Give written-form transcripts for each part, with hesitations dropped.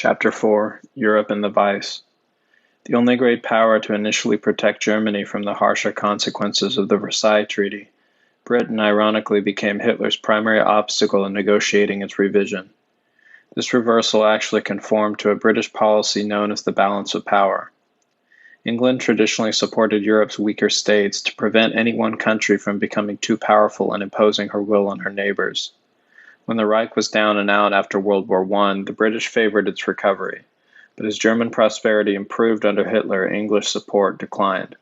Chapter 4: Europe and the Vice. The only great power to initially protect Germany from the harsher consequences of the Versailles Treaty, Britain ironically became Hitler's primary obstacle in negotiating its revision. This reversal actually conformed to a British policy known as the balance of power. England traditionally supported Europe's weaker states to prevent any one country from becoming too powerful and imposing her will on her neighbors. When the Reich was down and out after World War I, the British favored its recovery, but as German prosperity improved under Hitler, English support declined.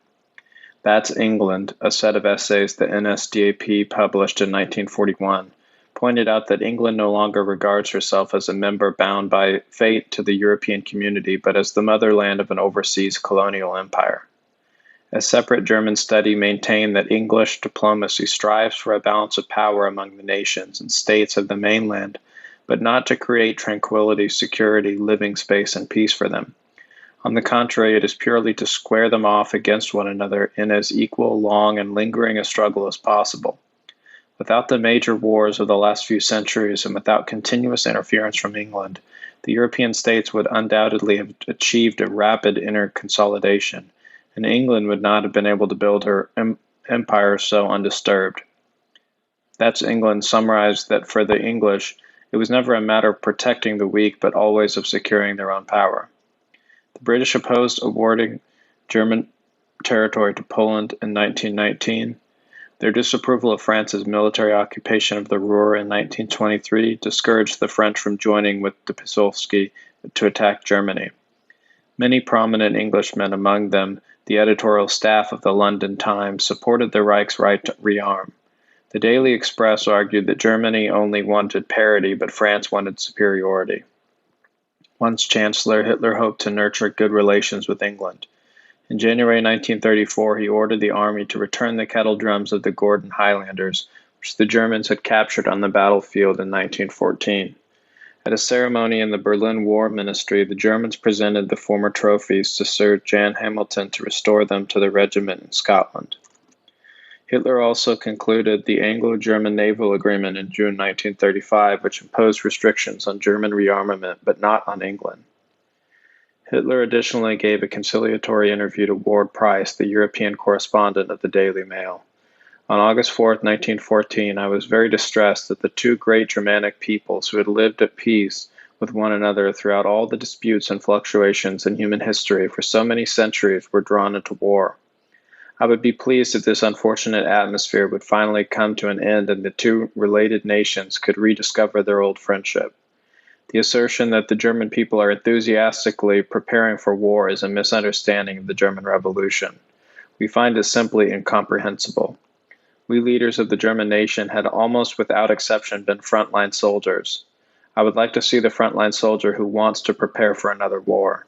That's England, a set of essays the NSDAP published in 1941, pointed out that England no longer regards herself as a member bound by fate to the European community, but as the motherland of an overseas colonial empire. A separate German study maintained that English diplomacy strives for a balance of power among the nations and states of the mainland, but not to create tranquility, security, living space, and peace for them. On the contrary, it is purely to square them off against one another in as equal, long, and lingering a struggle as possible. Without the major wars of the last few centuries and without continuous interference from England, the European states would undoubtedly have achieved a rapid inner consolidation, and England would not have been able to build her empire so undisturbed. That's England summarized that for the English, it was never a matter of protecting the weak, but always of securing their own power. The British opposed awarding German territory to Poland in 1919. Their disapproval of France's military occupation of the Ruhr in 1923 discouraged the French from joining with de Piłsudski to attack Germany. Many prominent Englishmen, among them the editorial staff of the London Times, supported the Reich's right to rearm. The Daily Express argued that Germany only wanted parity, but France wanted superiority. Once Chancellor, Hitler hoped to nurture good relations with England. In January 1934, he ordered the army to return the kettle drums of the Gordon Highlanders, which the Germans had captured on the battlefield in 1914. At a ceremony in the Berlin War Ministry, the Germans presented the former trophies to Sir Jan Hamilton to restore them to the regiment in Scotland. Hitler also concluded the Anglo-German Naval Agreement in June 1935, which imposed restrictions on German rearmament, but not on England. Hitler additionally gave a conciliatory interview to Ward Price, the European correspondent of the Daily Mail. On August 4, 1914, I was very distressed that the two great Germanic peoples who had lived at peace with one another throughout all the disputes and fluctuations in human history for so many centuries were drawn into war. I would be pleased if this unfortunate atmosphere would finally come to an end and the two related nations could rediscover their old friendship. The assertion that the German people are enthusiastically preparing for war is a misunderstanding of the German Revolution. We find it simply incomprehensible. We leaders of the German nation had almost without exception been frontline soldiers. I would like to see the frontline soldier who wants to prepare for another war.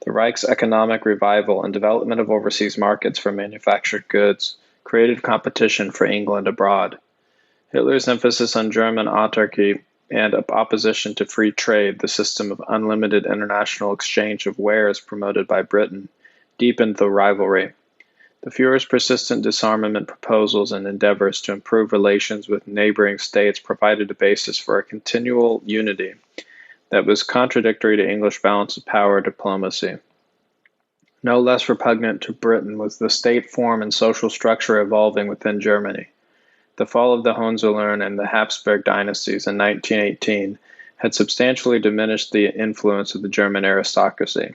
The Reich's economic revival and development of overseas markets for manufactured goods created competition for England abroad. Hitler's emphasis on German autarky and opposition to free trade, the system of unlimited international exchange of wares promoted by Britain, deepened the rivalry. The Führer's persistent disarmament proposals and endeavors to improve relations with neighboring states provided a basis for a continual unity that was contradictory to English balance of power diplomacy. No less repugnant to Britain was the state form and social structure evolving within Germany. The fall of the Hohenzollern and the Habsburg dynasties in 1918 had substantially diminished the influence of the German aristocracy.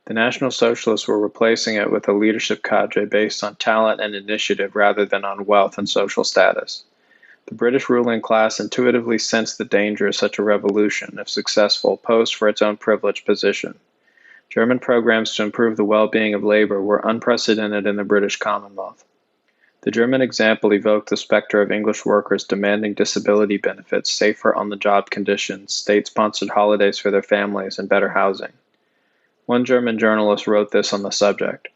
The National Socialists were replacing it with a leadership cadre based on talent and initiative rather than on wealth and social status. The British ruling class intuitively sensed the danger of such a revolution, if successful, posed for its own privileged position. German programs to improve the well-being of labor were unprecedented in the British Commonwealth. The German example evoked the specter of English workers demanding disability benefits, safer on-the-job conditions, state-sponsored holidays for their families, and better housing. One German journalist wrote this on the subject.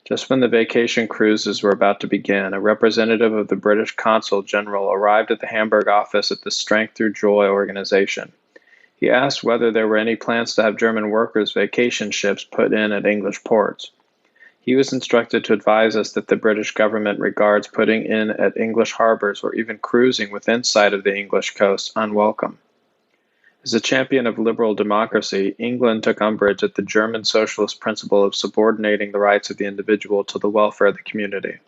Just when the vacation cruises were about to begin, a representative of the British Consul General arrived at the Hamburg office of the Strength Through Joy organization. He asked whether there were any plans to have German workers' vacation ships put in at English ports. He was instructed to advise us that the British government regards putting in at English harbors or even cruising within sight of the English coast unwelcome. As a champion of liberal democracy, England took umbrage at the German socialist principle of subordinating the rights of the individual to the welfare of the community.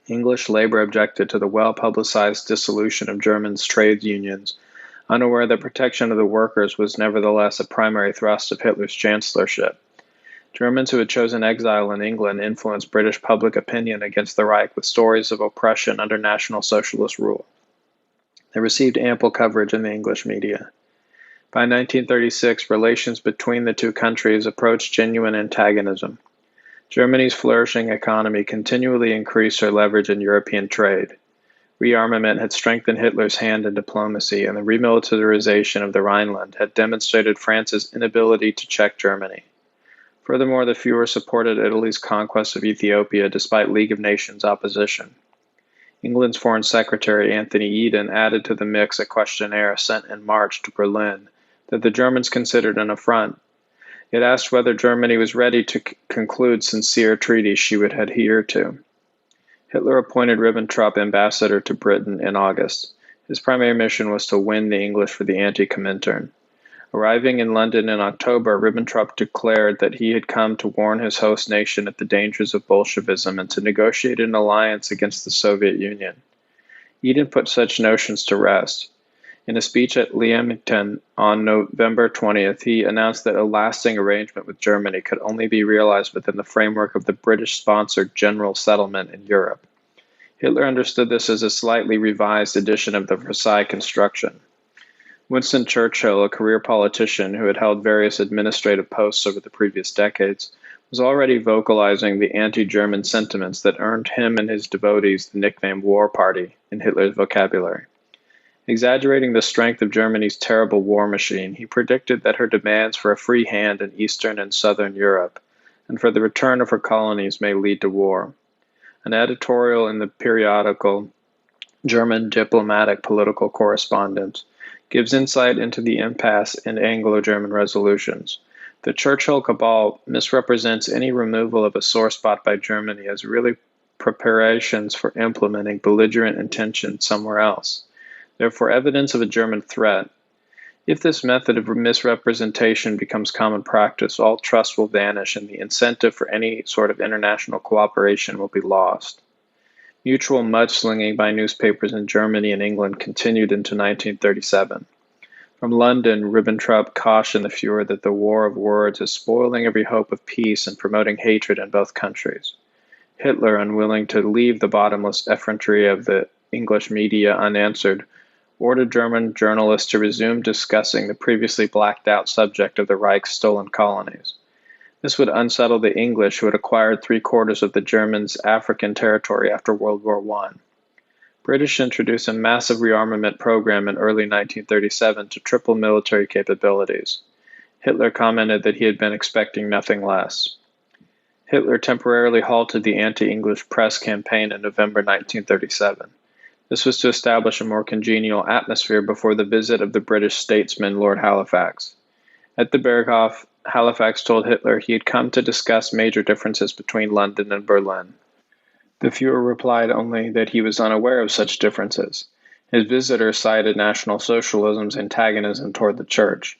English labor objected to the well-publicized dissolution of Germans' trade unions, unaware that protection of the workers was nevertheless a primary thrust of Hitler's chancellorship. Germans who had chosen exile in England influenced British public opinion against the Reich with stories of oppression under National Socialist rule. They received ample coverage in the English media. By 1936, relations between the two countries approached genuine antagonism. Germany's flourishing economy continually increased her leverage in European trade. Rearmament had strengthened Hitler's hand in diplomacy, and the remilitarization of the Rhineland had demonstrated France's inability to check Germany. Furthermore, the Führer supported Italy's conquest of Ethiopia despite League of Nations opposition. England's Foreign Secretary Anthony Eden added to the mix a questionnaire sent in March to Berlin that the Germans considered an affront. It asked whether Germany was ready to conclude sincere treaties she would adhere to. Hitler appointed Ribbentrop ambassador to Britain in August. His primary mission was to win the English for the anti-Comintern. Arriving in London in October, Ribbentrop declared that he had come to warn his host nation of the dangers of Bolshevism and to negotiate an alliance against the Soviet Union. Eden put such notions to rest. In a speech at Leamington on November 20th, he announced that a lasting arrangement with Germany could only be realized within the framework of the British-sponsored general settlement in Europe. Hitler understood this as a slightly revised edition of the Versailles Construction. Winston Churchill, a career politician who had held various administrative posts over the previous decades, was already vocalizing the anti-German sentiments that earned him and his devotees the nickname War Party in Hitler's vocabulary. Exaggerating the strength of Germany's terrible war machine, he predicted that her demands for a free hand in Eastern and Southern Europe, and for the return of her colonies, may lead to war. An editorial in the periodical German Diplomatic Political Correspondence gives insight into the impasse in Anglo-German resolutions. The Churchill cabal misrepresents any removal of a sore spot by Germany as really preparations for implementing belligerent intention somewhere else. Therefore, evidence of a German threat. If this method of misrepresentation becomes common practice, all trust will vanish and the incentive for any sort of international cooperation will be lost. Mutual mudslinging by newspapers in Germany and England continued into 1937. From London, Ribbentrop cautioned the Führer that the war of words is spoiling every hope of peace and promoting hatred in both countries. Hitler, unwilling to leave the bottomless effrontery of the English media unanswered, ordered German journalists to resume discussing the previously blacked out subject of the Reich's stolen colonies. This would unsettle the English, who had acquired 3/4 of the Germans' African territory after World War I. British introduced a massive rearmament program in early 1937 to triple military capabilities. Hitler commented that he had been expecting nothing less. Hitler temporarily halted the anti-English press campaign in November 1937. This was to establish a more congenial atmosphere before the visit of the British statesman Lord Halifax. At the Berghof, Halifax told Hitler he had come to discuss major differences between London and Berlin. The Führer replied only that he was unaware of such differences. His visitor cited National Socialism's antagonism toward the Church.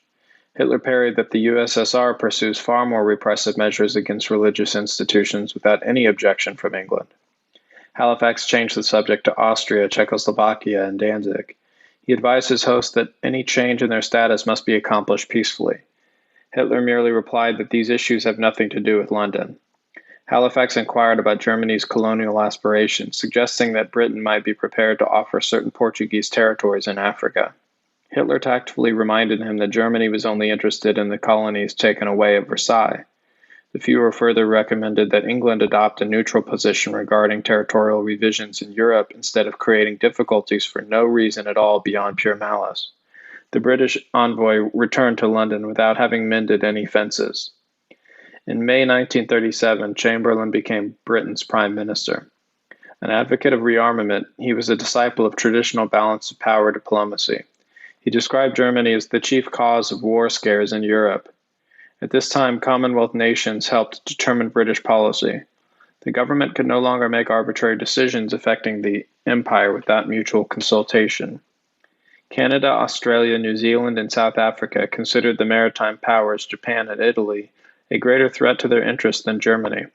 Hitler parried that the USSR pursues far more repressive measures against religious institutions without any objection from England. Halifax changed the subject to Austria, Czechoslovakia, and Danzig. He advised his host that any change in their status must be accomplished peacefully. Hitler merely replied that these issues have nothing to do with London. Halifax inquired about Germany's colonial aspirations, suggesting that Britain might be prepared to offer certain Portuguese territories in Africa. Hitler tactfully reminded him that Germany was only interested in the colonies taken away at Versailles. The Führer further recommended that England adopt a neutral position regarding territorial revisions in Europe instead of creating difficulties for no reason at all beyond pure malice. The British envoy returned to London without having mended any fences. In May 1937, Chamberlain became Britain's prime minister. An advocate of rearmament, he was a disciple of traditional balance of power diplomacy. He described Germany as the chief cause of war scares in Europe. At this time, Commonwealth nations helped determine British policy. The government could no longer make arbitrary decisions affecting the empire without mutual consultation. Canada, Australia, New Zealand, and South Africa considered the maritime powers, Japan and Italy, a greater threat to their interests than Germany.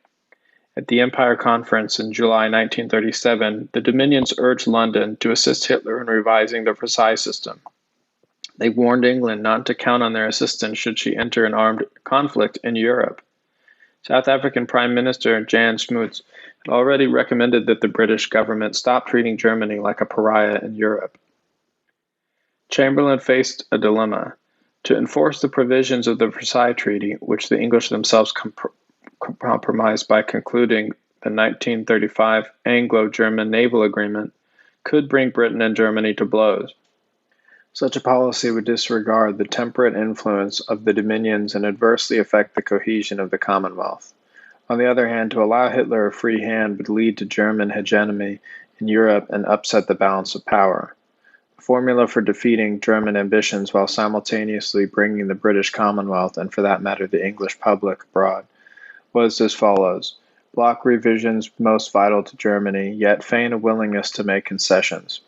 At the Empire Conference in July 1937, the Dominions urged London to assist Hitler in revising the Versailles System. They warned England not to count on their assistance should she enter an armed conflict in Europe. South African Prime Minister Jan Smuts had already recommended that the British government stop treating Germany like a pariah in Europe. Chamberlain faced a dilemma: to enforce the provisions of the Versailles Treaty, which the English themselves compromised by concluding the 1935 Anglo-German Naval Agreement, could bring Britain and Germany to blows. Such a policy would disregard the temperate influence of the Dominions and adversely affect the cohesion of the Commonwealth. On the other hand, to allow Hitler a free hand would lead to German hegemony in Europe and upset the balance of power. A formula for defeating German ambitions while simultaneously bringing the British Commonwealth, and for that matter the English public abroad, was as follows: block revisions most vital to Germany, yet feign a willingness to make concessions.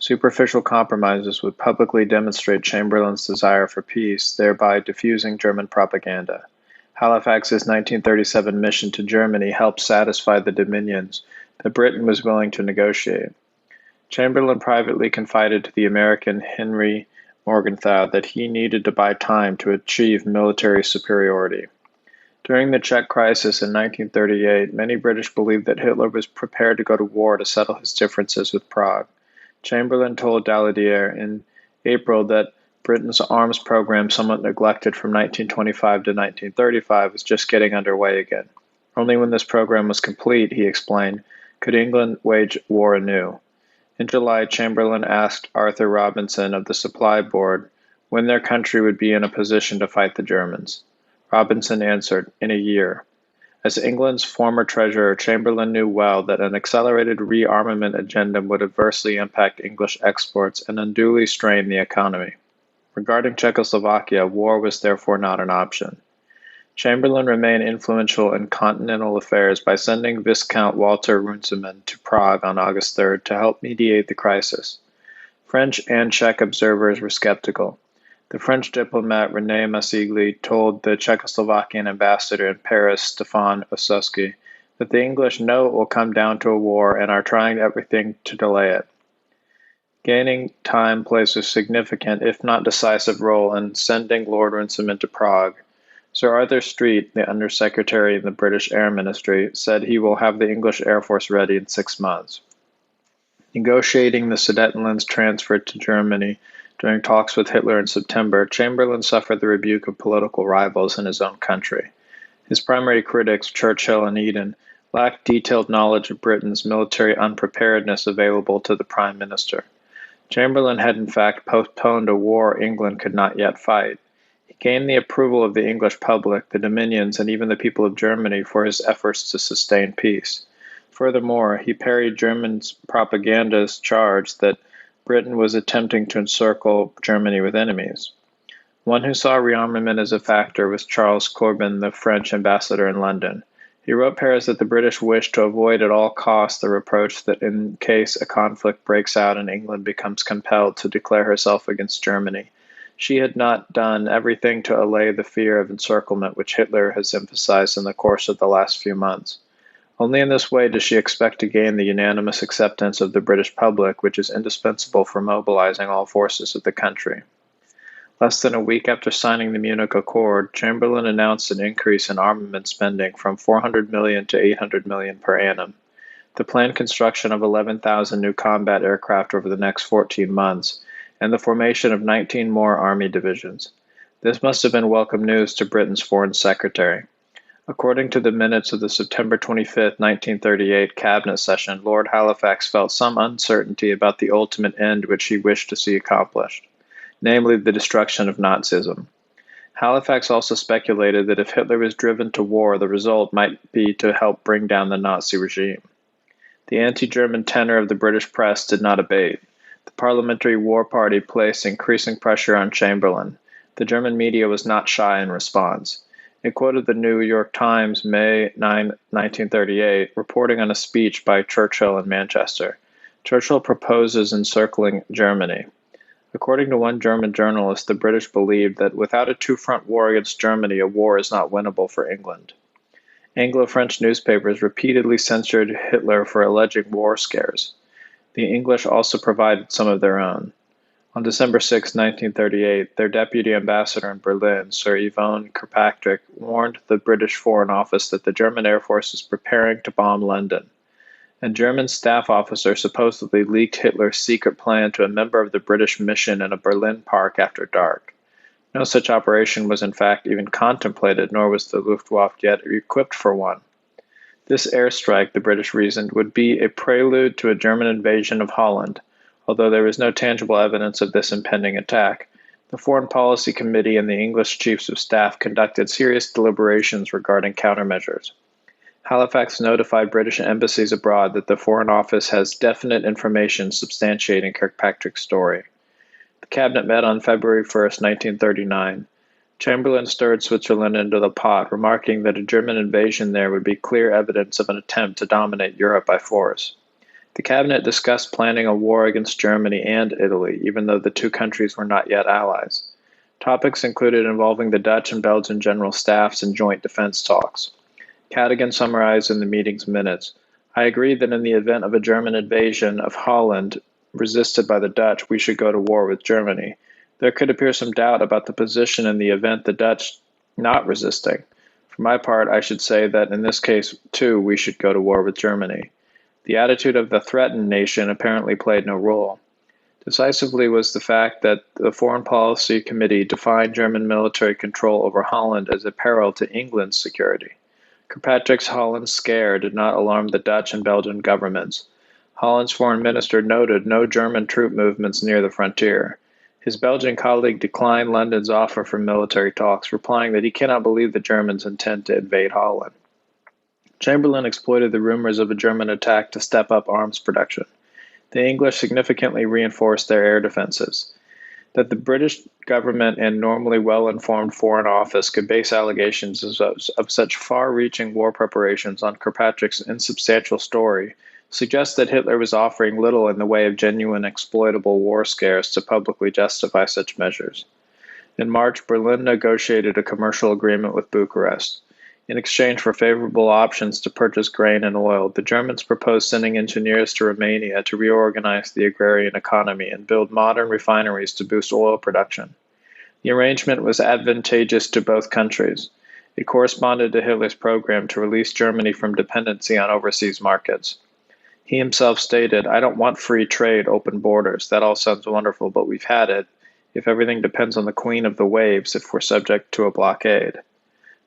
Superficial compromises would publicly demonstrate Chamberlain's desire for peace, thereby diffusing German propaganda. Halifax's 1937 mission to Germany helped satisfy the Dominions that Britain was willing to negotiate. Chamberlain privately confided to the American Henry Morgenthau that he needed to buy time to achieve military superiority. During the Czech crisis in 1938, many British believed that Hitler was prepared to go to war to settle his differences with Prague. Chamberlain told Daladier in April that Britain's arms program, somewhat neglected from 1925 to 1935, was just getting underway again. Only when this program was complete, he explained, could England wage war anew. In July, Chamberlain asked Arthur Robinson of the Supply Board when their country would be in a position to fight the Germans. Robinson answered, in a year. As England's former treasurer, Chamberlain knew well that an accelerated rearmament agenda would adversely impact English exports and unduly strain the economy. Regarding Czechoslovakia, war was therefore not an option. Chamberlain remained influential in continental affairs by sending Viscount Walter Runciman to Prague on August 3rd to help mediate the crisis. French and Czech observers were skeptical. The French diplomat René Massigli told the Czechoslovakian ambassador in Paris, Stefan Ossowski, that the English know it will come down to a war and are trying everything to delay it. Gaining time plays a significant, if not decisive, role in sending Lord Runciman to Prague. Sir Arthur Street, the Undersecretary in the British Air Ministry, said he will have the English Air Force ready in 6 months. Negotiating the Sudetenland's transfer to Germany during talks with Hitler in September, Chamberlain suffered the rebuke of political rivals in his own country. His primary critics, Churchill and Eden, lacked detailed knowledge of Britain's military unpreparedness available to the Prime Minister. Chamberlain had in fact postponed a war England could not yet fight. He gained the approval of the English public, the Dominions, and even the people of Germany for his efforts to sustain peace. Furthermore, he parried German propaganda's charge that Britain was attempting to encircle Germany with enemies. One who saw rearmament as a factor was Charles Corbin, the French ambassador in London. He wrote Paris that the British wished to avoid at all costs the reproach that in case a conflict breaks out and England becomes compelled to declare herself against Germany, she had not done everything to allay the fear of encirclement which Hitler has emphasized in the course of the last few months. Only in this way does she expect to gain the unanimous acceptance of the British public, which is indispensable for mobilizing all forces of the country. Less than a week after signing the Munich Accord, Chamberlain announced an increase in armament spending from $400 million to $800 million per annum. The planned construction of 11,000 new combat aircraft over the next 14 months, and the formation of 19 more army divisions. This must have been welcome news to Britain's Foreign Secretary. According to the minutes of the September 25, 1938 cabinet session, Lord Halifax felt some uncertainty about the ultimate end which he wished to see accomplished, namely the destruction of Nazism. Halifax also speculated that if Hitler was driven to war, the result might be to help bring down the Nazi regime. The anti-German tenor of the British press did not abate. The Parliamentary War Party placed increasing pressure on Chamberlain. The German media was not shy in response. It quoted the New York Times, May 9, 1938, reporting on a speech by Churchill in Manchester. Churchill proposes encircling Germany. According to one German journalist, the British believed that without a two-front war against Germany, a war is not winnable for England. Anglo-French newspapers repeatedly censured Hitler for alleging war scares. The English also provided some of their own. On December 6, 1938, their deputy ambassador in Berlin, Sir Yvonne Kirkpatrick, warned the British Foreign Office that the German Air Force is preparing to bomb London. A German staff officer supposedly leaked Hitler's secret plan to a member of the British mission in a Berlin park after dark. No such operation was in fact even contemplated, nor was the Luftwaffe yet equipped for one. This airstrike, the British reasoned, would be a prelude to a German invasion of Holland. Although there was no tangible evidence of this impending attack, the Foreign Policy Committee and the English Chiefs of Staff conducted serious deliberations regarding countermeasures. Halifax notified British embassies abroad that the Foreign Office has definite information substantiating Kirkpatrick's story. The cabinet met on February 1, 1939. Chamberlain stirred Switzerland into the pot, remarking that a German invasion there would be clear evidence of an attempt to dominate Europe by force. The cabinet discussed planning a war against Germany and Italy, even though the two countries were not yet allies. Topics included involving the Dutch and Belgian general staffs in joint defense talks. Cadogan summarized in the meeting's minutes, "I agree that in the event of a German invasion of Holland resisted by the Dutch, we should go to war with Germany. There could appear some doubt about the position in the event the Dutch not resisting. For my part, I should say that in this case, too, we should go to war with Germany." The attitude of the threatened nation apparently played no role. Decisively was the fact that the Foreign Policy Committee defined German military control over Holland as a peril to England's security. Kirkpatrick's Holland scare did not alarm the Dutch and Belgian governments. Holland's foreign minister noted no German troop movements near the frontier. His Belgian colleague declined London's offer for military talks, replying that he cannot believe the Germans intend to invade Holland. Chamberlain exploited the rumors of a German attack to step up arms production. The English significantly reinforced their air defenses. That the British government and normally well-informed Foreign Office could base allegations of such far-reaching war preparations on Kirkpatrick's insubstantial story suggests that Hitler was offering little in the way of genuine exploitable war scares to publicly justify such measures. In March, Berlin negotiated a commercial agreement with Bucharest. In exchange for favorable options to purchase grain and oil, the Germans proposed sending engineers to Romania to reorganize the agrarian economy and build modern refineries to boost oil production. The arrangement was advantageous to both countries. It corresponded to Hitler's program to release Germany from dependency on overseas markets. He himself stated, "I don't want free trade, open borders. That all sounds wonderful, but we've had it. If everything depends on the Queen of the Waves, if we're subject to a blockade."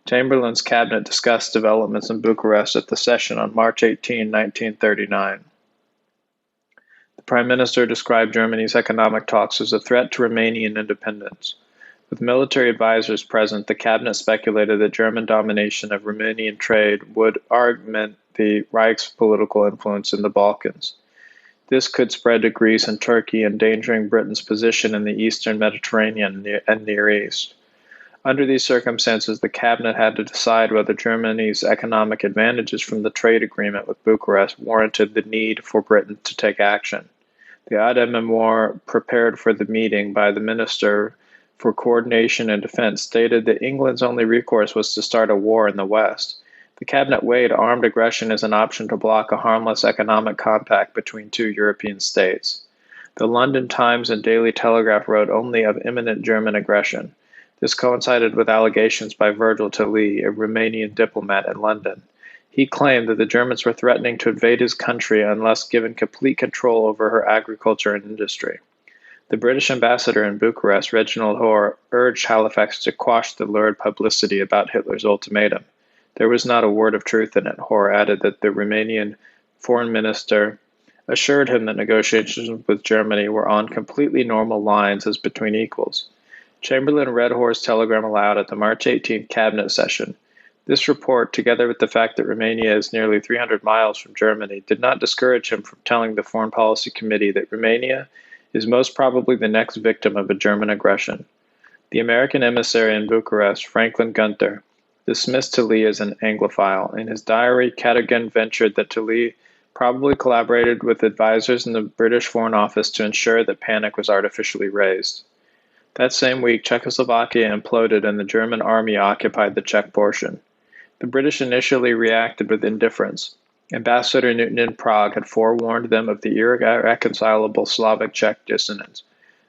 Chamberlain's cabinet discussed developments in Bucharest at the session on March 18, 1939. The Prime Minister described Germany's economic talks as a threat to Romanian independence. With military advisors present, the cabinet speculated that German domination of Romanian trade would augment the Reich's political influence in the Balkans. This could spread to Greece and Turkey, endangering Britain's position in the eastern Mediterranean and Near East. Under these circumstances, the cabinet had to decide whether Germany's economic advantages from the trade agreement with Bucharest warranted the need for Britain to take action. The aide-memoire prepared for the meeting by the Minister for Coordination and Defense stated that England's only recourse was to start a war in the West. The cabinet weighed armed aggression as an option to block a harmless economic compact between two European states. The London Times and Daily Telegraph wrote only of imminent German aggression. This coincided with allegations by Virgil Tilly, a Romanian diplomat in London. He claimed that the Germans were threatening to invade his country unless given complete control over her agriculture and industry. The British ambassador in Bucharest, Reginald Hoare, urged Halifax to quash the lurid publicity about Hitler's ultimatum. There was not a word of truth in it. Hoare added that the Romanian foreign minister assured him that negotiations with Germany were on completely normal lines as between equals. Chamberlain read Hoare's telegram aloud at the March 18 cabinet session. This report, together with the fact that Romania is nearly 300 miles from Germany, did not discourage him from telling the Foreign Policy Committee that Romania is most probably the next victim of a German aggression. The American emissary in Bucharest, Franklin Gunther, dismissed Tilly as an Anglophile. In his diary, Cadogan ventured that Tilly probably collaborated with advisors in the British Foreign Office to ensure that panic was artificially raised. That same week, Czechoslovakia imploded and the German army occupied the Czech portion. The British initially reacted with indifference. Ambassador Newton in Prague had forewarned them of the irreconcilable Slavic-Czech dissonance.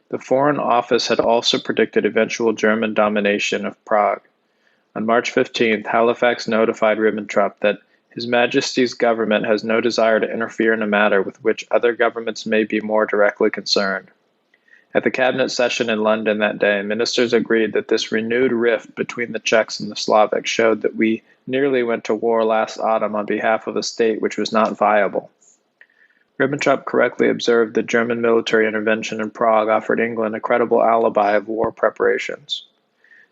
The Foreign Office had also predicted eventual German domination of Prague. On March 15th, Halifax notified Ribbentrop that His Majesty's government has no desire to interfere in a matter with which other governments may be more directly concerned. At the cabinet session in London that day, ministers agreed that this renewed rift between the Czechs and the Slavics showed that we nearly went to war last autumn on behalf of a state which was not viable. Ribbentrop correctly observed that German military intervention in Prague offered England a credible alibi of war preparations.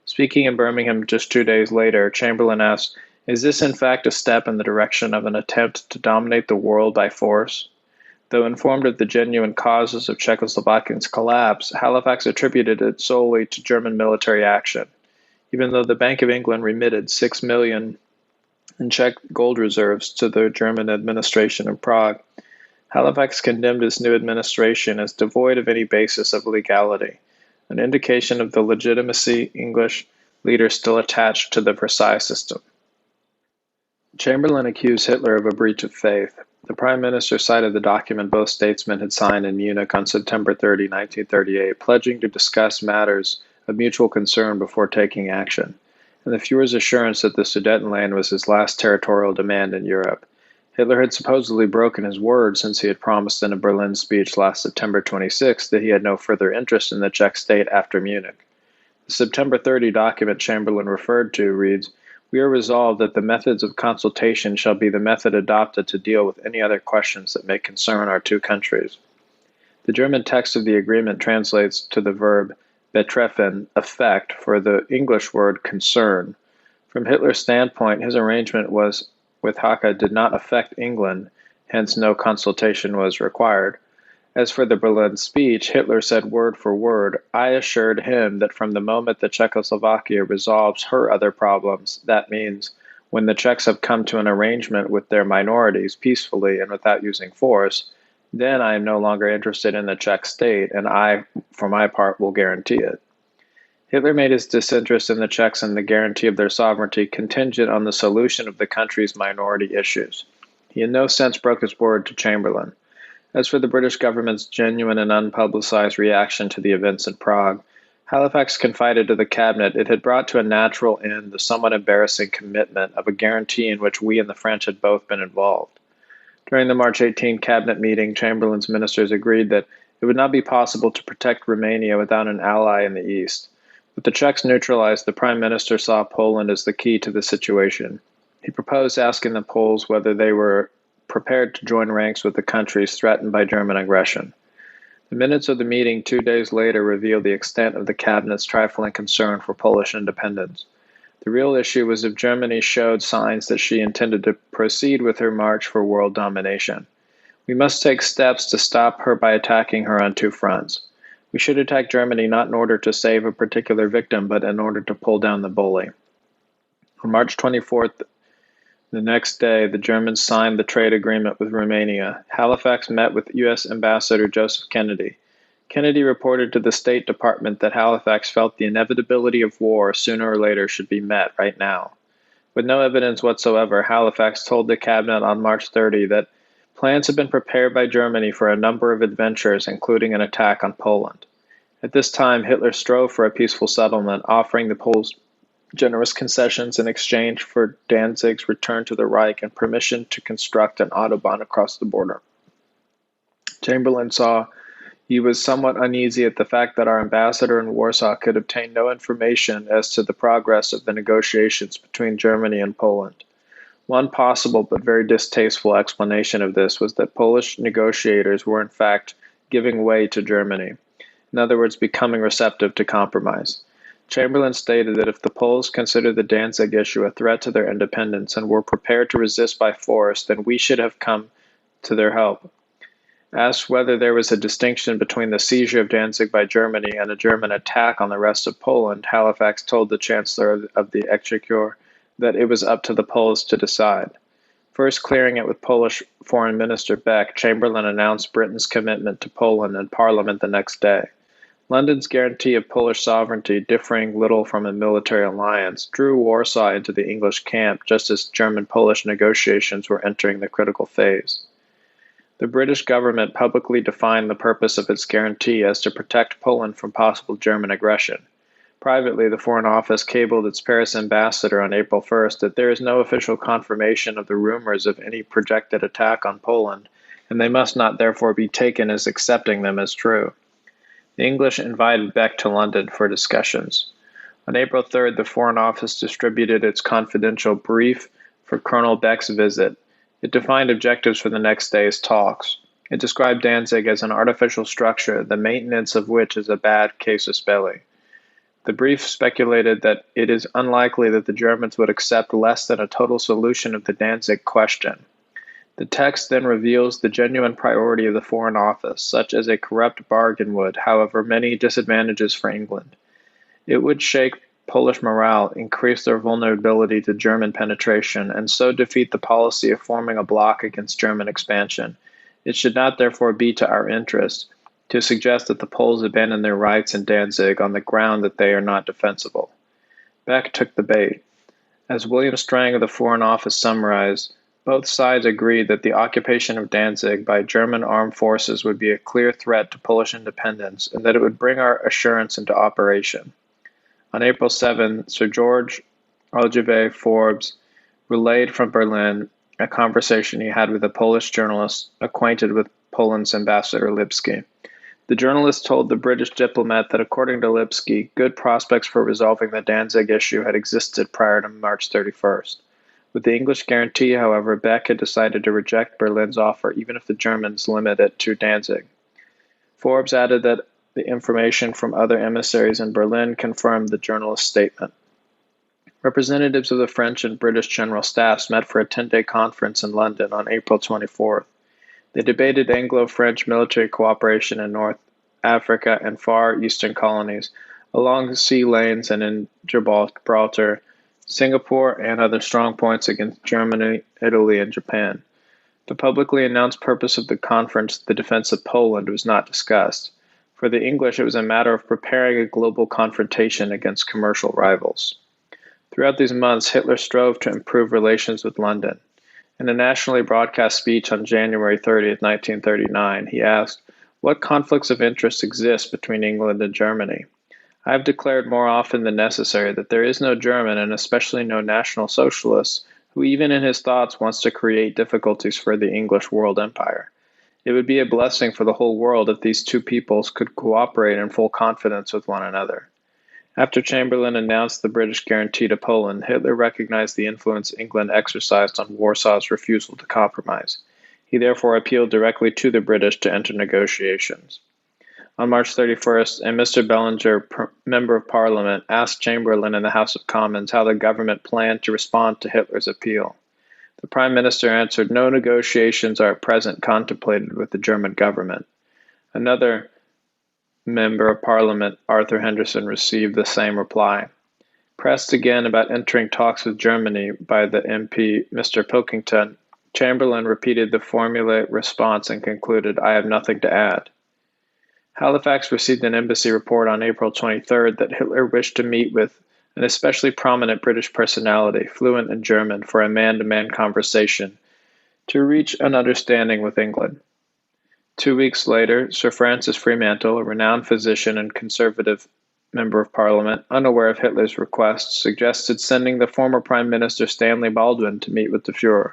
Speaking in Birmingham just 2 days later, Chamberlain asked, "Is this in fact a step in the direction of an attempt to dominate the world by force?" Though informed of the genuine causes of Czechoslovakia's collapse, Halifax attributed it solely to German military action. Even though the Bank of England remitted $6 million in Czech gold reserves to the German administration in Prague, Halifax condemned his new administration as devoid of any basis of legality, an indication of the legitimacy English leaders still attached to the Versailles system. Chamberlain accused Hitler of a breach of faith. The Prime Minister cited the document both statesmen had signed in Munich on September 30, 1938, pledging to discuss matters of mutual concern before taking action, and the Führer's assurance that the Sudetenland was his last territorial demand in Europe. Hitler had supposedly broken his word since he had promised in a Berlin speech last September 26 that he had no further interest in the Czech state after Munich. The September 30 document Chamberlain referred to reads, "We are resolved that the methods of consultation shall be the method adopted to deal with any other questions that may concern our two countries." The German text of the agreement translates to the verb betreffen, affect, for the English word concern. From Hitler's standpoint, his arrangement with Haka did not affect England, hence no consultation was required. As for the Berlin speech, Hitler said word for word, "I assured him that from the moment that Czechoslovakia resolves her other problems, that means when the Czechs have come to an arrangement with their minorities peacefully and without using force, then I am no longer interested in the Czech state, and I, for my part, will guarantee it." Hitler made his disinterest in the Czechs and the guarantee of their sovereignty contingent on the solution of the country's minority issues. He in no sense broke his word to Chamberlain. As for the British government's genuine and unpublicized reaction to the events in Prague, Halifax confided to the cabinet it had brought to a natural end the somewhat embarrassing commitment of a guarantee in which we and the French had both been involved. During the March 18 cabinet meeting, Chamberlain's ministers agreed that it would not be possible to protect Romania without an ally in the east. With the Czechs neutralized, the Prime Minister saw Poland as the key to the situation. He proposed asking the Poles whether they were prepared to join ranks with the countries threatened by German aggression. The minutes of the meeting 2 days later revealed the extent of the cabinet's trifling concern for Polish independence. The real issue was if Germany showed signs that she intended to proceed with her march for world domination. "We must take steps to stop her by attacking her on two fronts. We should attack Germany not in order to save a particular victim, but in order to pull down the bully." On March 24th, the next day, the Germans signed the trade agreement with Romania. Halifax met with U.S. Ambassador Joseph Kennedy. Kennedy reported to the State Department that Halifax felt the inevitability of war sooner or later should be met right now. With no evidence whatsoever, Halifax told the cabinet on March 30 that plans had been prepared by Germany for a number of adventures, including an attack on Poland. At this time, Hitler strove for a peaceful settlement, offering the Poles generous concessions in exchange for Danzig's return to the Reich and permission to construct an autobahn across the border. Chamberlain saw he was somewhat uneasy at the fact that our ambassador in Warsaw could obtain no information as to the progress of the negotiations between Germany and Poland. One possible but very distasteful explanation of this was that Polish negotiators were in fact giving way to Germany, in other words, becoming receptive to compromise. Chamberlain stated that if the Poles considered the Danzig issue a threat to their independence and were prepared to resist by force, then we should have come to their help. Asked whether there was a distinction between the seizure of Danzig by Germany and a German attack on the rest of Poland, Halifax told the Chancellor of the Exchequer that it was up to the Poles to decide. First clearing it with Polish Foreign Minister Beck, Chamberlain announced Britain's commitment to Poland in Parliament the next day. London's guarantee of Polish sovereignty, differing little from a military alliance, drew Warsaw into the English camp just as German-Polish negotiations were entering the critical phase. The British government publicly defined the purpose of its guarantee as to protect Poland from possible German aggression. Privately, the Foreign Office cabled its Paris ambassador on April 1st that there is no official confirmation of the rumors of any projected attack on Poland, and they must not therefore be taken as accepting them as true. The English invited Beck to London for discussions. On April 3rd, the Foreign Office distributed its confidential brief for Colonel Beck's visit. It defined objectives for the next day's talks. It described Danzig as an artificial structure, the maintenance of which is a bad casus belli. The brief speculated that it is unlikely that the Germans would accept less than a total solution of the Danzig question. The text then reveals the genuine priority of the Foreign Office, such as a corrupt bargain would, however, many disadvantages for England. It would shake Polish morale, increase their vulnerability to German penetration, and so defeat the policy of forming a bloc against German expansion. It should not therefore be to our interest to suggest that the Poles abandon their rights in Danzig on the ground that they are not defensible. Beck took the bait. As William Strang of the Foreign Office summarized, both sides agreed that the occupation of Danzig by German armed forces would be a clear threat to Polish independence and that it would bring our assurance into operation. On April 7, Sir George Ogilvy Forbes relayed from Berlin a conversation he had with a Polish journalist acquainted with Poland's ambassador Lipski. The journalist told the British diplomat that according to Lipski, good prospects for resolving the Danzig issue had existed prior to March 31st. With the English guarantee, however, Beck had decided to reject Berlin's offer even if the Germans limit it to Danzig. Forbes added that the information from other emissaries in Berlin confirmed the journalist's statement. Representatives of the French and British general staffs met for a 10-day conference in London on April 24th. They debated Anglo-French military cooperation in North Africa and Far Eastern colonies, along sea lanes and in Gibraltar, Singapore, and other strong points against Germany, Italy, and Japan. The publicly announced purpose of the conference, the defense of Poland, was not discussed. For the English, it was a matter of preparing a global confrontation against commercial rivals. Throughout these months, Hitler strove to improve relations with London. In a nationally broadcast speech on January 30, 1939, he asked, "What conflicts of interest exist between England and Germany? I have declared more often than necessary that there is no German, and especially no National Socialist, who even in his thoughts wants to create difficulties for the English world empire. It would be a blessing for the whole world if these two peoples could cooperate in full confidence with one another." After Chamberlain announced the British guarantee to Poland, Hitler recognized the influence England exercised on Warsaw's refusal to compromise. He therefore appealed directly to the British to enter negotiations. On March 31st, a Mr. Bellinger, Member of Parliament, asked Chamberlain in the House of Commons how the government planned to respond to Hitler's appeal. The Prime Minister answered, "No negotiations are at present contemplated with the German government." Another Member of Parliament, Arthur Henderson, received the same reply. Pressed again about entering talks with Germany by the MP, Mr. Pilkington, Chamberlain repeated the formulaic response and concluded, "I have nothing to add." Halifax received an embassy report on April 23rd that Hitler wished to meet with an especially prominent British personality, fluent in German, for a man-to-man conversation to reach an understanding with England. 2 weeks later, Sir Francis Fremantle, a renowned physician and Conservative Member of Parliament, unaware of Hitler's request, suggested sending the former Prime Minister Stanley Baldwin to meet with the Fuhrer.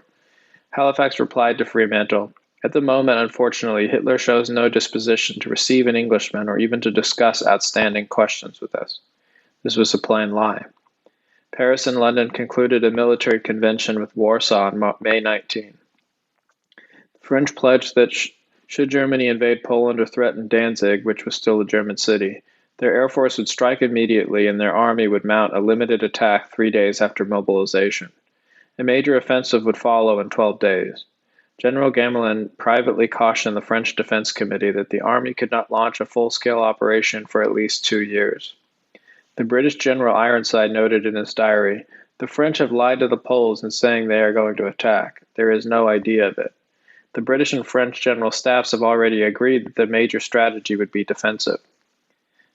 Halifax replied to Fremantle, "At the moment, unfortunately, Hitler shows no disposition to receive an Englishman or even to discuss outstanding questions with us." This was a plain lie. Paris and London concluded a military convention with Warsaw on May 19. The French pledged that should Germany invade Poland or threaten Danzig, which was still a German city, their air force would strike immediately and their army would mount a limited attack 3 days after mobilization. A major offensive would follow in 12 days. General Gamelin privately cautioned the French Defense Committee that the army could not launch a full-scale operation for at least 2 years. The British General Ironside noted in his diary, "The French have lied to the Poles in saying they are going to attack. There is no idea of it. The British and French general staffs have already agreed that the major strategy would be defensive."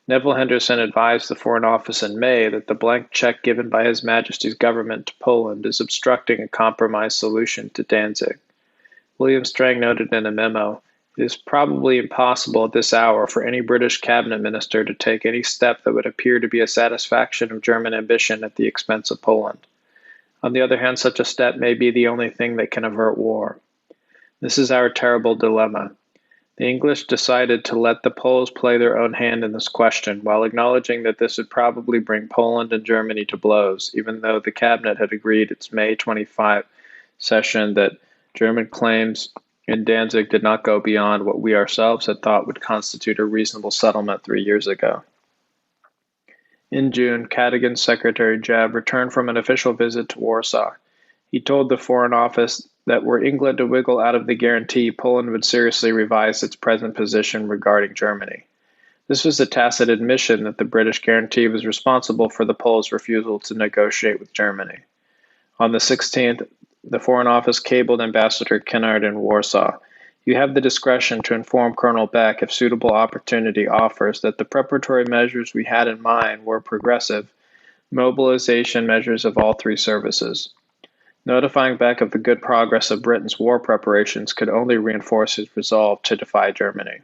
Neville Henderson advised the Foreign Office in May that the blank check given by His Majesty's government to Poland is obstructing a compromise solution to Danzig. William Strang noted in a memo, "It is probably impossible at this hour for any British cabinet minister to take any step that would appear to be a satisfaction of German ambition at the expense of Poland. On the other hand, such a step may be the only thing that can avert war. This is our terrible dilemma. The English decided to let the Poles play their own hand in this question, while acknowledging that this would probably bring Poland and Germany to blows, even though the cabinet had agreed its May 25 session that German claims in Danzig did not go beyond what we ourselves had thought would constitute a reasonable settlement 3 years ago." In June, Cadogan's Secretary Jebb returned from an official visit to Warsaw. He told the Foreign Office that were England to wiggle out of the guarantee, Poland would seriously revise its present position regarding Germany. This was a tacit admission that the British guarantee was responsible for the Poles' refusal to negotiate with Germany. On the 16th, the Foreign Office cabled Ambassador Kinnard in Warsaw, "You have the discretion to inform Colonel Beck, if suitable opportunity offers, that the preparatory measures we had in mind were progressive mobilization measures of all three services." Notifying Beck of the good progress of Britain's war preparations could only reinforce his resolve to defy Germany.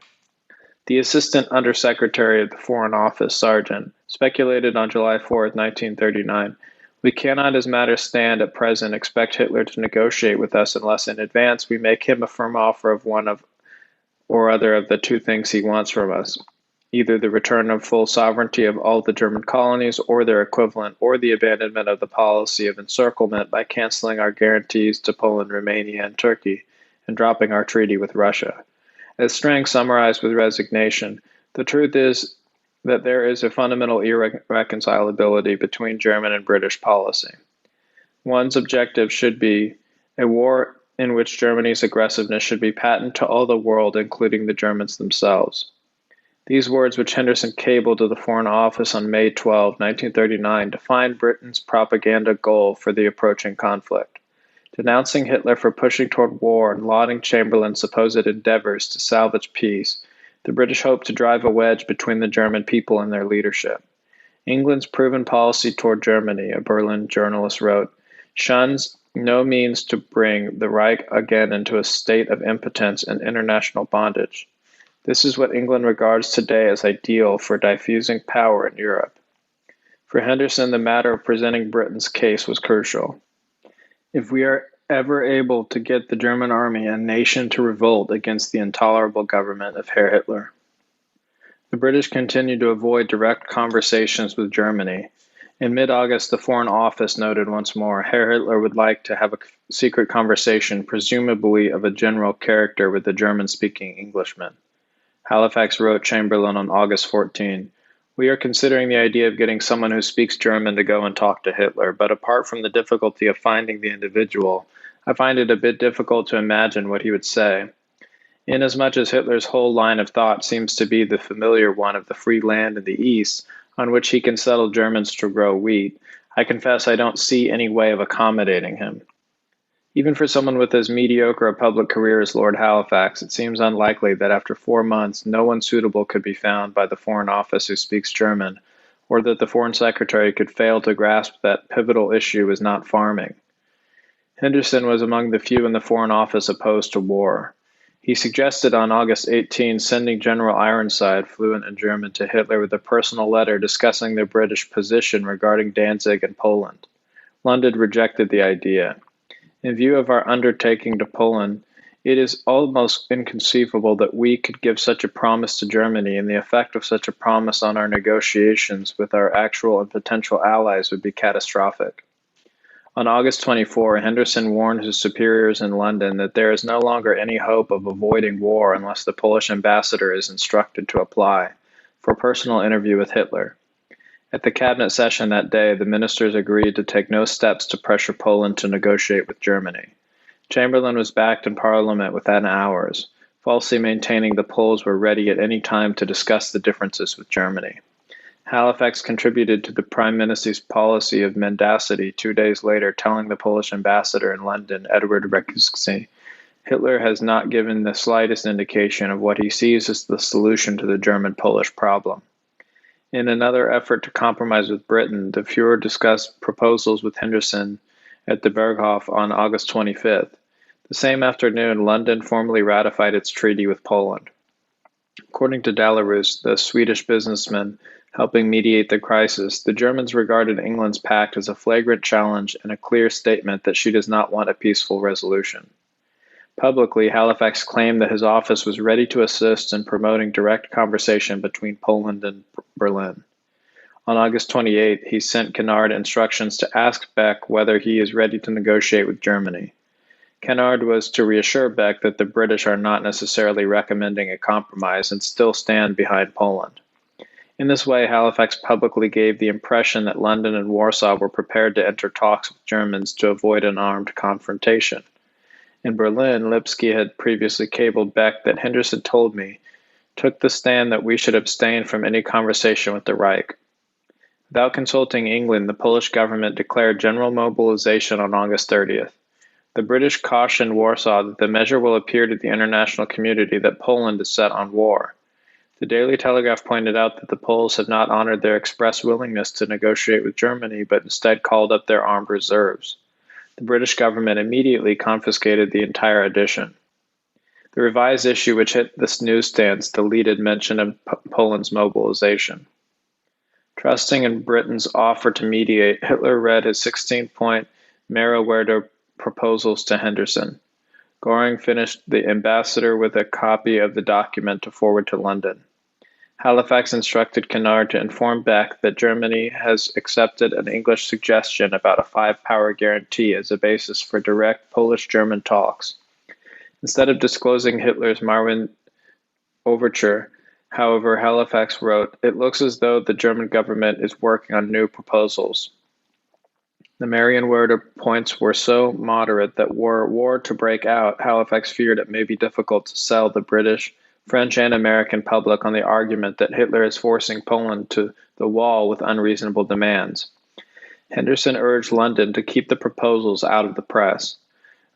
The Assistant Undersecretary of the Foreign Office, Sargent, speculated on July 4, 1939, "We cannot, as matters stand at present, expect Hitler to negotiate with us unless in advance we make him a firm offer of one of or other of the two things he wants from us, either the return of full sovereignty of all the German colonies or their equivalent, or the abandonment of the policy of encirclement by canceling our guarantees to Poland, Romania, and Turkey, and dropping our treaty with Russia." As Strang summarized with resignation, "The truth is that there is a fundamental irreconcilability between German and British policy. One's objective should be a war in which Germany's aggressiveness should be patent to all the world, including the Germans themselves." These words, which Henderson cabled to the Foreign Office on May 12, 1939, defined Britain's propaganda goal for the approaching conflict. Denouncing Hitler for pushing toward war and lauding Chamberlain's supposed endeavors to salvage peace, the British hoped to drive a wedge between the German people and their leadership. "England's proven policy toward Germany," a Berlin journalist wrote, "shuns no means to bring the Reich again into a state of impotence and international bondage. This is what England regards today as ideal for diffusing power in Europe." For Henderson, the matter of presenting Britain's case was crucial. "If we are ever able to get the German army and nation to revolt against the intolerable government of Herr Hitler." The British continued to avoid direct conversations with Germany. In mid-August, the Foreign Office noted once more, Herr Hitler would like to have a secret conversation, presumably of a general character, with a German-speaking Englishman. Halifax wrote Chamberlain on August 14, "We are considering the idea of getting someone who speaks German to go and talk to Hitler, but apart from the difficulty of finding the individual, I find it a bit difficult to imagine what he would say. Inasmuch as Hitler's whole line of thought seems to be the familiar one of the free land in the East, on which he can settle Germans to grow wheat, I confess I don't see any way of accommodating him." Even for someone with as mediocre a public career as Lord Halifax, it seems unlikely that after 4 months no one suitable could be found by the Foreign Office who speaks German, or that the Foreign Secretary could fail to grasp that pivotal issue is not farming. Henderson was among the few in the Foreign Office opposed to war. He suggested on August 18 sending General Ironside, fluent in German, to Hitler with a personal letter discussing the British position regarding Danzig and Poland. London rejected the idea. "In view of our undertaking to Poland, it is almost inconceivable that we could give such a promise to Germany, and the effect of such a promise on our negotiations with our actual and potential allies would be catastrophic." On August 24, Henderson warned his superiors in London that there is no longer any hope of avoiding war unless the Polish ambassador is instructed to apply for a personal interview with Hitler. At the cabinet session that day, the ministers agreed to take no steps to pressure Poland to negotiate with Germany. Chamberlain was backed in Parliament within hours, falsely maintaining the Poles were ready at any time to discuss the differences with Germany. Halifax contributed to the Prime Minister's policy of mendacity 2 days later, telling the Polish ambassador in London, Edward Rekusky, Hitler has not given the slightest indication of what he sees as the solution to the German-Polish problem. In another effort to compromise with Britain, the Fuhrer discussed proposals with Henderson at the Berghof on August 25th. The same afternoon, London formally ratified its treaty with Poland. According to Dalarus, the Swedish businessman helping mediate the crisis, the Germans regarded England's pact as a flagrant challenge and a clear statement that she does not want a peaceful resolution. Publicly, Halifax claimed that his office was ready to assist in promoting direct conversation between Poland and Berlin. On August 28, he sent Kennard instructions to ask Beck whether he is ready to negotiate with Germany. Kennard was to reassure Beck that the British are not necessarily recommending a compromise and still stand behind Poland. In this way, Halifax publicly gave the impression that London and Warsaw were prepared to enter talks with Germans to avoid an armed confrontation. In Berlin, Lipski had previously cabled Beck that Henderson told me, took the stand that we should abstain from any conversation with the Reich. Without consulting England, the Polish government declared general mobilization on August 30th. The British cautioned Warsaw that the measure will appear to the international community that Poland is set on war. The Daily Telegraph pointed out that the Poles have not honored their express willingness to negotiate with Germany, but instead called up their armed reserves. The British government immediately confiscated the entire edition. The revised issue, which hit the newsstands, deleted mention of Poland's mobilization. Trusting in Britain's offer to mediate, Hitler read his 16-point Mehrwerter proposals to Henderson. Göring finished the ambassador with a copy of the document to forward to London. Halifax instructed Kennard to inform Beck that Germany has accepted an English suggestion about a 5-power guarantee as a basis for direct Polish-German talks. Instead of disclosing Hitler's Marwin overture, however, Halifax wrote, "It looks as though the German government is working on new proposals." The Marienwerder points were so moderate that were war to break out, Halifax feared it may be difficult to sell the British, French, and American public on the argument that Hitler is forcing Poland to the wall with unreasonable demands. Henderson urged London to keep the proposals out of the press.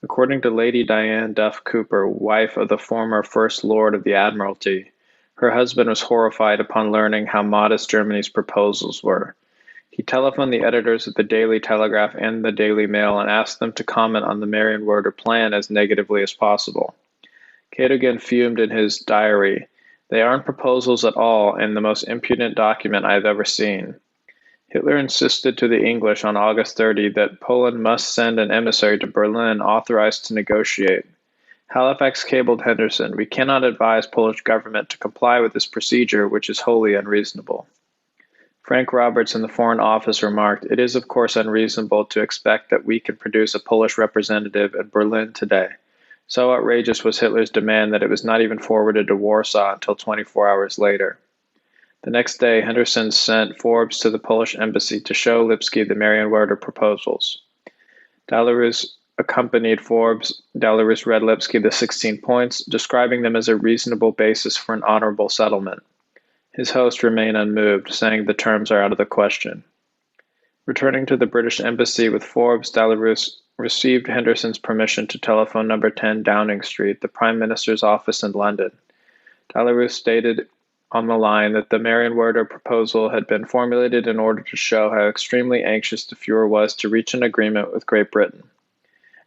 According to Lady Diane Duff Cooper, wife of the former First Lord of the Admiralty, her husband was horrified upon learning how modest Germany's proposals were. He telephoned the editors of the Daily Telegraph and the Daily Mail and asked them to comment on the Marienwerder plan as negatively as possible. Cadogan fumed in his diary, "They aren't proposals at all, and the most impudent document I have ever seen." Hitler insisted to the English on August 30 that Poland must send an emissary to Berlin authorized to negotiate. Halifax cabled Henderson, "We cannot advise Polish government to comply with this procedure, which is wholly unreasonable." Frank Roberts in the Foreign Office remarked, "It is of course unreasonable to expect that we can produce a Polish representative in Berlin today." So outrageous was Hitler's demand that it was not even forwarded to Warsaw until 24 hours later. The next day, Henderson sent Forbes to the Polish embassy to show Lipski the Marienwerder proposals. Dalarus accompanied Forbes. Dalarus read Lipski the 16 points, describing them as a reasonable basis for an honorable settlement. His host remained unmoved, saying the terms are out of the question. Returning to the British embassy with Forbes, Dalarus received Henderson's permission to telephone number 10 Downing Street, the Prime Minister's office in London. Dalarus stated on the line that the Marienwerder proposal had been formulated in order to show how extremely anxious the Fuhrer was to reach an agreement with Great Britain.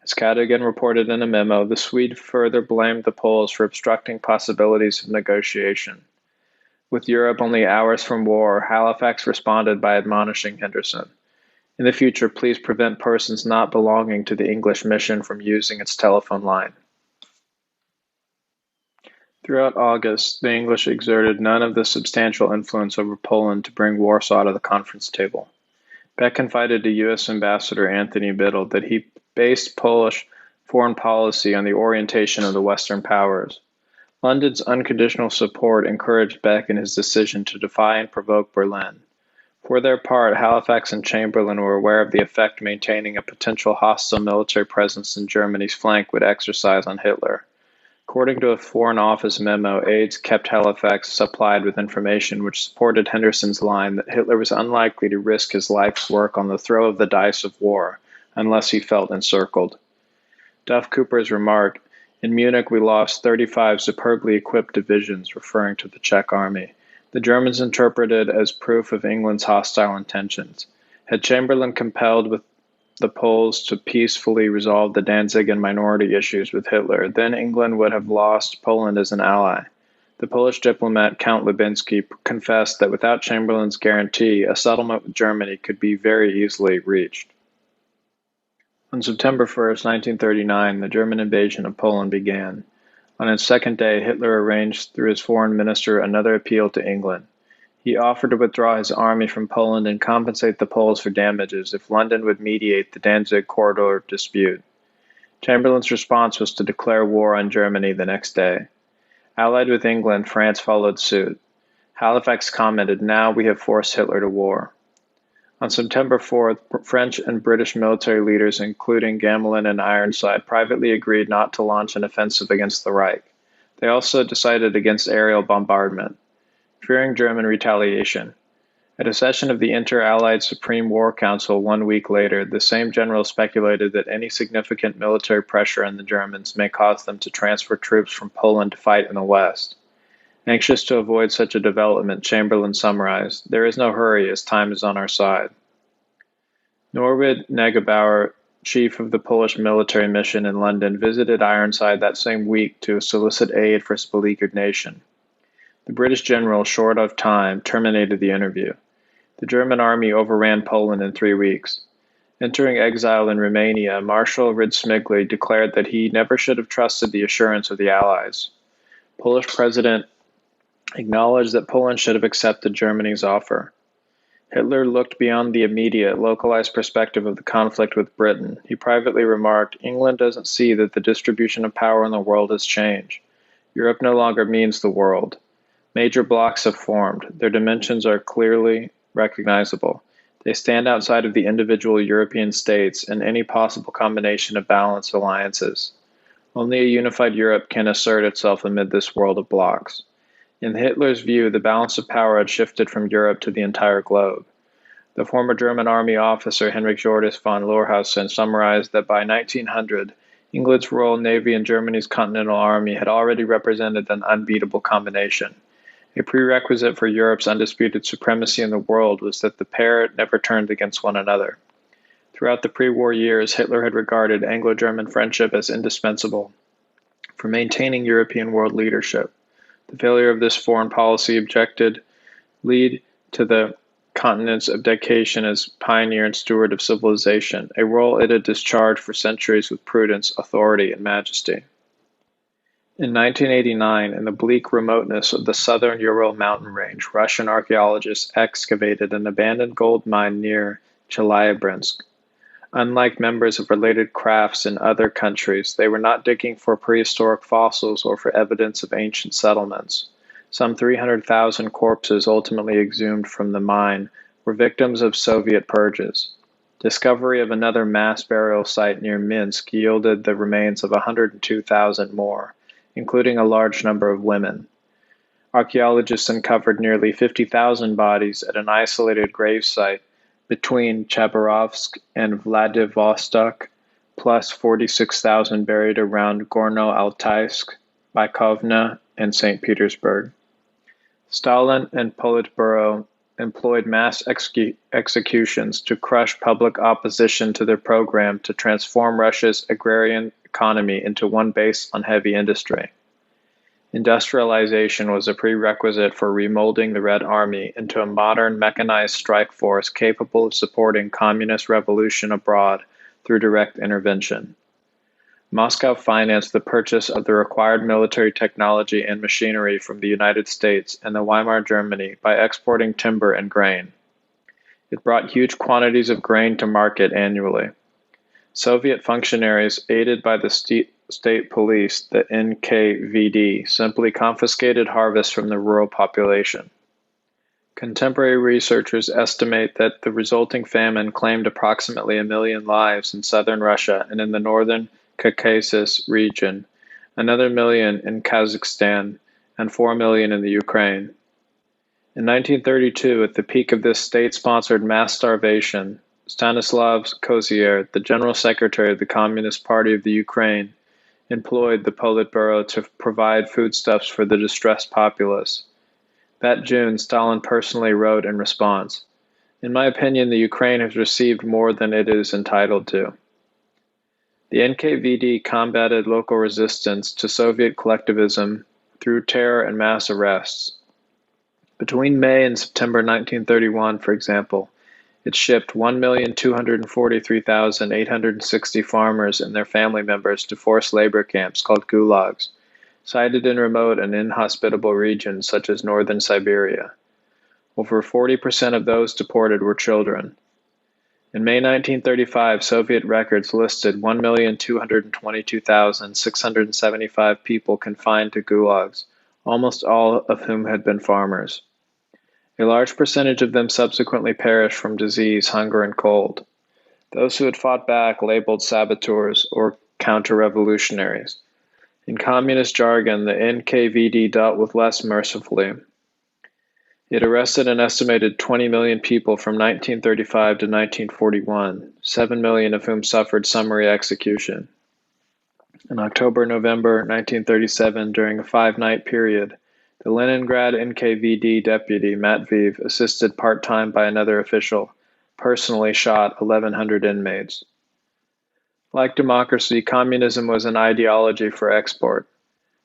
As Cadogan reported in a memo, the Swede further blamed the Poles for obstructing possibilities of negotiation. With Europe only hours from war, Halifax responded by admonishing Henderson, "In the future, please prevent persons not belonging to the English mission from using its telephone line." Throughout August, the English exerted none of the substantial influence over Poland to bring Warsaw to the conference table. Beck confided to U.S. Ambassador Anthony Biddle that he based Polish foreign policy on the orientation of the Western powers. London's unconditional support encouraged Beck in his decision to defy and provoke Berlin. For their part, Halifax and Chamberlain were aware of the effect maintaining a potential hostile military presence in Germany's flank would exercise on Hitler. According to a Foreign Office memo, aides kept Halifax supplied with information which supported Henderson's line that Hitler was unlikely to risk his life's work on the throw of the dice of war unless he felt encircled. Duff Cooper's remark, "In Munich we lost 35 superbly equipped divisions," referring to the Czech army. The Germans interpreted as proof of England's hostile intentions. Had Chamberlain compelled with the Poles to peacefully resolve the Danzig and minority issues with Hitler, then England would have lost Poland as an ally. The Polish diplomat Count Lubinsky confessed that without Chamberlain's guarantee, a settlement with Germany could be very easily reached. On September 1, 1939, the German invasion of Poland began. On its second day, Hitler arranged through his foreign minister another appeal to England. He offered to withdraw his army from Poland and compensate the Poles for damages if London would mediate the Danzig corridor dispute. Chamberlain's response was to declare war on Germany the next day. Allied with England, France followed suit. Halifax commented, "Now we have forced Hitler to war." On September 4th, French and British military leaders, including Gamelin and Ironside, privately agreed not to launch an offensive against the Reich. They also decided against aerial bombardment, fearing German retaliation. At a session of the Inter-Allied Supreme War Council 1 week later, the same general speculated that any significant military pressure on the Germans may cause them to transfer troops from Poland to fight in the West. Anxious to avoid such a development, Chamberlain summarized, "There is no hurry, as time is on our side." Norwood Negebauer, chief of the Polish military mission in London, visited Ironside that same week to solicit aid for his beleaguered nation. The British general, short of time, terminated the interview. The German army overran Poland in 3 weeks. Entering exile in Romania, Marshal Ridsmigli declared that he never should have trusted the assurance of the Allies. Polish President acknowledged that Poland should have accepted Germany's offer. Hitler looked beyond the immediate, localized perspective of the conflict with Britain. He privately remarked, "England doesn't see that the distribution of power in the world has changed. Europe no longer means the world. Major blocs have formed. Their dimensions are clearly recognizable. They stand outside of the individual European states and any possible combination of balanced alliances. Only a unified Europe can assert itself amid this world of blocs." In Hitler's view, the balance of power had shifted from Europe to the entire globe. The former German army officer Henrik Jordis von Lohrhausen summarized that by 1900, England's Royal Navy and Germany's Continental Army had already represented an unbeatable combination. A prerequisite for Europe's undisputed supremacy in the world was that the pair never turned against one another. Throughout the pre-war years, Hitler had regarded Anglo-German friendship as indispensable for maintaining European world leadership. The failure of this foreign policy objected lead to the continent's abdication as pioneer and steward of civilization, a role it had discharged for centuries with prudence, authority, and majesty. In 1989, in the bleak remoteness of the southern Ural mountain range, Russian archaeologists excavated an abandoned gold mine near Chelyabinsk. Unlike members of related crafts in other countries, they were not digging for prehistoric fossils or for evidence of ancient settlements. Some 300,000 corpses ultimately exhumed from the mine were victims of Soviet purges. Discovery of another mass burial site near Minsk yielded the remains of 102,000 more, including a large number of women. Archaeologists uncovered nearly 50,000 bodies at an isolated grave site between Chabarovsk and Vladivostok, plus 46,000 buried around Gorno-Altaysk, Bykovna, and St. Petersburg. Stalin and Politburo employed mass executions to crush public opposition to their program to transform Russia's agrarian economy into one based on heavy industry. Industrialization was a prerequisite for remolding the Red Army into a modern mechanized strike force capable of supporting communist revolution abroad through direct intervention. Moscow financed the purchase of the required military technology and machinery from the United States and the Weimar Germany by exporting timber and grain. It brought huge quantities of grain to market annually. Soviet functionaries, aided by the state police, the NKVD, simply confiscated harvests from the rural population. Contemporary researchers estimate that the resulting famine claimed approximately 1 million lives in southern Russia and in the northern Caucasus region, another million in Kazakhstan, and 4 million in the Ukraine. In 1932, at the peak of this state-sponsored mass starvation, Stanislav Kozier, the General Secretary of the Communist Party of the Ukraine, employed the Politburo to provide foodstuffs for the distressed populace. That June, Stalin personally wrote in response, "In my opinion, the Ukraine has received more than it is entitled to." The NKVD combated local resistance to Soviet collectivism through terror and mass arrests. Between May and September 1931, for example, it shipped 1,243,860 farmers and their family members to forced labor camps called gulags, sited in remote and inhospitable regions such as northern Siberia. Over 40% of those deported were children. In May 1935, Soviet records listed 1,222,675 people confined to gulags, almost all of whom had been farmers. A large percentage of them subsequently perished from disease, hunger, and cold. Those who had fought back labeled saboteurs or counter-revolutionaries. In communist jargon, the NKVD dealt with less mercifully. It arrested an estimated 20 million people from 1935 to 1941, 7 million of whom suffered summary execution. In October-November 1937, during a 5-night period, the Leningrad NKVD deputy, Matveev, assisted part-time by another official, personally shot 1,100 inmates. Like democracy, communism was an ideology for export.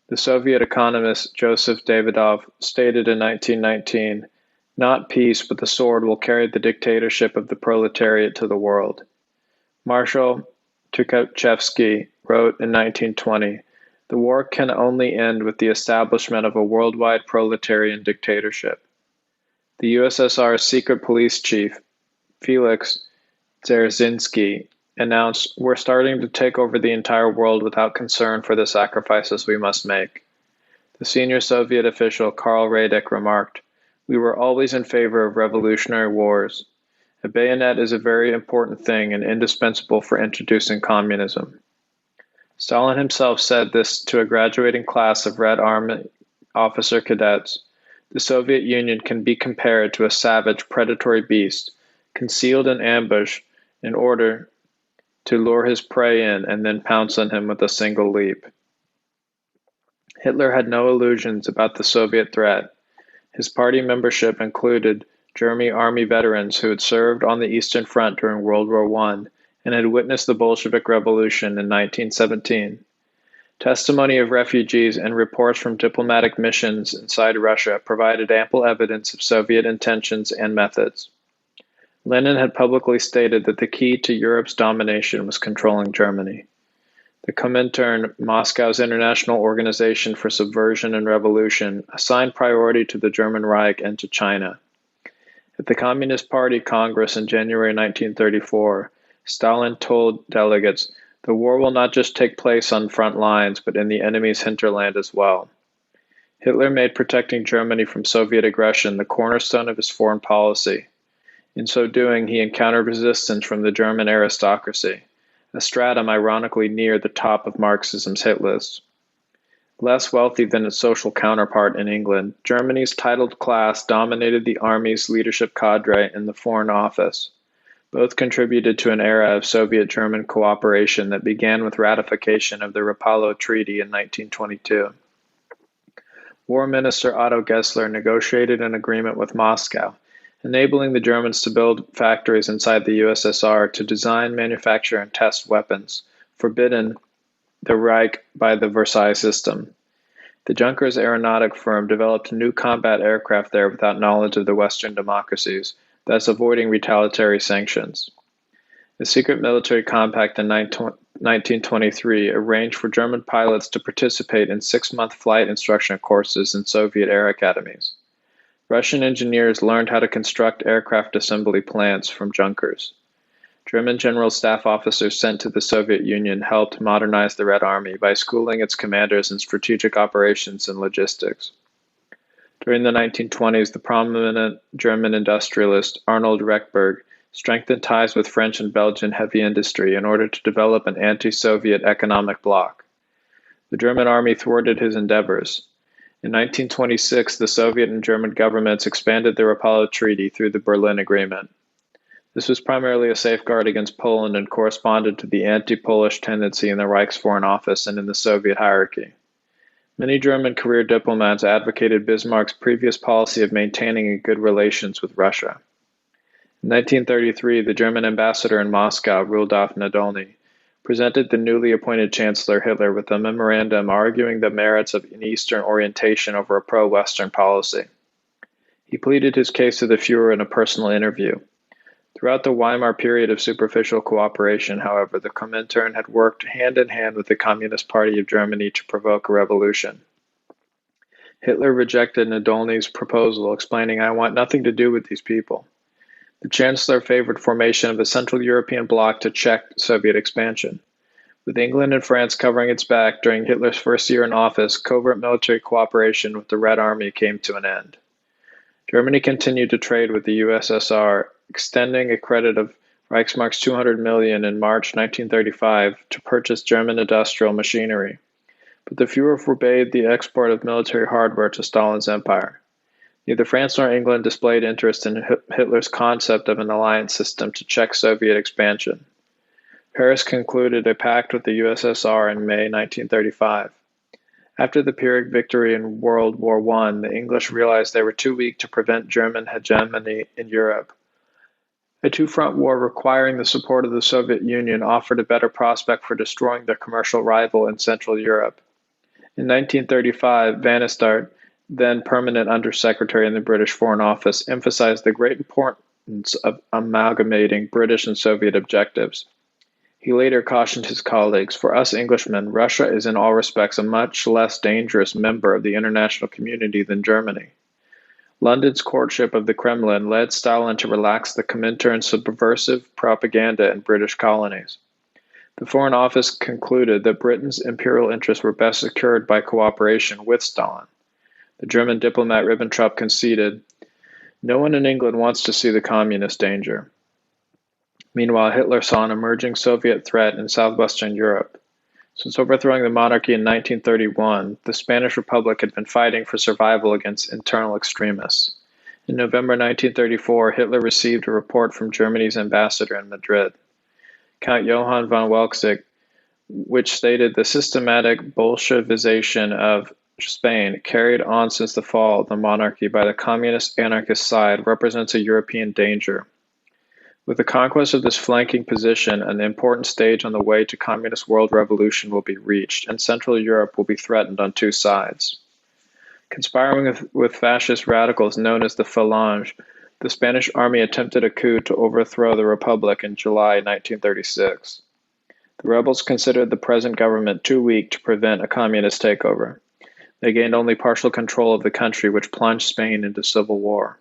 The Soviet economist Joseph Davidov stated in 1919, "Not peace, but the sword will carry the dictatorship of the proletariat to the world." Marshal Tukhachevsky wrote in 1920, "The war can only end with the establishment of a worldwide proletarian dictatorship." The USSR's secret police chief, Felix Dzerzhinsky, announced, "We're starting to take over the entire world without concern for the sacrifices we must make." The senior Soviet official Karl Radek remarked, "We were always in favor of revolutionary wars. A bayonet is a very important thing and indispensable for introducing communism." Stalin himself said this to a graduating class of Red Army officer cadets. The Soviet Union can be compared to a savage, predatory beast, concealed in ambush in order to lure his prey in and then pounce on him with a single leap. Hitler had no illusions about the Soviet threat. His party membership included German army veterans who had served on the Eastern Front during World War I and had witnessed the Bolshevik Revolution in 1917. Testimony of refugees and reports from diplomatic missions inside Russia provided ample evidence of Soviet intentions and methods. Lenin had publicly stated that the key to Europe's domination was controlling Germany. The Comintern, Moscow's international organization for subversion and revolution, assigned priority to the German Reich and to China. At the Communist Party Congress in January 1934, Stalin told delegates, "The war will not just take place on front lines, but in the enemy's hinterland as well." Hitler made protecting Germany from Soviet aggression the cornerstone of his foreign policy. In so doing, he encountered resistance from the German aristocracy, a stratum ironically near the top of Marxism's hit list. Less wealthy than its social counterpart in England, Germany's titled class dominated the army's leadership cadre in the Foreign Office. Both contributed to an era of Soviet-German cooperation that began with ratification of the Rapallo Treaty in 1922. War Minister Otto Gessler negotiated an agreement with Moscow, enabling the Germans to build factories inside the USSR to design, manufacture, and test weapons, forbidden the Reich by the Versailles System. The Junkers aeronautic firm developed new combat aircraft there without knowledge of the Western democracies, thus avoiding retaliatory sanctions. The secret military compact in 1923 arranged for German pilots to participate in 6-month flight instruction courses in Soviet air academies. Russian engineers learned how to construct aircraft assembly plants from Junkers. German general staff officers sent to the Soviet Union helped modernize the Red Army by schooling its commanders in strategic operations and logistics. During the 1920s, the prominent German industrialist Arnold Rechberg strengthened ties with French and Belgian heavy industry in order to develop an anti-Soviet economic bloc. The German army thwarted his endeavors. In 1926, the Soviet and German governments expanded the Rapallo Treaty through the Berlin Agreement. This was primarily a safeguard against Poland and corresponded to the anti-Polish tendency in the Reich's Foreign Office and in the Soviet hierarchy. Many German career diplomats advocated Bismarck's previous policy of maintaining good relations with Russia. In 1933, the German ambassador in Moscow, Rudolf Nadolny, presented the newly appointed Chancellor Hitler with a memorandum arguing the merits of an Eastern orientation over a pro-Western policy. He pleaded his case to the Führer in a personal interview. Throughout the Weimar period of superficial cooperation, however, the Comintern had worked hand in hand with the Communist Party of Germany to provoke a revolution. Hitler rejected Nadolny's proposal, explaining, "I want nothing to do with these people." The Chancellor favored formation of a Central European bloc to check Soviet expansion. With England and France covering its back during Hitler's first year in office, covert military cooperation with the Red Army came to an end. Germany continued to trade with the USSR, extending a credit of Reichsmarks 200 million in March 1935 to purchase German industrial machinery. But the Führer forbade the export of military hardware to Stalin's empire. Neither France nor England displayed interest in Hitler's concept of an alliance system to check Soviet expansion. Paris concluded a pact with the USSR in May 1935. After the Pyrrhic victory in World War I, the English realized they were too weak to prevent German hegemony in Europe. A two-front war requiring the support of the Soviet Union offered a better prospect for destroying their commercial rival in Central Europe. In 1935, Vansittart, then permanent undersecretary in the British Foreign Office, emphasized the great importance of amalgamating British and Soviet objectives. He later cautioned his colleagues, "For us Englishmen, Russia is in all respects a much less dangerous member of the international community than Germany." London's courtship of the Kremlin led Stalin to relax the Comintern's subversive propaganda in British colonies. The Foreign Office concluded that Britain's imperial interests were best secured by cooperation with Stalin. The German diplomat Ribbentrop conceded, "No one in England wants to see the communist danger." Meanwhile, Hitler saw an emerging Soviet threat in southwestern Europe. Since overthrowing the monarchy in 1931, the Spanish Republic had been fighting for survival against internal extremists. In November 1934, Hitler received a report from Germany's ambassador in Madrid, Count Johann von Welczek, which stated the systematic Bolshevization of Spain, carried on since the fall of the monarchy by the communist anarchist side, represents a European danger. With the conquest of this flanking position, an important stage on the way to communist world revolution will be reached, and Central Europe will be threatened on two sides. Conspiring with fascist radicals known as the Phalange, the Spanish army attempted a coup to overthrow the Republic in July 1936. The rebels considered the present government too weak to prevent a communist takeover. They gained only partial control of the country, which plunged Spain into civil war.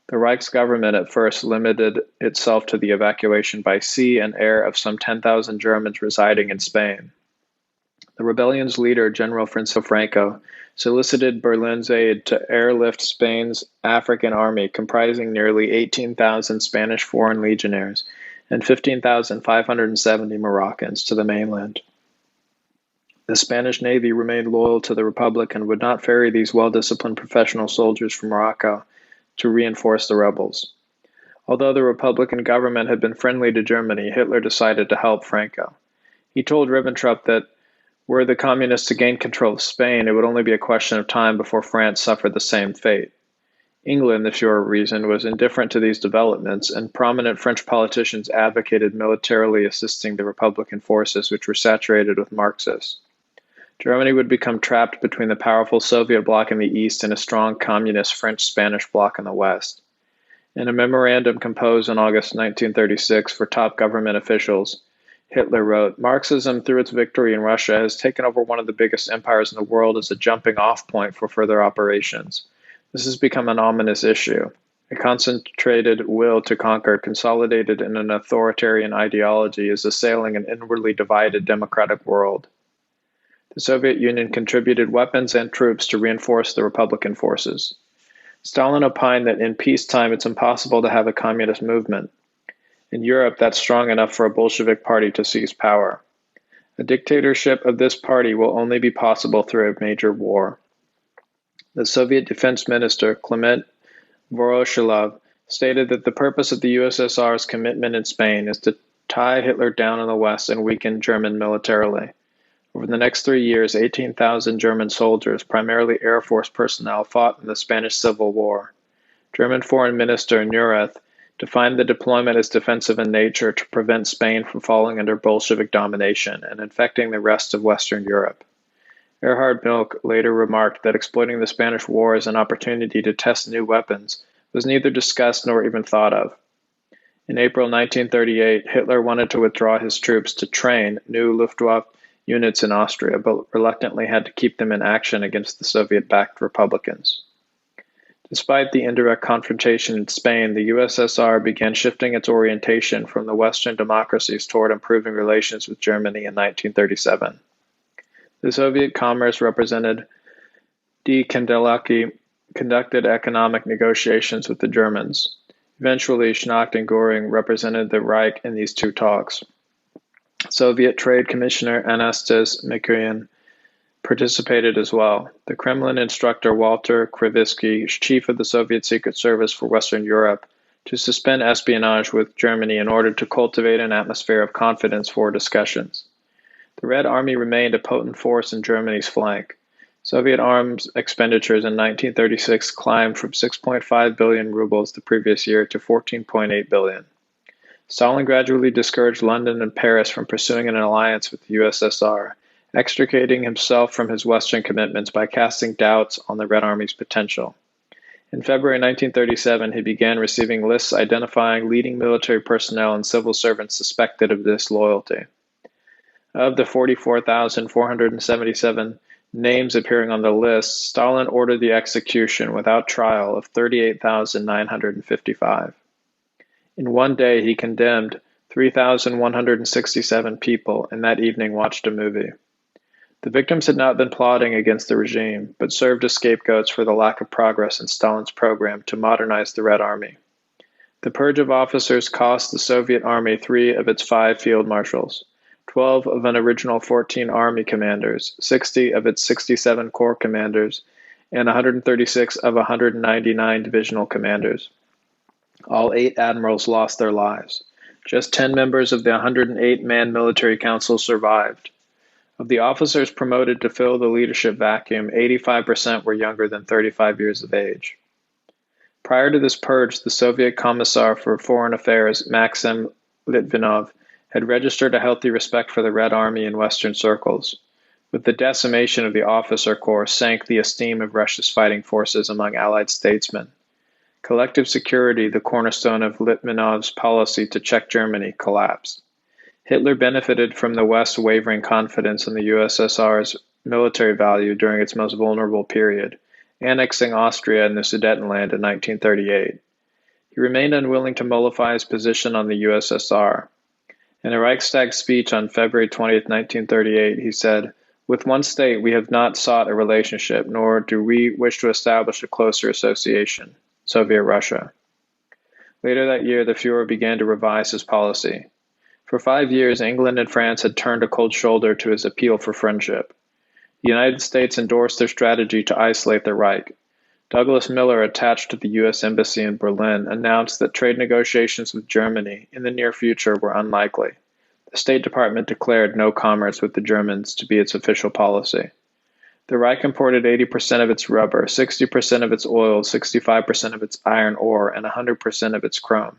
The Reich's government at first limited itself to the evacuation by sea and air of some 10,000 Germans residing in Spain. The rebellion's leader, General Franco, solicited Berlin's aid to airlift Spain's African army, comprising nearly 18,000 Spanish foreign legionnaires and 15,570 Moroccans, to the mainland. The Spanish Navy remained loyal to the Republic and would not ferry these well-disciplined professional soldiers from Morocco to reinforce the rebels. Although the Republican government had been friendly to Germany, Hitler decided to help Franco. He told Ribbentrop that were the communists to gain control of Spain, it would only be a question of time before France suffered the same fate. England, the Führer reasoned, was indifferent to these developments, and prominent French politicians advocated militarily assisting the Republican forces, which were saturated with Marxists. Germany would become trapped between the powerful Soviet bloc in the east and a strong communist French-Spanish bloc in the west. In a memorandum composed in August 1936 for top government officials, Hitler wrote, "Marxism, through its victory in Russia, has taken over one of the biggest empires in the world as a jumping-off point for further operations. This has become an ominous issue. A concentrated will to conquer, consolidated in an authoritarian ideology, is assailing an inwardly divided democratic world." The Soviet Union contributed weapons and troops to reinforce the Republican forces. Stalin opined that in peacetime it's impossible to have a communist movement. In Europe, that's strong enough for a Bolshevik party to seize power. A dictatorship of this party will only be possible through a major war. The Soviet Defense Minister, Clement Voroshilov, stated that the purpose of the USSR's commitment in Spain is to tie Hitler down in the West and weaken German militarily. Over the next 3 years, 18,000 German soldiers, primarily Air Force personnel, fought in the Spanish Civil War. German Foreign Minister Neurath defined the deployment as defensive in nature to prevent Spain from falling under Bolshevik domination and infecting the rest of Western Europe. Erhard Milch later remarked that exploiting the Spanish War as an opportunity to test new weapons was neither discussed nor even thought of. In April 1938, Hitler wanted to withdraw his troops to train new Luftwaffe units in Austria, but reluctantly had to keep them in action against the Soviet-backed Republicans. Despite the indirect confrontation in Spain, the USSR began shifting its orientation from the Western democracies toward improving relations with Germany in 1937. The Soviet Commerce Representative D. Kandelaki conducted economic negotiations with the Germans. Eventually, Schnacht and Göring represented the Reich in these two talks. Soviet Trade Commissioner Anastas Mikoyan participated as well. The Kremlin instructor Walter Krivitsky, chief of the Soviet Secret Service for Western Europe, to suspend espionage with Germany in order to cultivate an atmosphere of confidence for discussions. The Red Army remained a potent force in Germany's flank. Soviet arms expenditures in 1936 climbed from 6.5 billion rubles the previous year to 14.8 billion. Stalin gradually discouraged London and Paris from pursuing an alliance with the USSR, extricating himself from his Western commitments by casting doubts on the Red Army's potential. In February 1937, he began receiving lists identifying leading military personnel and civil servants suspected of disloyalty. Of the 44,477 names appearing on the list, Stalin ordered the execution without trial of 38,955. In one day, he condemned 3,167 people, and that evening watched a movie. The victims had not been plotting against the regime, but served as scapegoats for the lack of progress in Stalin's program to modernize the Red Army. The purge of officers cost the Soviet Army 3 of its 5 field marshals, 12 of an original 14 army commanders, 60 of its 67 corps commanders, and 136 of 199 divisional commanders. All 8 admirals lost their lives. Just 10 members of the 108-man military council survived. Of the officers promoted to fill the leadership vacuum, 85% were younger than 35 years of age. Prior to this purge, the Soviet Commissar for Foreign Affairs, Maxim Litvinov, had registered a healthy respect for the Red Army in Western circles. With the decimation of the officer corps sank the esteem of Russia's fighting forces among Allied statesmen. Collective security, the cornerstone of Litvinov's policy to check Germany, collapsed. Hitler benefited from the West's wavering confidence in the USSR's military value during its most vulnerable period, annexing Austria and the Sudetenland in 1938. He remained unwilling to mollify his position on the USSR. In a Reichstag speech on February 20, 1938, he said, "With one state we have not sought a relationship, nor do we wish to establish a closer association, Soviet Russia." Later that year, the Fuhrer began to revise his policy. For 5 years, England and France had turned a cold shoulder to his appeal for friendship. The United States endorsed their strategy to isolate the Reich. Douglas Miller, attached to the U.S. Embassy in Berlin, announced that trade negotiations with Germany in the near future were unlikely. The State Department declared no commerce with the Germans to be its official policy. The Reich imported 80% of its rubber, 60% of its oil, 65% of its iron ore, and 100% of its chrome.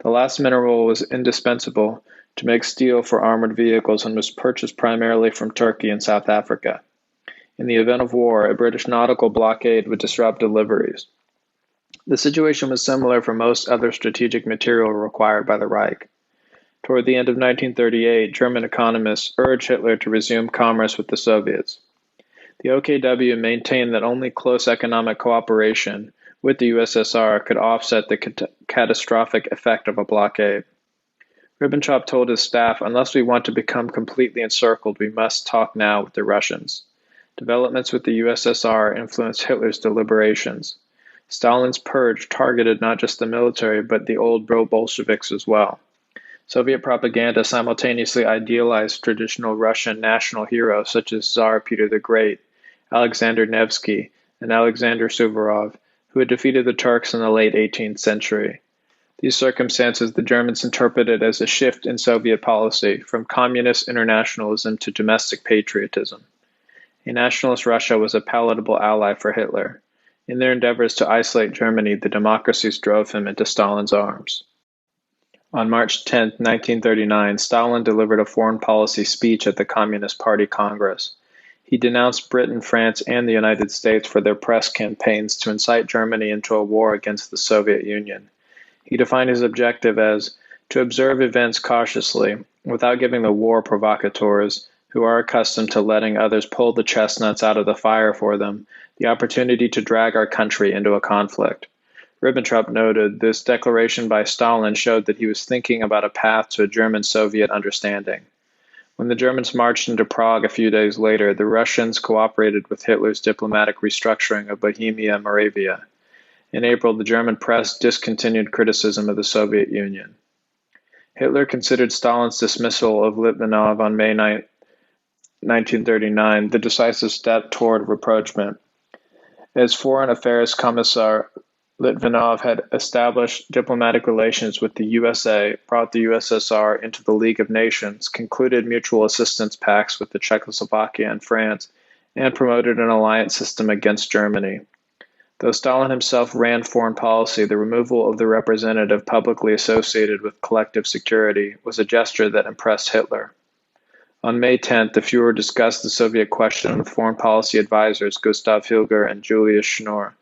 The last mineral was indispensable to make steel for armored vehicles and was purchased primarily from Turkey and South Africa. In the event of war, a British nautical blockade would disrupt deliveries. The situation was similar for most other strategic material required by the Reich. Toward the end of 1938, German economists urged Hitler to resume commerce with the Soviets. The OKW maintained that only close economic cooperation with the USSR could offset the catastrophic effect of a blockade. Ribbentrop told his staff, "Unless we want to become completely encircled, we must talk now with the Russians." Developments with the USSR influenced Hitler's deliberations. Stalin's purge targeted not just the military, but the old Bolsheviks as well. Soviet propaganda simultaneously idealized traditional Russian national heroes such as Tsar Peter the Great, Alexander Nevsky, and Alexander Suvorov, who had defeated the Turks in the late 18th century. These circumstances the Germans interpreted as a shift in Soviet policy from communist internationalism to domestic patriotism. A nationalist Russia was a palatable ally for Hitler. In their endeavors to isolate Germany, the democracies drove him into Stalin's arms. On March 10, 1939, Stalin delivered a foreign policy speech at the Communist Party Congress. He denounced Britain, France, and the United States for their press campaigns to incite Germany into a war against the Soviet Union. He defined his objective as to observe events cautiously, without giving the war provocateurs, who are accustomed to letting others pull the chestnuts out of the fire for them, the opportunity to drag our country into a conflict. Ribbentrop noted this declaration by Stalin showed that he was thinking about a path to a German-Soviet understanding. When the Germans marched into Prague a few days later, the Russians cooperated with Hitler's diplomatic restructuring of Bohemia and Moravia. In April, the German press discontinued criticism of the Soviet Union. Hitler considered Stalin's dismissal of Litvinov on May 9, 1939, the decisive step toward rapprochement. As Foreign Affairs Commissar, Litvinov had established diplomatic relations with the USA, brought the USSR into the League of Nations, concluded mutual assistance pacts with the Czechoslovakia and France, and promoted an alliance system against Germany. Though Stalin himself ran foreign policy, the removal of the representative publicly associated with collective security was a gesture that impressed Hitler. On May 10th, the Fuhrer discussed the Soviet question with foreign policy advisors Gustav Hilger and Julius Schnorr.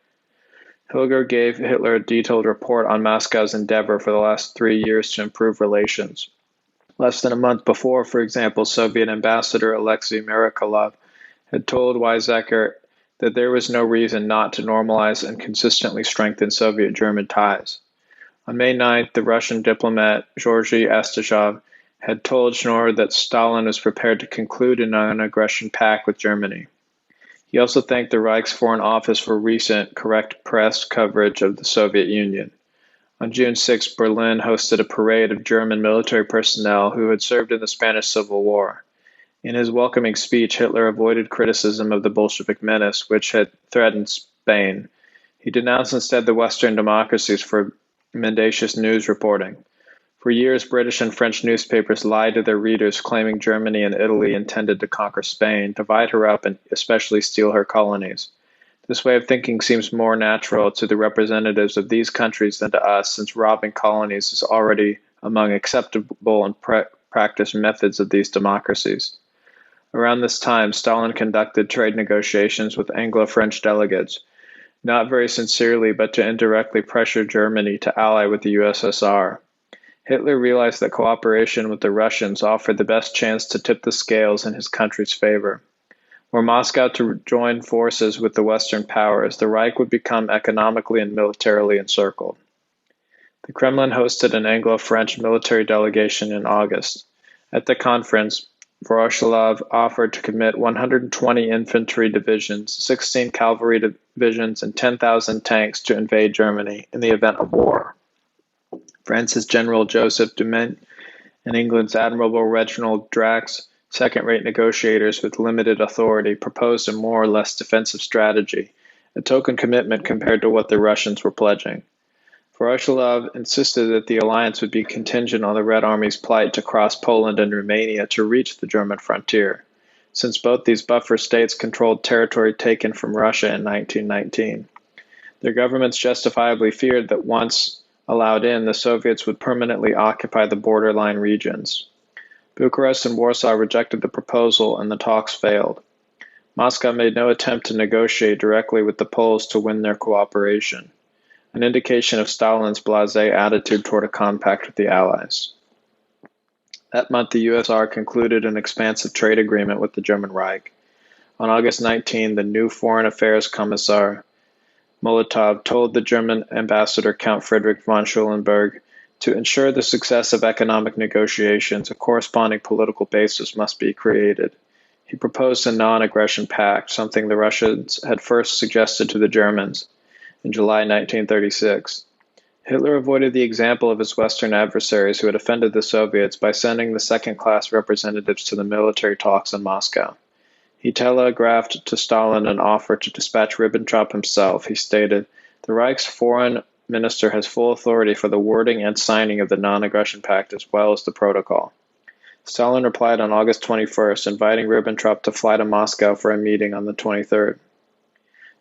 Hilger gave Hitler a detailed report on Moscow's endeavor for the last 3 years to improve relations. Less than a month before, for example, Soviet Ambassador Alexei Mirakulov had told Weizsäcker that there was no reason not to normalize and consistently strengthen Soviet-German ties. On May 9th, the Russian diplomat Georgy Astashov had told Schnorr that Stalin was prepared to conclude a non-aggression pact with Germany. He also thanked the Reich's Foreign Office for recent correct press coverage of the Soviet Union. On June 6, Berlin hosted a parade of German military personnel who had served in the Spanish Civil War. In his welcoming speech, Hitler avoided criticism of the Bolshevik menace, which had threatened Spain. He denounced instead the Western democracies for mendacious news reporting. For years, British and French newspapers lied to their readers, claiming Germany and Italy intended to conquer Spain, divide her up, and especially steal her colonies. This way of thinking seems more natural to the representatives of these countries than to us, since robbing colonies is already among acceptable and practiced methods of these democracies. Around this time, Stalin conducted trade negotiations with Anglo-French delegates, not very sincerely, but to indirectly pressure Germany to ally with the USSR. Hitler realized that cooperation with the Russians offered the best chance to tip the scales in his country's favor. Were Moscow to join forces with the Western powers, the Reich would become economically and militarily encircled. The Kremlin hosted an Anglo-French military delegation in August. At the conference, Voroshilov offered to commit 120 infantry divisions, 16 cavalry divisions, and 10,000 tanks to invade Germany in the event of war. France's General Joseph Dumont and England's Admiral Reginald Drax, second-rate negotiators with limited authority, proposed a more or less defensive strategy, a token commitment compared to what the Russians were pledging. Voroshilov insisted that the alliance would be contingent on the Red Army's plight to cross Poland and Romania to reach the German frontier, since both these buffer states controlled territory taken from Russia in 1919. Their governments justifiably feared that once allowed in, the Soviets would permanently occupy the borderline regions. Bucharest and Warsaw rejected the proposal, and the talks failed. Moscow made no attempt to negotiate directly with the Poles to win their cooperation, an indication of Stalin's blasé attitude toward a compact with the Allies. That month, the USSR concluded an expansive trade agreement with the German Reich. On August 19, the new Foreign Affairs Commissar, Molotov, told the German ambassador Count Friedrich von Schulenburg, to ensure the success of economic negotiations, a corresponding political basis must be created. He proposed a non-aggression pact, something the Russians had first suggested to the Germans in July 1936. Hitler avoided the example of his Western adversaries who had offended the Soviets by sending the second-class representatives to the military talks in Moscow. He telegraphed to Stalin an offer to dispatch Ribbentrop himself. He stated, "The Reich's foreign minister has full authority for the wording and signing of the non-aggression pact as well as the protocol." Stalin replied on August 21st, inviting Ribbentrop to fly to Moscow for a meeting on the 23rd.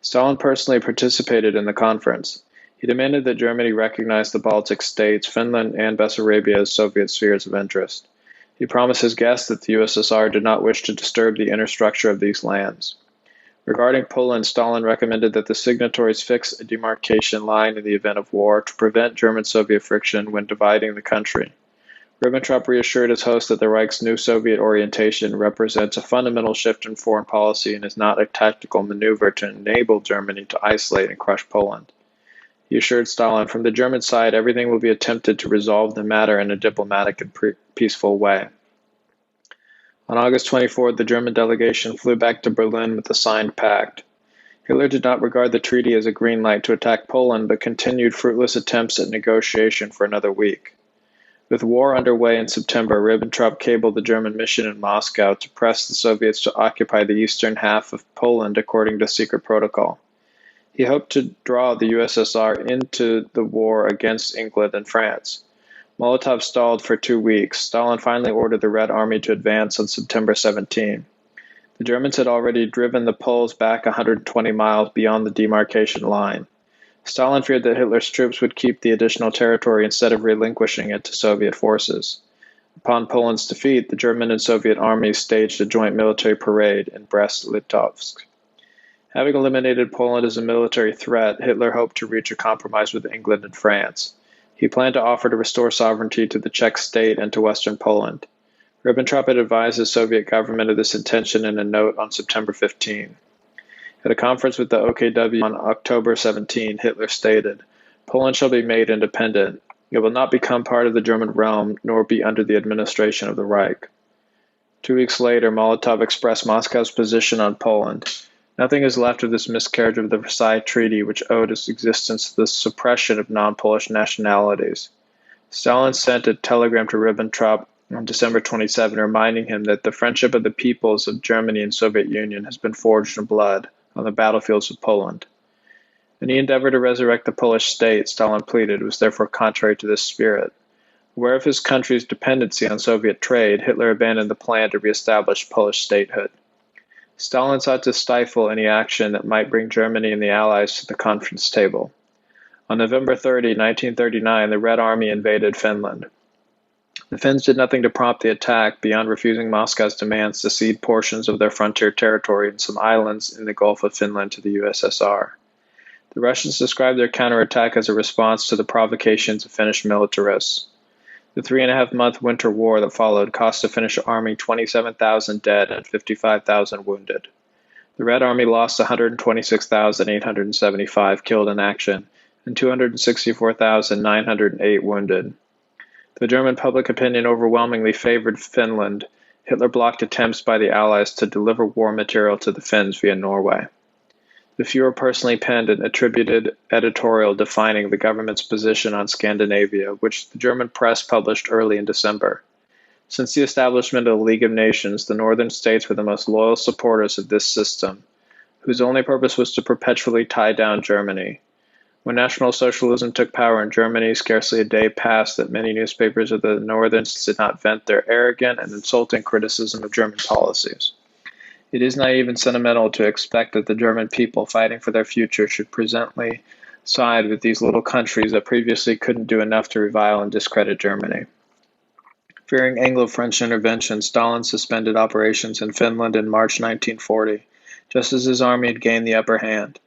Stalin personally participated in the conference. He demanded that Germany recognize the Baltic states, Finland, and Bessarabia as Soviet spheres of interest. He promised his guests that the USSR did not wish to disturb the inner structure of these lands. Regarding Poland, Stalin recommended that the signatories fix a demarcation line in the event of war to prevent German-Soviet friction when dividing the country. Ribbentrop reassured his host that the Reich's new Soviet orientation represents a fundamental shift in foreign policy and is not a tactical maneuver to enable Germany to isolate and crush Poland. He assured Stalin, "From the German side, everything will be attempted to resolve the matter in a diplomatic and peaceful way." On August 24th, the German delegation flew back to Berlin with the signed pact. Hitler did not regard the treaty as a green light to attack Poland, but continued fruitless attempts at negotiation for another week. With war underway in September, Ribbentrop cabled the German mission in Moscow to press the Soviets to occupy the eastern half of Poland according to secret protocol. He hoped to draw the USSR into the war against England and France. Molotov stalled for 2 weeks. Stalin finally ordered the Red Army to advance on September 17. The Germans had already driven the Poles back 120 miles beyond the demarcation line. Stalin feared that Hitler's troops would keep the additional territory instead of relinquishing it to Soviet forces. Upon Poland's defeat, the German and Soviet armies staged a joint military parade in Brest-Litovsk. Having eliminated Poland as a military threat, Hitler hoped to reach a compromise with England and France. He planned to offer to restore sovereignty to the Czech state and to Western Poland. Ribbentrop had advised the Soviet government of this intention in a note on September 15. At a conference with the OKW on October 17, Hitler stated, "Poland shall be made independent. It will not become part of the German realm, nor be under the administration of the Reich." 2 weeks later, Molotov expressed Moscow's position on Poland. Nothing is left of this miscarriage of the Versailles Treaty, which owed its existence to the suppression of non-Polish nationalities. Stalin sent a telegram to Ribbentrop on December 27, reminding him that the friendship of the peoples of Germany and Soviet Union has been forged in blood on the battlefields of Poland. Any endeavor to resurrect the Polish state, Stalin pleaded, was therefore contrary to this spirit. Aware of his country's dependency on Soviet trade, Hitler abandoned the plan to reestablish Polish statehood. Stalin sought to stifle any action that might bring Germany and the Allies to the conference table. On November 30, 1939, the Red Army invaded Finland. The Finns did nothing to prompt the attack beyond refusing Moscow's demands to cede portions of their frontier territory and some islands in the Gulf of Finland to the USSR. The Russians described their counterattack as a response to the provocations of Finnish militarists. The 3.5-month winter war that followed cost the Finnish army 27,000 dead and 55,000 wounded. The Red Army lost 126,875 killed in action and 264,908 wounded. Though German public opinion overwhelmingly favored Finland, Hitler blocked attempts by the Allies to deliver war material to the Finns via Norway. The Fuhrer personally penned an attributed editorial defining the government's position on Scandinavia, which the German press published early in December. Since the establishment of the League of Nations, the northern states were the most loyal supporters of this system, whose only purpose was to perpetually tie down Germany. When National Socialism took power in Germany, scarcely a day passed that many newspapers of the northern states did not vent their arrogant and insulting criticism of German policies. It is naive and sentimental to expect that the German people fighting for their future should presently side with these little countries that previously couldn't do enough to revile and discredit Germany. Fearing Anglo-French intervention, Stalin suspended operations in Finland in March 1940, just as his army had gained the upper hand.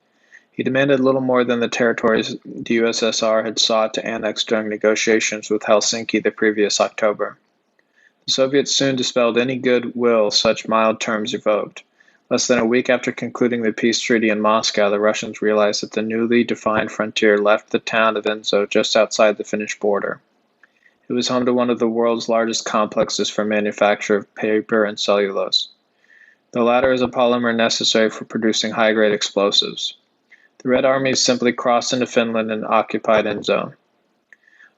He demanded little more than the territories the USSR had sought to annex during negotiations with Helsinki the previous October. The Soviets soon dispelled any goodwill such mild terms evoked. Less than a week after concluding the peace treaty in Moscow, the Russians realized that the newly defined frontier left the town of Enzo just outside the Finnish border. It was home to one of the world's largest complexes for manufacture of paper and cellulose. The latter is a polymer necessary for producing high-grade explosives. The Red Army simply crossed into Finland and occupied Enzo.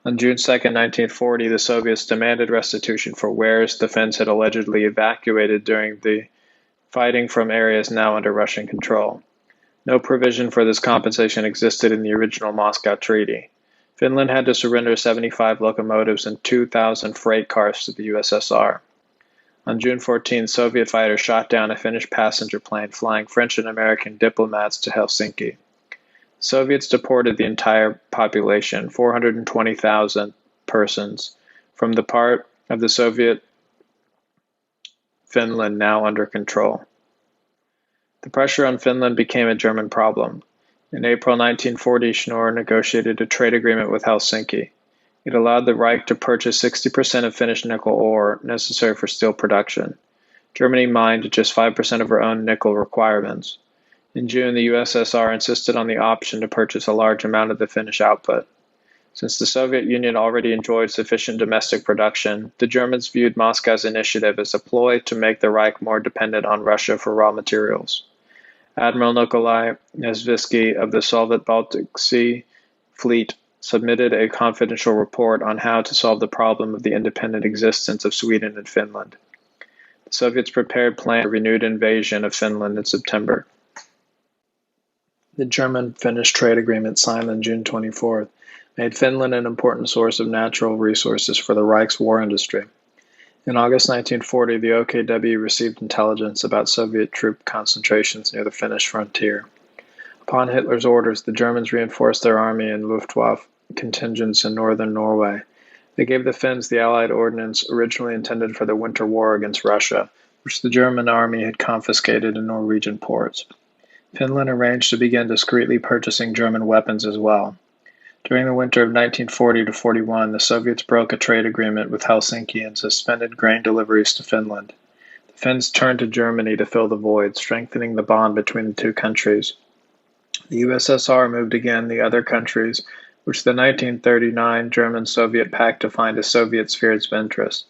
On June 2, 1940, the Soviets demanded restitution for wares the Finns had allegedly evacuated during the fighting from areas now under Russian control. No provision for this compensation existed in the original Moscow Treaty. Finland had to surrender 75 locomotives and 2,000 freight cars to the USSR. On June 14, Soviet fighters shot down a Finnish passenger plane flying French and American diplomats to Helsinki. Soviets deported the entire population, 420,000 persons, from the part of the Soviet Finland now under control. The pressure on Finland became a German problem. In April 1940, Schnorr negotiated a trade agreement with Helsinki. It allowed the Reich to purchase 60% of Finnish nickel ore necessary for steel production. Germany mined just 5% of her own nickel requirements. In June, the USSR insisted on the option to purchase a large amount of the Finnish output. Since the Soviet Union already enjoyed sufficient domestic production, the Germans viewed Moscow's initiative as a ploy to make the Reich more dependent on Russia for raw materials. Admiral Nikolai Nesvitsky of the Soviet Baltic Sea Fleet submitted a confidential report on how to solve the problem of the independent existence of Sweden and Finland. The Soviets prepared plans for a renewed invasion of Finland in September. The German-Finnish trade agreement signed on June 24th made Finland an important source of natural resources for the Reich's war industry. In August 1940, the OKW received intelligence about Soviet troop concentrations near the Finnish frontier. Upon Hitler's orders, the Germans reinforced their army and Luftwaffe contingents in northern Norway. They gave the Finns the Allied ordnance originally intended for the winter war against Russia, which the German army had confiscated in Norwegian ports. Finland arranged to begin discreetly purchasing German weapons as well. During the winter of 1940-41, the Soviets broke a trade agreement with Helsinki and suspended grain deliveries to Finland. The Finns turned to Germany to fill the void, strengthening the bond between the two countries. The USSR moved again the other countries, which the 1939 German-Soviet Pact defined as Soviet spheres of interest.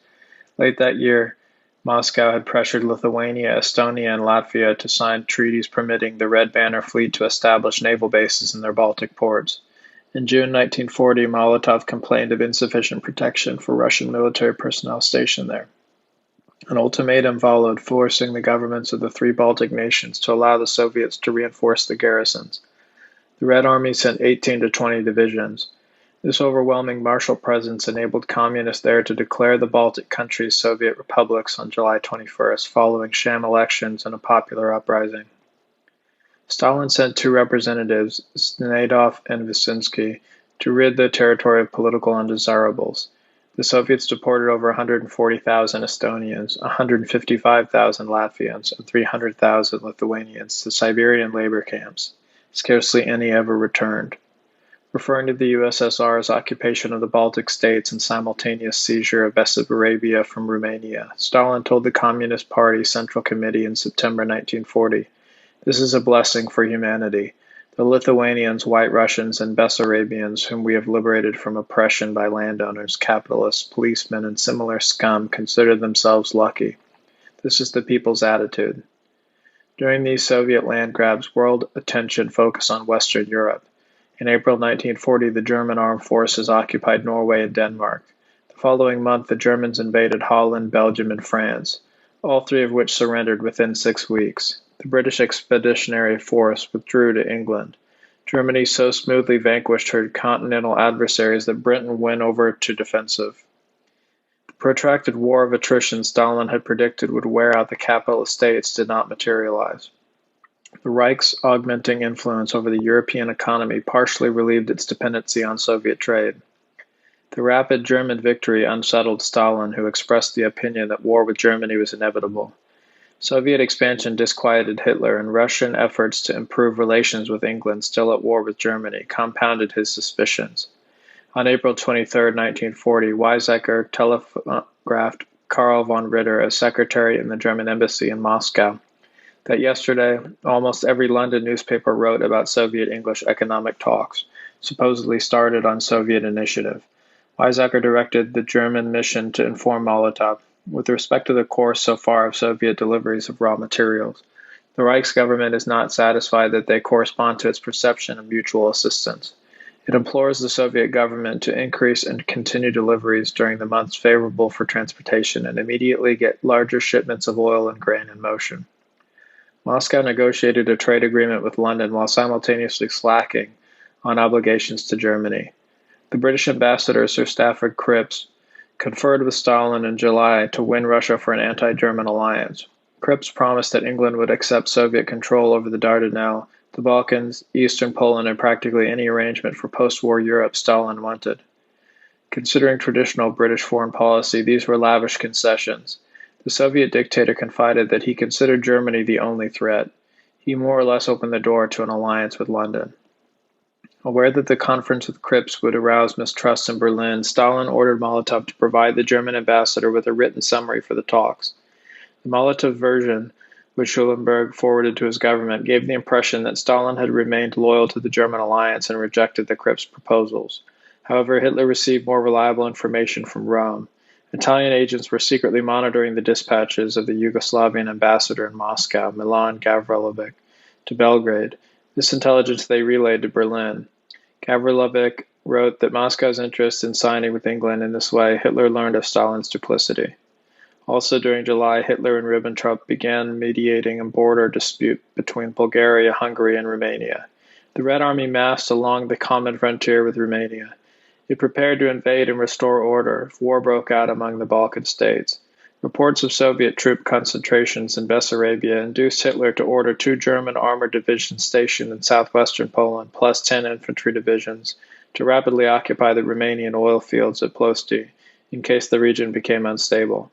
Late that year, Moscow had pressured Lithuania, Estonia, and Latvia to sign treaties permitting the Red Banner Fleet to establish naval bases in their Baltic ports. In June 1940, Molotov complained of insufficient protection for Russian military personnel stationed there. An ultimatum followed, forcing the governments of the three Baltic nations to allow the Soviets to reinforce the garrisons. The Red Army sent 18 to 20 divisions. This overwhelming martial presence enabled communists there to declare the Baltic countries Soviet republics on July 21st, following sham elections and a popular uprising. Stalin sent two representatives, Snedov and Vyshensky, to rid the territory of political undesirables. The Soviets deported over 140,000 Estonians, 155,000 Latvians, and 300,000 Lithuanians to Siberian labor camps. Scarcely any ever returned. Referring to the USSR's occupation of the Baltic states and simultaneous seizure of Bessarabia from Romania, Stalin told the Communist Party Central Committee in September 1940, "This is a blessing for humanity. The Lithuanians, White Russians, and Bessarabians, whom we have liberated from oppression by landowners, capitalists, policemen, and similar scum, consider themselves lucky. This is the people's attitude." During these Soviet land grabs, world attention focused on Western Europe. In April 1940, the German armed forces occupied Norway and Denmark. The following month, the Germans invaded Holland, Belgium, and France, all three of which surrendered within 6 weeks. The British Expeditionary Force withdrew to England. Germany so smoothly vanquished her continental adversaries that Britain went over to defensive. The protracted war of attrition Stalin had predicted would wear out the capitalist states did not materialize. The Reich's augmenting influence over the European economy partially relieved its dependency on Soviet trade. The rapid German victory unsettled Stalin, who expressed the opinion that war with Germany was inevitable. Soviet expansion disquieted Hitler, and Russian efforts to improve relations with England, still at war with Germany, compounded his suspicions. On April 23, 1940, Weizsäcker telegraphed Karl von Ritter, as secretary in the German embassy in Moscow, that yesterday almost every London newspaper wrote about Soviet-English economic talks, supposedly started on Soviet initiative. Weizsäcker directed the German mission to inform Molotov, with respect to the course so far of Soviet deliveries of raw materials. The Reich's government is not satisfied that they correspond to its perception of mutual assistance. It implores the Soviet government to increase and continue deliveries during the months favorable for transportation and immediately get larger shipments of oil and grain in motion. Moscow negotiated a trade agreement with London while simultaneously slacking on obligations to Germany. The British ambassador, Sir Stafford Cripps, conferred with Stalin in July to win Russia for an anti-German alliance. Cripps promised that England would accept Soviet control over the Dardanelles, the Balkans, eastern Poland, and practically any arrangement for post-war Europe Stalin wanted. Considering traditional British foreign policy, these were lavish concessions. The Soviet dictator confided that he considered Germany the only threat. He more or less opened the door to an alliance with London. Aware that the conference with Cripps would arouse mistrust in Berlin, Stalin ordered Molotov to provide the German ambassador with a written summary for the talks. The Molotov version, which Schulenburg forwarded to his government, gave the impression that Stalin had remained loyal to the German alliance and rejected the Cripps proposals. However, Hitler received more reliable information from Rome. Italian agents were secretly monitoring the dispatches of the Yugoslavian ambassador in Moscow, Milan Gavrilovic, to Belgrade. This intelligence they relayed to Berlin. Gavrilovic wrote that Moscow's interest in siding with England in this way, Hitler learned of Stalin's duplicity. Also during July, Hitler and Ribbentrop began mediating a border dispute between Bulgaria, Hungary, and Romania. The Red Army massed along the common frontier with Romania. It prepared to invade and restore order if war broke out among the Balkan states. Reports of Soviet troop concentrations in Bessarabia induced Hitler to order 2 German armored divisions stationed in southwestern Poland, plus 10 infantry divisions, to rapidly occupy the Romanian oil fields at Ploesti, in case the region became unstable.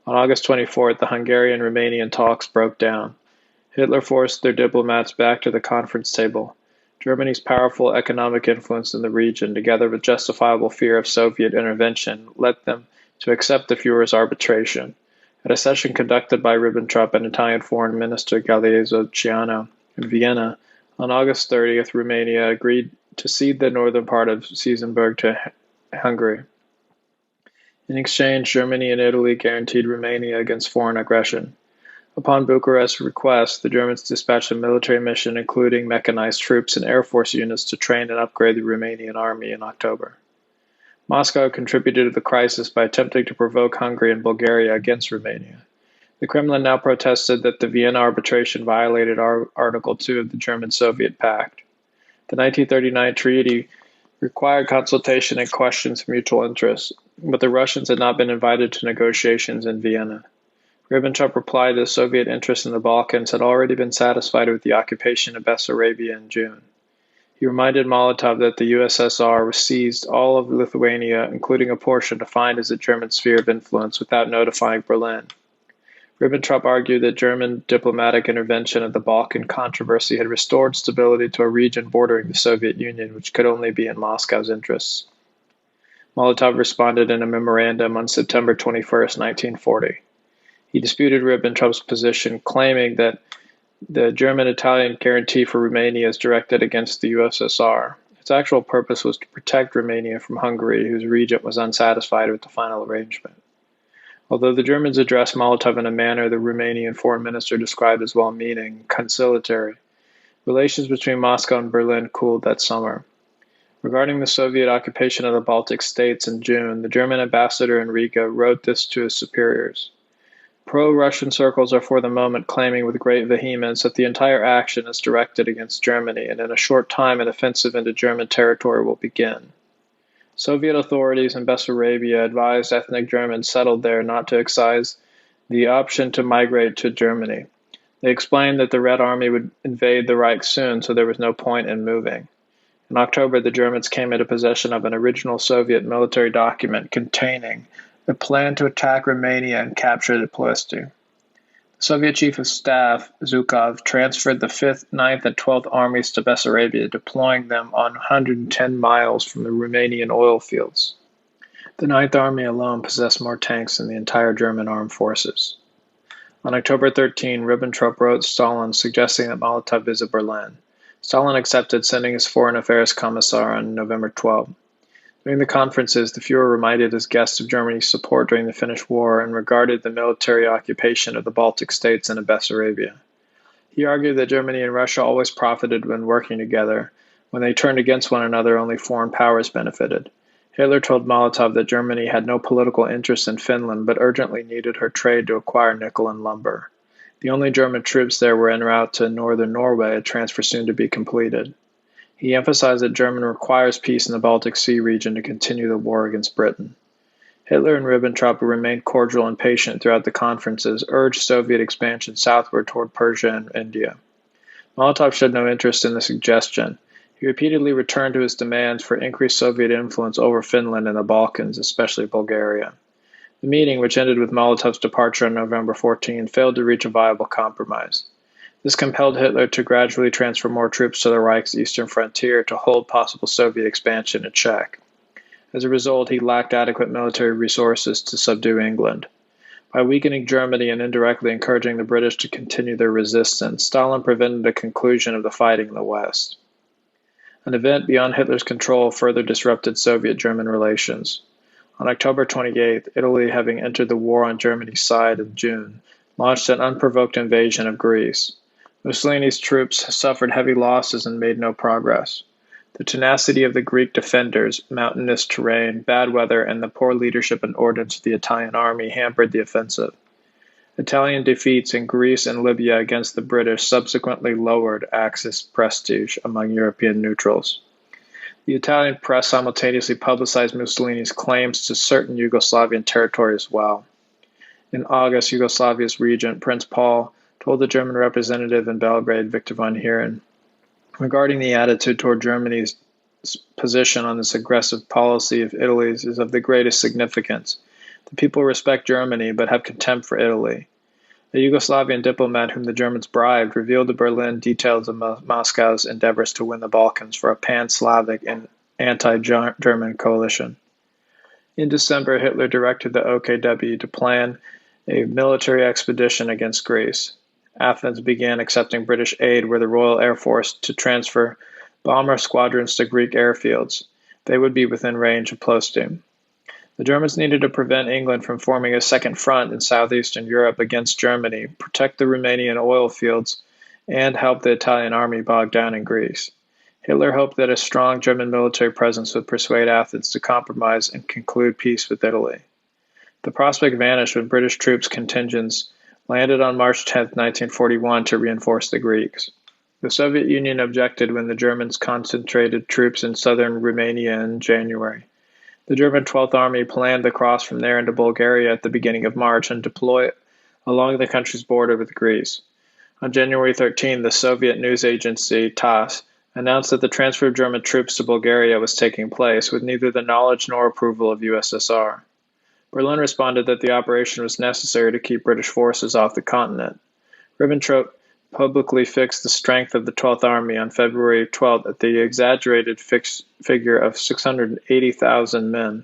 On August 24th, the Hungarian-Romanian talks broke down. Hitler forced their diplomats back to the conference table. Germany's powerful economic influence in the region, together with justifiable fear of Soviet intervention, led them to accept the Führer's arbitration. At a session conducted by Ribbentrop and Italian Foreign Minister Galeazzo Ciano in Vienna, on August 30th, Romania agreed to cede the northern part of Siesenberg to Hungary. In exchange, Germany and Italy guaranteed Romania against foreign aggression. Upon Bucharest's request, the Germans dispatched a military mission including mechanized troops and air force units to train and upgrade the Romanian army in October. Moscow contributed to the crisis by attempting to provoke Hungary and Bulgaria against Romania. The Kremlin now protested that the Vienna arbitration violated Article 2 of the German-Soviet Pact. The 1939 treaty required consultation and questions of mutual interest, but the Russians had not been invited to negotiations in Vienna. Ribbentrop replied that Soviet interests in the Balkans had already been satisfied with the occupation of Bessarabia in June. He reminded Molotov that the USSR seized all of Lithuania, including a portion defined as a German sphere of influence, without notifying Berlin. Ribbentrop argued that German diplomatic intervention in the Balkan controversy had restored stability to a region bordering the Soviet Union, which could only be in Moscow's interests. Molotov responded in a memorandum on September 21, 1940. He disputed Ribbentrop's position, claiming that the German-Italian guarantee for Romania is directed against the USSR. Its actual purpose was to protect Romania from Hungary, whose regent was unsatisfied with the final arrangement. Although the Germans addressed Molotov in a manner the Romanian foreign minister described as well-meaning, conciliatory, relations between Moscow and Berlin cooled that summer. Regarding the Soviet occupation of the Baltic states in June, the German ambassador in Riga wrote this to his superiors. Pro-Russian circles are for the moment claiming with great vehemence that the entire action is directed against Germany, and in a short time an offensive into German territory will begin. Soviet authorities in Bessarabia advised ethnic Germans settled there not to exercise the option to migrate to Germany. They explained that the Red Army would invade the Reich soon, so there was no point in moving. In October, the Germans came into possession of an original Soviet military document containing the plan to attack Romania and capture the Ploesti. The Soviet Chief of Staff, Zhukov, transferred the 5th, 9th, and 12th Armies to Bessarabia, deploying them on 110 miles from the Romanian oil fields. The 9th Army alone possessed more tanks than the entire German armed forces. On October 13, Ribbentrop wrote Stalin suggesting that Molotov visit Berlin. Stalin accepted, sending his foreign affairs commissar on November 12. During the conferences, the Führer reminded his guests of Germany's support during the Finnish War and regarded the military occupation of the Baltic states and of Bessarabia. He argued that Germany and Russia always profited when working together, When they turned against one another, only foreign powers benefited. Hitler told Molotov that Germany had no political interest in Finland but urgently needed her trade to acquire nickel and lumber. The only German troops there were en route to northern Norway, a transfer soon to be completed. He emphasized that Germany requires peace in the Baltic Sea region to continue the war against Britain. Hitler and Ribbentrop, who remained cordial and patient throughout the conferences, urged Soviet expansion southward toward Persia and India. Molotov showed no interest in the suggestion. He repeatedly returned to his demands for increased Soviet influence over Finland and the Balkans, especially Bulgaria. The meeting, which ended with Molotov's departure on November 14, failed to reach a viable compromise. This compelled Hitler to gradually transfer more troops to the Reich's eastern frontier to hold possible Soviet expansion in check. As a result, he lacked adequate military resources to subdue England. By weakening Germany and indirectly encouraging the British to continue their resistance, Stalin prevented a conclusion of the fighting in the West. An event beyond Hitler's control further disrupted Soviet-German relations. On October 28, Italy, having entered the war on Germany's side in June, launched an unprovoked invasion of Greece. Mussolini's troops suffered heavy losses and made no progress. The tenacity of the Greek defenders, mountainous terrain, bad weather, and the poor leadership and ordnance of the Italian army hampered the offensive. Italian defeats in Greece and Libya against the British subsequently lowered Axis prestige among European neutrals. The Italian press simultaneously publicized Mussolini's claims to certain Yugoslavian territory as well. In August, Yugoslavia's regent, Prince Paul, told the German representative in Belgrade, Victor von Heeren, regarding the attitude toward Germany's position on this aggressive policy of Italy's is of the greatest significance. The people respect Germany but have contempt for Italy. A Yugoslavian diplomat whom the Germans bribed revealed to Berlin details of Moscow's endeavors to win the Balkans for a pan-Slavic and anti-German coalition. In December, Hitler directed the OKW to plan a military expedition against Greece. Athens began accepting British aid with the Royal Air Force to transfer bomber squadrons to Greek airfields. They would be within range of Ploestum. The Germans needed to prevent England from forming a second front in southeastern Europe against Germany, protect the Romanian oil fields, and help the Italian army bogged down in Greece. Hitler hoped that a strong German military presence would persuade Athens to compromise and conclude peace with Italy. The prospect vanished when British troops contingents landed on March 10, 1941, to reinforce the Greeks. The Soviet Union objected when the Germans concentrated troops in southern Romania in January. The German 12th Army planned to cross from there into Bulgaria at the beginning of March and deploy along the country's border with Greece. On January 13, the Soviet news agency TASS announced that the transfer of German troops to Bulgaria was taking place with neither the knowledge nor approval of USSR. Berlin responded that the operation was necessary to keep British forces off the continent. Ribbentrop publicly fixed the strength of the 12th Army on February 12 at the exaggerated figure of 680,000 men.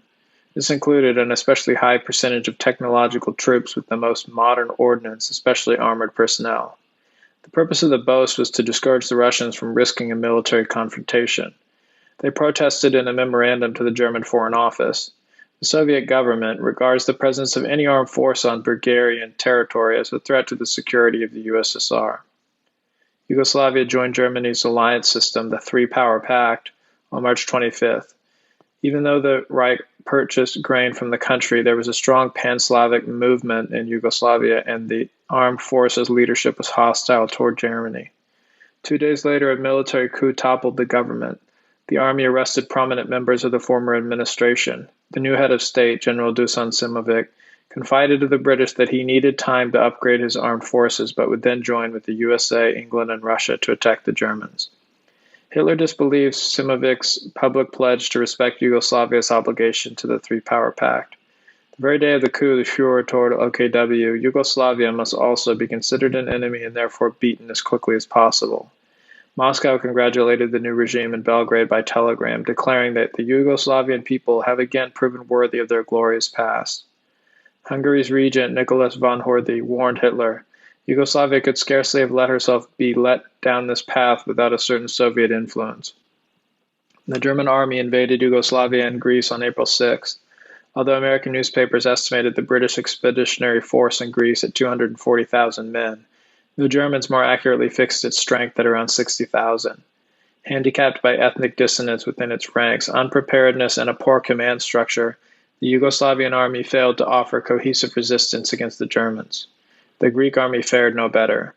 This included an especially high percentage of technological troops with the most modern ordnance, especially armored personnel. The purpose of the boast was to discourage the Russians from risking a military confrontation. They protested in a memorandum to the German Foreign Office. The Soviet government regards the presence of any armed force on Bulgarian territory as a threat to the security of the USSR. Yugoslavia joined Germany's alliance system, the Three-Power Pact, on March 25th. Even though the Reich purchased grain from the country, there was a strong pan-Slavic movement in Yugoslavia, and the armed forces leadership was hostile toward Germany. 2 days later, a military coup toppled the government. The army arrested prominent members of the former administration. The new head of state, General Dusan Simovic, confided to the British that he needed time to upgrade his armed forces, but would then join with the USA, England, and Russia to attack the Germans. Hitler disbelieves Simovic's public pledge to respect Yugoslavia's obligation to the Three-Power Pact. The very day of the coup, the Führer told OKW, Yugoslavia must also be considered an enemy and therefore beaten as quickly as possible. Moscow congratulated the new regime in Belgrade by telegram, declaring that the Yugoslavian people have again proven worthy of their glorious past. Hungary's regent Nicholas von Horthy warned Hitler, Yugoslavia could scarcely have let herself be led down this path without a certain Soviet influence. The German army invaded Yugoslavia and Greece on April 6th. Although American newspapers estimated the British expeditionary force in Greece at 240,000 men, the Germans more accurately fixed its strength at around 60,000. Handicapped by ethnic dissonance within its ranks, unpreparedness, and a poor command structure, the Yugoslavian army failed to offer cohesive resistance against the Germans. The Greek army fared no better.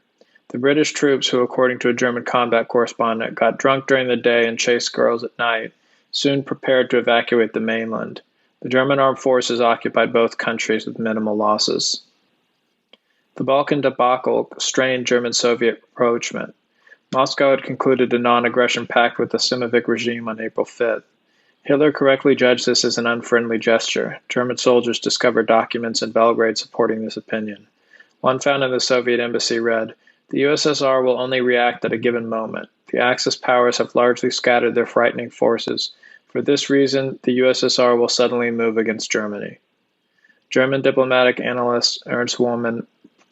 The British troops, who, according to a German combat correspondent, got drunk during the day and chased girls at night, soon prepared to evacuate the mainland. The German armed forces occupied both countries with minimal losses. The Balkan debacle strained German-Soviet rapprochement. Moscow had concluded a non-aggression pact with the Simovic regime on April 5th. Hitler correctly judged this as an unfriendly gesture. German soldiers discovered documents in Belgrade supporting this opinion. One found in the Soviet embassy read, "The USSR will only react at a given moment. The Axis powers have largely scattered their frightening forces. For this reason, the USSR will suddenly move against Germany." German diplomatic analyst Ernst Wollmann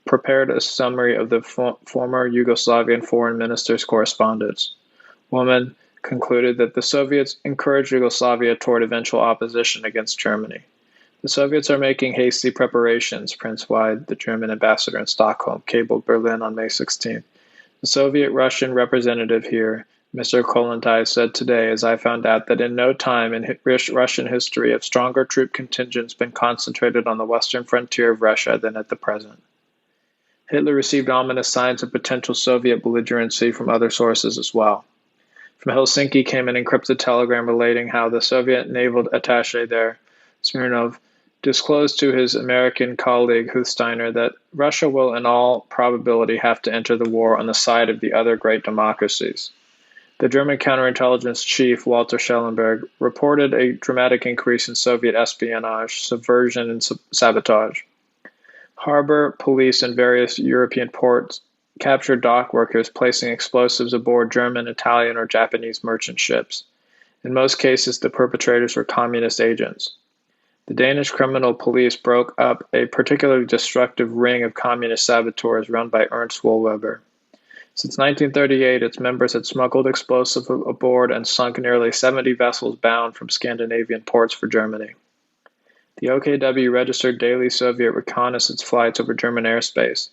prepared a summary of the former Yugoslavian foreign minister's correspondence. Wollmann concluded that the Soviets encouraged Yugoslavia toward eventual opposition against Germany. "The Soviets are making hasty preparations," Prince Wyde, the German ambassador in Stockholm, cabled Berlin on May 16th. "The Soviet-Russian representative here, Mr. Kollontai, said today, as I found out, that in no time in Russian history have stronger troop contingents been concentrated on the western frontier of Russia than at the present." Hitler received ominous signs of potential Soviet belligerency from other sources as well. From Helsinki came an encrypted telegram relating how the Soviet naval attaché there, Smirnov, disclosed to his American colleague Hufsteiner that Russia will in all probability have to enter the war on the side of the other great democracies. The German counterintelligence chief, Walter Schellenberg, reported a dramatic increase in Soviet espionage, subversion, and sabotage. Harbor police in various European ports captured dock workers placing explosives aboard German, Italian, or Japanese merchant ships. In most cases, the perpetrators were communist agents. The Danish criminal police broke up a particularly destructive ring of communist saboteurs run by Ernst Wollweber. Since 1938, its members had smuggled explosives aboard and sunk nearly 70 vessels bound from Scandinavian ports for Germany. The OKW registered daily Soviet reconnaissance flights over German airspace.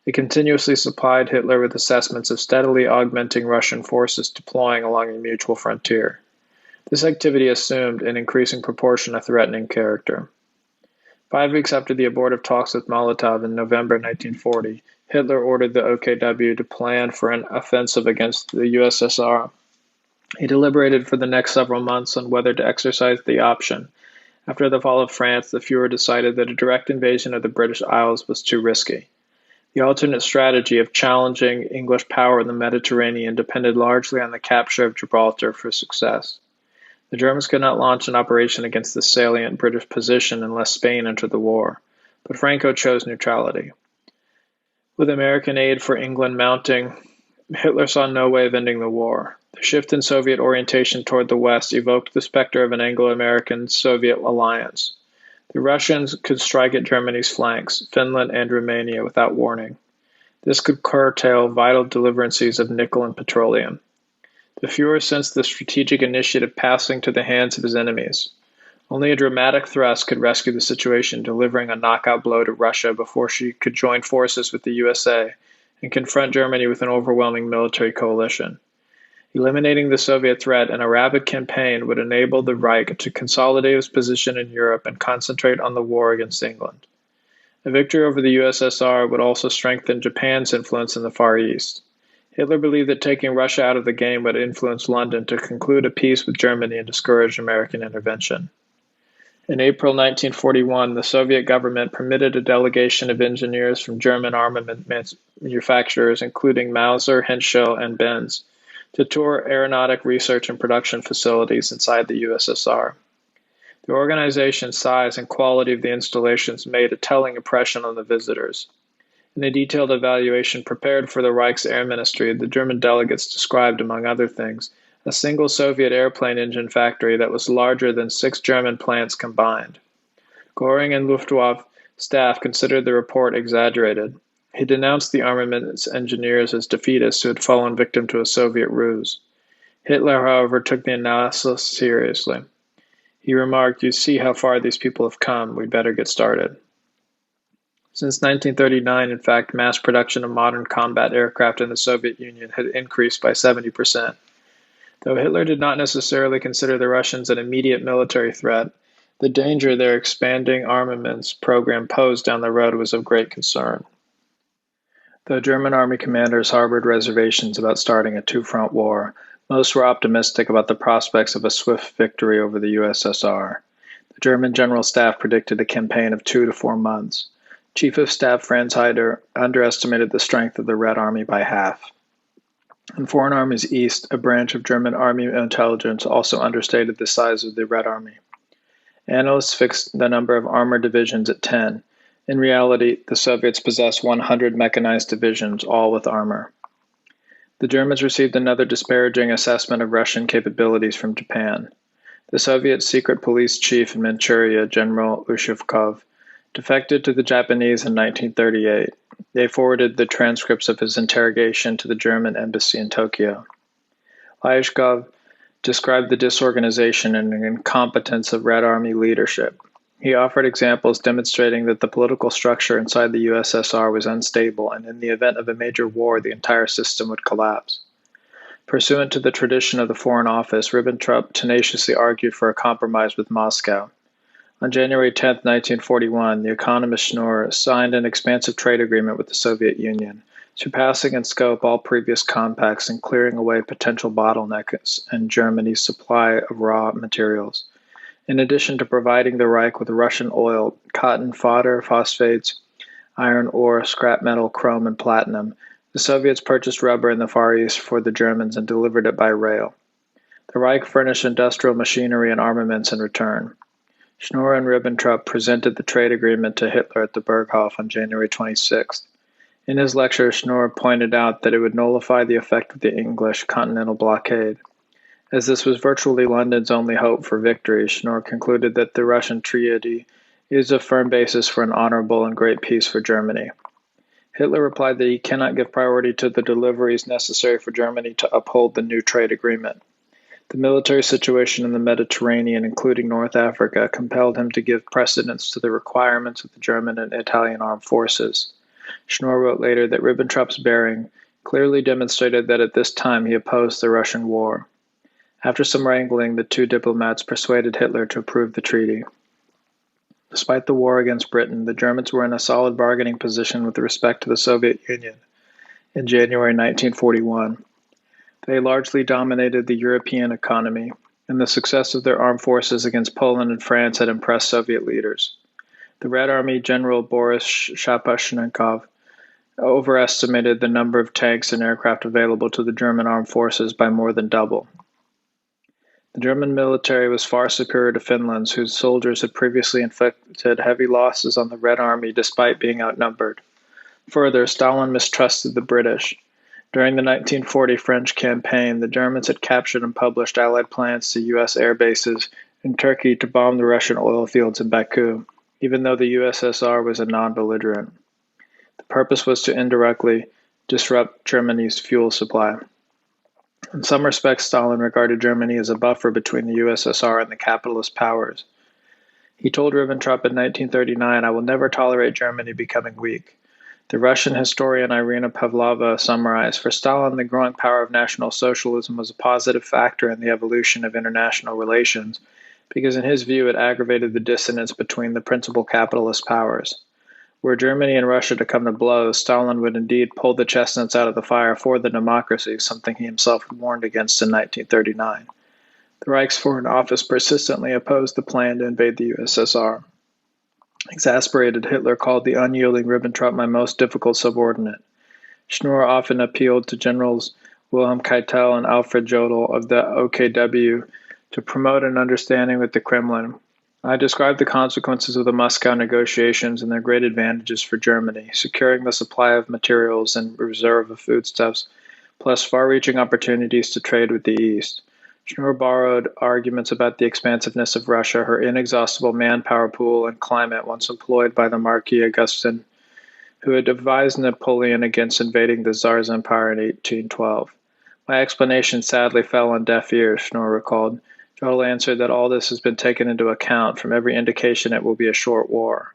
It continuously supplied Hitler with assessments of steadily augmenting Russian forces deploying along a mutual frontier. This activity assumed, in increasing proportion, a threatening character. 5 weeks after the abortive talks with Molotov in November 1940, Hitler ordered the OKW to plan for an offensive against the USSR. He deliberated for the next several months on whether to exercise the option. After the fall of France, the Führer decided that a direct invasion of the British Isles was too risky. The alternate strategy of challenging English power in the Mediterranean depended largely on the capture of Gibraltar for success. The Germans could not launch an operation against the salient British position unless Spain entered the war, but Franco chose neutrality. With American aid for England mounting, Hitler saw no way of ending the war. The shift in Soviet orientation toward the West evoked the specter of an Anglo-American-Soviet alliance. The Russians could strike at Germany's flanks, Finland and Romania, without warning. This could curtail vital deliverances of nickel and petroleum. The Führer sensed the strategic initiative passing to the hands of his enemies. Only a dramatic thrust could rescue the situation, delivering a knockout blow to Russia before she could join forces with the USA and confront Germany with an overwhelming military coalition. Eliminating the Soviet threat in a rapid campaign would enable the Reich to consolidate its position in Europe and concentrate on the war against England. A victory over the USSR would also strengthen Japan's influence in the Far East. Hitler believed that taking Russia out of the game would influence London to conclude a peace with Germany and discourage American intervention. In April 1941, the Soviet government permitted a delegation of engineers from German armament manufacturers, including Mauser, Henschel, and Benz, to tour aeronautic research and production facilities inside the USSR. The organization's size and quality of the installations made a telling impression on the visitors. In a detailed evaluation prepared for the Reich's Air Ministry, the German delegates described, among other things, a single Soviet airplane engine factory that was larger than 6 German plants combined. Göring and Luftwaffe staff considered the report exaggerated. He denounced the armaments engineers as defeatists who had fallen victim to a Soviet ruse. Hitler, however, took the analysis seriously. He remarked, "You see how far these people have come. We'd better get started." Since 1939, in fact, mass production of modern combat aircraft in the Soviet Union had increased by 70%. Though Hitler did not necessarily consider the Russians an immediate military threat, the danger their expanding armaments program posed down the road was of great concern. Though German army commanders harbored reservations about starting a two-front war, most were optimistic about the prospects of a swift victory over the USSR. The German General Staff predicted a campaign of 2 to 4 months. Chief of Staff Franz Heider underestimated the strength of the Red Army by half. In Foreign Armies East, a branch of German Army intelligence also understated the size of the Red Army. Analysts fixed the number of armored divisions at 10. In reality, the Soviets possessed 100 mechanized divisions, all with armor. The Germans received another disparaging assessment of Russian capabilities from Japan. The Soviet secret police chief in Manchuria, General Ushevkov, defected to the Japanese in 1938. They forwarded the transcripts of his interrogation to the German embassy in Tokyo. Lyashkov described the disorganization and incompetence of Red Army leadership. He offered examples demonstrating that the political structure inside the USSR was unstable, and in the event of a major war, the entire system would collapse. Pursuant to the tradition of the Foreign Office, Ribbentrop tenaciously argued for a compromise with Moscow. On January 10, 1941, the economist Schnorr signed an expansive trade agreement with the Soviet Union, surpassing in scope all previous compacts and clearing away potential bottlenecks in Germany's supply of raw materials. In addition to providing the Reich with Russian oil, cotton, fodder, phosphates, iron ore, scrap metal, chrome, and platinum, the Soviets purchased rubber in the Far East for the Germans and delivered it by rail. The Reich furnished industrial machinery and armaments in return. Schnorr and Ribbentrop presented the trade agreement to Hitler at the Berghof on January 26th. In his lecture, Schnorr pointed out that it would nullify the effect of the English continental blockade. As this was virtually London's only hope for victory, Schnorr concluded that the Russian treaty is a firm basis for an honorable and great peace for Germany. Hitler replied that he cannot give priority to the deliveries necessary for Germany to uphold the new trade agreement. The military situation in the Mediterranean, including North Africa, compelled him to give precedence to the requirements of the German and Italian armed forces. Schnorr wrote later that Ribbentrop's bearing clearly demonstrated that at this time he opposed the Russian war. After some wrangling, the two diplomats persuaded Hitler to approve the treaty. Despite the war against Britain, the Germans were in a solid bargaining position with respect to the Soviet Union. In January 1941, they largely dominated the European economy, and the success of their armed forces against Poland and France had impressed Soviet leaders. The Red Army General Boris Shaposhnikov overestimated the number of tanks and aircraft available to the German armed forces by more than double. The German military was far superior to Finland's, whose soldiers had previously inflicted heavy losses on the Red Army despite being outnumbered. Further, Stalin mistrusted the British. During the 1940 French campaign, the Germans had captured and published Allied plans to U.S. air bases in Turkey to bomb the Russian oil fields in Baku, even though the USSR was a non-belligerent. The purpose was to indirectly disrupt Germany's fuel supply. In some respects, Stalin regarded Germany as a buffer between the USSR and the capitalist powers. He told Ribbentrop in 1939, "I will never tolerate Germany becoming weak." The Russian historian Irina Pavlova summarized, "For Stalin, the growing power of National Socialism was a positive factor in the evolution of international relations, because in his view it aggravated the dissonance between the principal capitalist powers. Were Germany and Russia to come to blows, Stalin would indeed pull the chestnuts out of the fire for the democracy, something he himself had warned against in 1939. The Reich's Foreign Office persistently opposed the plan to invade the USSR. Exasperated, Hitler called the unyielding Ribbentrop my most difficult subordinate. Schnorr often appealed to Generals Wilhelm Keitel and Alfred Jodl of the OKW to promote an understanding with the Kremlin. I described the consequences of the Moscow negotiations and their great advantages for Germany, securing the supply of materials and reserve of foodstuffs, plus far-reaching opportunities to trade with the East. Schnorr borrowed arguments about the expansiveness of Russia, her inexhaustible manpower pool and climate once employed by the Marquis Augustin, who had advised Napoleon against invading the Tsar's empire in 1812. My explanation sadly fell on deaf ears, Schnorr recalled. Jodl answered that all this has been taken into account. From every indication it will be a short war.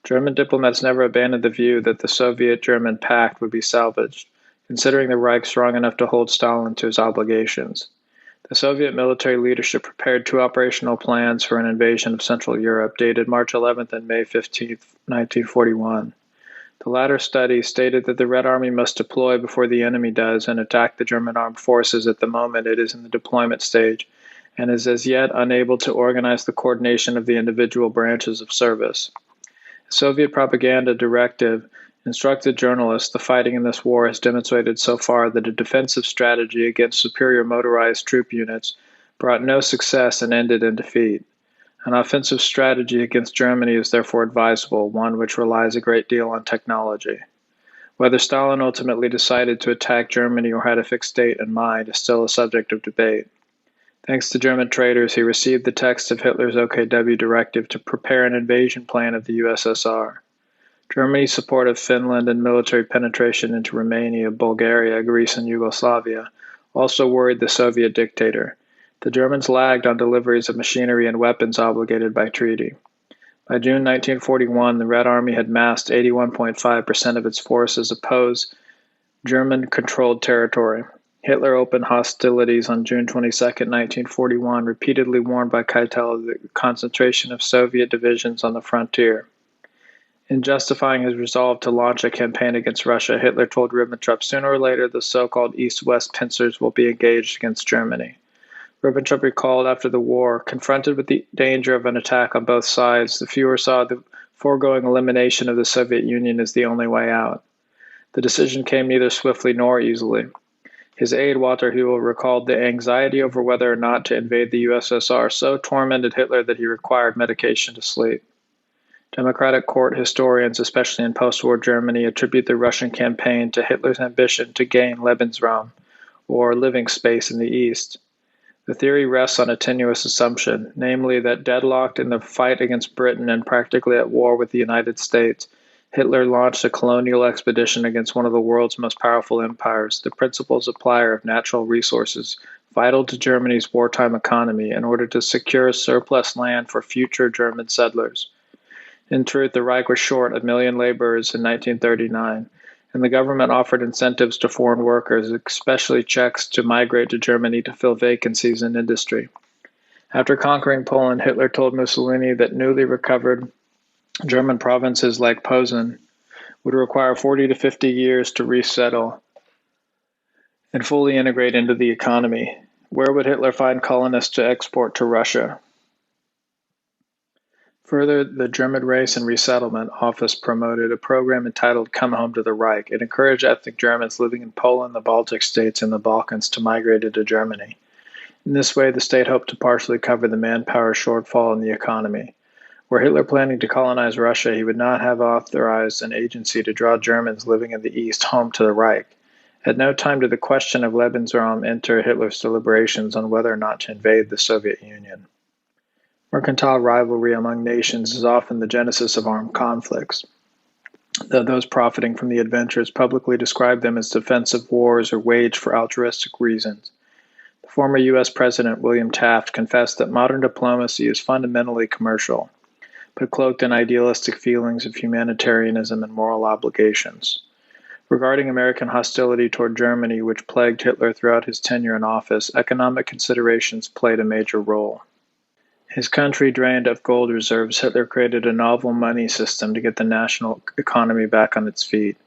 German diplomats never abandoned the view that the Soviet-German pact would be salvaged, considering the Reich strong enough to hold Stalin to his obligations. The Soviet military leadership prepared two operational plans for an invasion of Central Europe, dated March 11th and May 15th, 1941. The latter study stated that the Red Army must deploy before the enemy does and attack the German armed forces at the moment it is in the deployment stage and is as yet unable to organize the coordination of the individual branches of service. A Soviet propaganda directive instructed journalists the fighting in this war has demonstrated so far that a defensive strategy against superior motorized troop units brought no success and ended in defeat. An offensive strategy against Germany is therefore advisable, one which relies a great deal on technology. Whether Stalin ultimately decided to attack Germany or had a fixed date in mind is still a subject of debate. Thanks to German traitors, he received the text of Hitler's OKW directive to prepare an invasion plan of the USSR. Germany's support of Finland and military penetration into Romania, Bulgaria, Greece, and Yugoslavia also worried the Soviet dictator. The Germans lagged on deliveries of machinery and weapons obligated by treaty. By June 1941, the Red Army had massed 81.5% of its forces oppose German-controlled territory. Hitler opened hostilities on June 22, 1941, repeatedly warned by Keitel of the concentration of Soviet divisions on the frontier. In justifying his resolve to launch a campaign against Russia, Hitler told Ribbentrop sooner or later the so-called East-West pincers will be engaged against Germany. Ribbentrop recalled after the war, confronted with the danger of an attack on both sides, the Führer saw the foregoing elimination of the Soviet Union as the only way out. The decision came neither swiftly nor easily. His aide, Walter Hewell, recalled the anxiety over whether or not to invade the USSR so tormented Hitler that he required medication to sleep. Democratic court historians, especially in post-war Germany, attribute the Russian campaign to Hitler's ambition to gain Lebensraum, or living space in the East. The theory rests on a tenuous assumption, namely that deadlocked in the fight against Britain and practically at war with the United States, Hitler launched a colonial expedition against one of the world's most powerful empires, the principal supplier of natural resources vital to Germany's wartime economy, in order to secure surplus land for future German settlers. In truth, the Reich was short 1 million laborers in 1939, and the government offered incentives to foreign workers, especially Czechs, to migrate to Germany to fill vacancies in industry. After conquering Poland, Hitler told Mussolini that newly recovered German provinces like Posen would require 40 to 50 years to resettle and fully integrate into the economy. Where would Hitler find colonists to export to Russia? Further, the German Race and Resettlement Office promoted a program entitled Come Home to the Reich. It encouraged ethnic Germans living in Poland, the Baltic states, and the Balkans to migrate into Germany. In this way, the state hoped to partially cover the manpower shortfall in the economy. Were Hitler planning to colonize Russia, he would not have authorized an agency to draw Germans living in the East home to the Reich. At no time did the question of Lebensraum enter Hitler's deliberations on whether or not to invade the Soviet Union. Mercantile rivalry among nations is often the genesis of armed conflicts, though those profiting from the adventures publicly describe them as defensive wars or waged for altruistic reasons. The former U.S. President William Taft confessed that modern diplomacy is fundamentally commercial, but cloaked in idealistic feelings of humanitarianism and moral obligations. Regarding American hostility toward Germany, which plagued Hitler throughout his tenure in office, economic considerations played a major role. His country drained of gold reserves, Hitler created a novel money system to get the national economy back on its feet.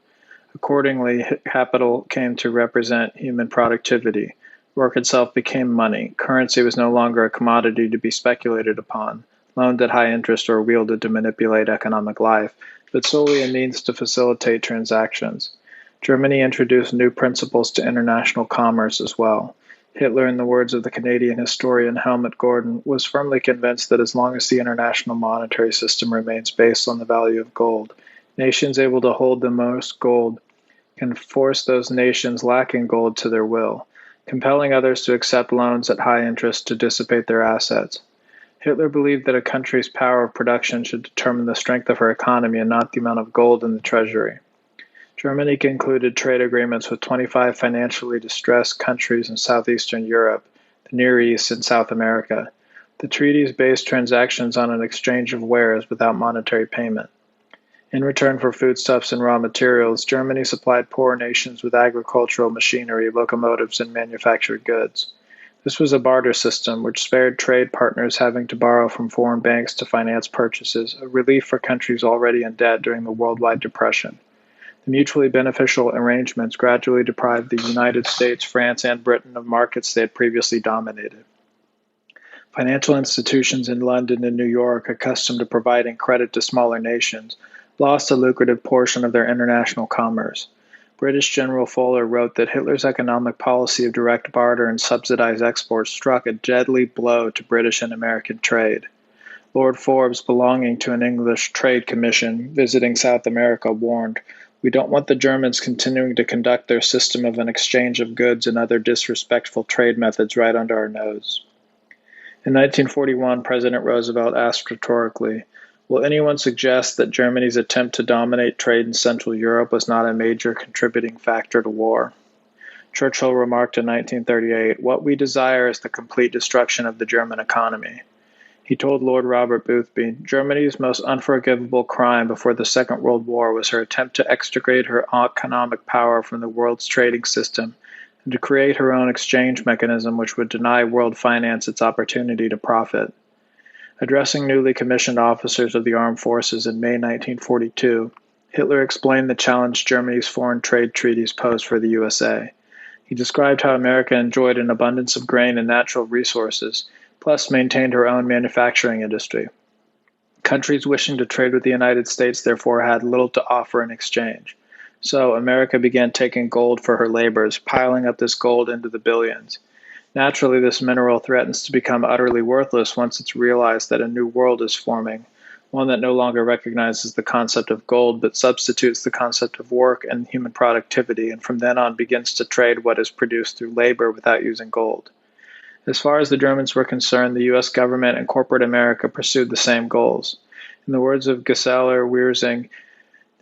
Accordingly, capital came to represent human productivity. Work itself became money. Currency was no longer a commodity to be speculated upon, loaned at high interest or wielded to manipulate economic life, but solely a means to facilitate transactions. Germany introduced new principles to international commerce as well. Hitler, in the words of the Canadian historian Helmut Gordon, was firmly convinced that as long as the international monetary system remains based on the value of gold, nations able to hold the most gold can force those nations lacking gold to their will, compelling others to accept loans at high interest to dissipate their assets. Hitler believed that a country's power of production should determine the strength of her economy and not the amount of gold in the treasury. Germany concluded trade agreements with 25 financially distressed countries in southeastern Europe, the Near East, and South America. The treaties based transactions on an exchange of wares without monetary payment. In return for foodstuffs and raw materials, Germany supplied poor nations with agricultural machinery, locomotives, and manufactured goods. This was a barter system which spared trade partners having to borrow from foreign banks to finance purchases, a relief for countries already in debt during the worldwide depression. The mutually beneficial arrangements gradually deprived the United States, France, and Britain of markets they had previously dominated. Financial institutions in London and New York, accustomed to providing credit to smaller nations, lost a lucrative portion of their international commerce. British General Fuller wrote that Hitler's economic policy of direct barter and subsidized exports struck a deadly blow to British and American trade. Lord Forbes, belonging to an English trade commission visiting South America, warned, "We don't want the Germans continuing to conduct their system of an exchange of goods and other disrespectful trade methods right under our nose." In 1941, President Roosevelt asked rhetorically, "Will anyone suggest that Germany's attempt to dominate trade in Central Europe was not a major contributing factor to war?" Churchill remarked in 1938, "What we desire is the complete destruction of the German economy." He told Lord Robert Boothby, "Germany's most unforgivable crime before the Second World War was her attempt to extricate her economic power from the world's trading system and to create her own exchange mechanism which would deny world finance its opportunity to profit." Addressing newly commissioned officers of the armed forces in May 1942, Hitler explained the challenge Germany's foreign trade treaties posed for the USA. He described how America enjoyed an abundance of grain and natural resources, plus maintained her own manufacturing industry. Countries wishing to trade with the United States therefore had little to offer in exchange. So America began taking gold for her labors, piling up this gold into the billions. Naturally, this mineral threatens to become utterly worthless once it's realized that a new world is forming, one that no longer recognizes the concept of gold but substitutes the concept of work and human productivity, and from then on begins to trade what is produced through labor without using gold. As far as the Germans were concerned, the U.S. government and corporate America pursued the same goals. In the words of Geseller Wiersing,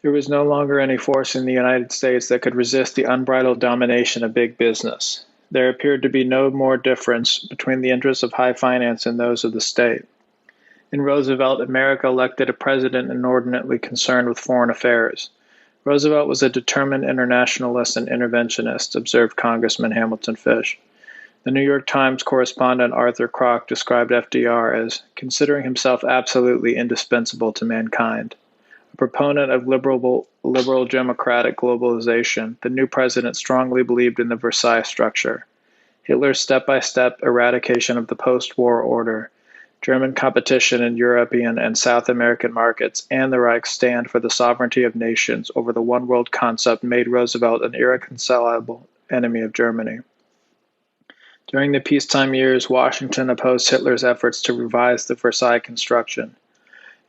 there was no longer any force in the United States that could resist the unbridled domination of big business. There appeared to be no more difference between the interests of high finance and those of the state. In Roosevelt, America elected a president inordinately concerned with foreign affairs. Roosevelt was a determined internationalist and interventionist, observed Congressman Hamilton Fish. The New York Times correspondent Arthur Kroc described FDR as considering himself absolutely indispensable to mankind. A proponent of liberal democratic globalization, the new president strongly believed in the Versailles structure. Hitler's step-by-step eradication of the post-war order, German competition in European and South American markets, and the Reich's stand for the sovereignty of nations over the one-world concept made Roosevelt an irreconcilable enemy of Germany. During the peacetime years, Washington opposed Hitler's efforts to revise the Versailles Construction.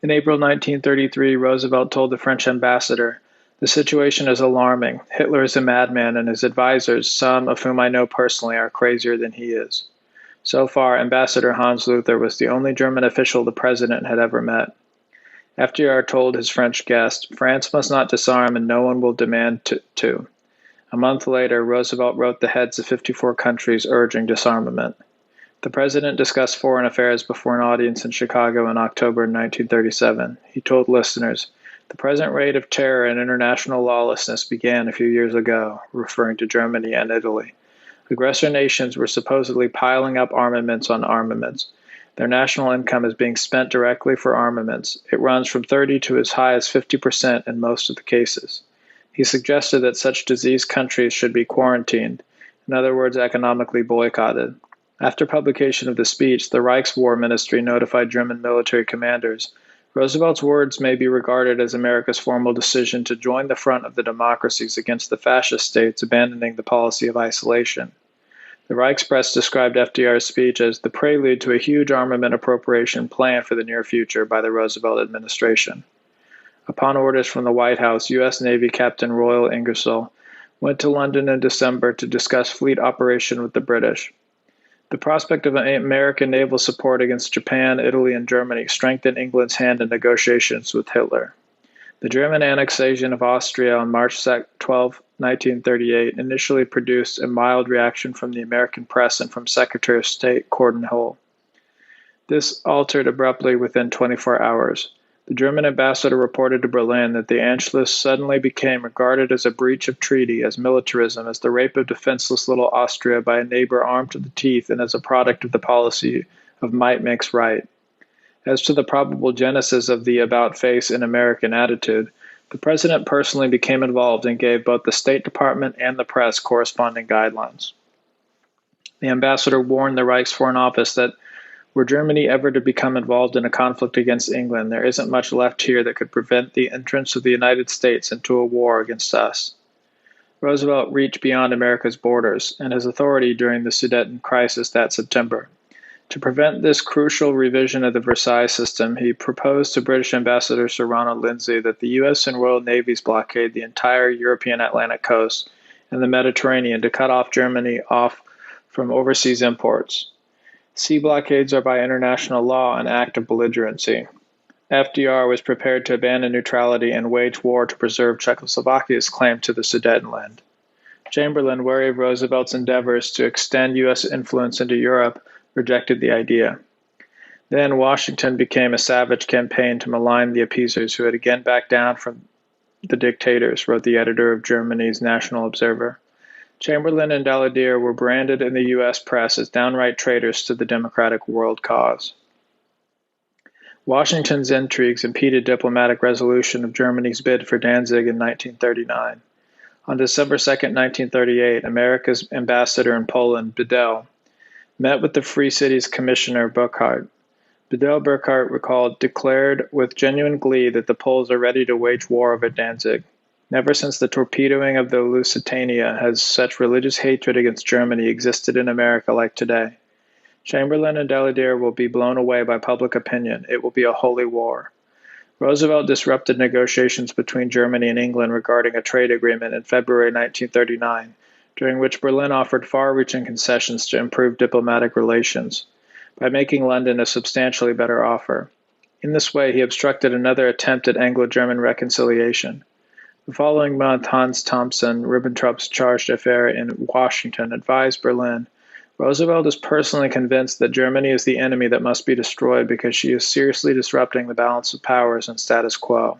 In April 1933, Roosevelt told the French ambassador, "The situation is alarming. Hitler is a madman, and his advisors, some of whom I know personally, are crazier than he is." So far, Ambassador Hans Luther was the only German official the president had ever met. FDR told his French guest, "France must not disarm, and no one will demand to." A month later, Roosevelt wrote the heads of 54 countries urging disarmament. The president discussed foreign affairs before an audience in Chicago in October 1937. He told listeners, "The present rate of terror and international lawlessness began a few years ago," referring to Germany and Italy. Aggressor nations were supposedly piling up armaments on armaments. Their national income is being spent directly for armaments. It runs from 30 to as high as 50% in most of the cases. He suggested that such diseased countries should be quarantined, in other words, economically boycotted. After publication of the speech, the Reichswehr Ministry notified German military commanders, "Roosevelt's words may be regarded as America's formal decision to join the front of the democracies against the fascist states abandoning the policy of isolation." The Reichspress described FDR's speech as the prelude to a huge armament appropriation plan for the near future by the Roosevelt administration. Upon orders from the White House, U.S. Navy Captain Royal Ingersoll went to London in December to discuss fleet operation with the British. The prospect of American naval support against Japan, Italy, and Germany strengthened England's hand in negotiations with Hitler. The German annexation of Austria on March 12, 1938, initially produced a mild reaction from the American press and from Secretary of State Gordon Hull. This altered abruptly within 24 hours. The German ambassador reported to Berlin that the Anschluss suddenly became regarded as a breach of treaty, as militarism, as the rape of defenseless little Austria by a neighbor armed to the teeth, and as a product of the policy of might makes right. As to the probable genesis of the about-face in American attitude, the president personally became involved and gave both the State Department and the press corresponding guidelines. The ambassador warned the Reich's Foreign Office that were Germany ever to become involved in a conflict against England, there isn't much left here that could prevent the entrance of the United States into a war against us. Roosevelt reached beyond America's borders and his authority during the Sudeten crisis that September. To prevent this crucial revision of the Versailles system, he proposed to British Ambassador Sir Ronald Lindsay that the U.S. and Royal Navies blockade the entire European Atlantic coast and the Mediterranean to cut off Germany off from overseas imports. Sea blockades are by international law an act of belligerency. FDR was prepared to abandon neutrality and wage war to preserve Czechoslovakia's claim to the Sudetenland. Chamberlain, wary of Roosevelt's endeavors to extend U.S. influence into Europe, rejected the idea. Then Washington became a savage campaign to malign the appeasers who had again backed down from the dictators, wrote the editor of Germany's National Observer. Chamberlain and Daladier were branded in the U.S. press as downright traitors to the democratic world cause. Washington's intrigues impeded diplomatic resolution of Germany's bid for Danzig in 1939. On December 2, 1938, America's ambassador in Poland, Bedell, met with the Free Cities Commissioner Burckhardt. Bedell, Burckhardt recalled, declared with genuine glee that the Poles are ready to wage war over Danzig. Never since the torpedoing of the Lusitania has such religious hatred against Germany existed in America like today. Chamberlain and Daladier will be blown away by public opinion. It will be a holy war. Roosevelt disrupted negotiations between Germany and England regarding a trade agreement in February 1939, during which Berlin offered far-reaching concessions to improve diplomatic relations, by making London a substantially better offer. In this way, he obstructed another attempt at Anglo-German reconciliation. The following month, Hans Thompson, Ribbentrop's charge d'affaires in Washington, advised Berlin, Roosevelt is personally convinced that Germany is the enemy that must be destroyed because she is seriously disrupting the balance of powers and status quo.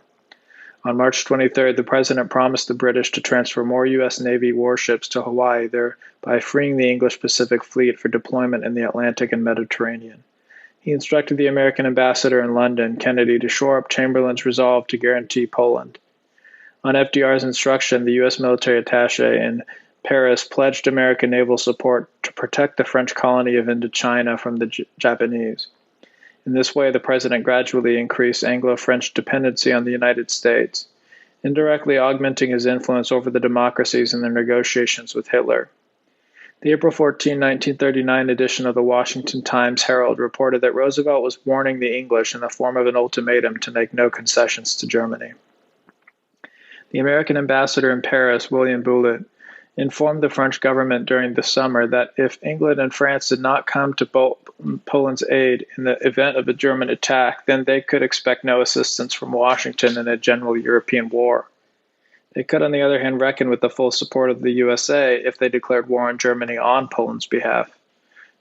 On March 23rd, the president promised the British to transfer more U.S. Navy warships to Hawaii, thereby freeing the English Pacific Fleet for deployment in the Atlantic and Mediterranean. He instructed the American ambassador in London, Kennedy, to shore up Chamberlain's resolve to guarantee Poland. On FDR's instruction, the U.S. military attaché in Paris pledged American naval support to protect the French colony of Indochina from the Japanese. In this way, the president gradually increased Anglo-French dependency on the United States, indirectly augmenting his influence over the democracies in their negotiations with Hitler. The April 14, 1939 edition of the Washington Times-Herald reported that Roosevelt was warning the English in the form of an ultimatum to make no concessions to Germany. The American ambassador in Paris, William Bullitt, informed the French government during the summer that if England and France did not come to Poland's aid in the event of a German attack, then they could expect no assistance from Washington in a general European war. They could, on the other hand, reckon with the full support of the USA if they declared war on Germany on Poland's behalf.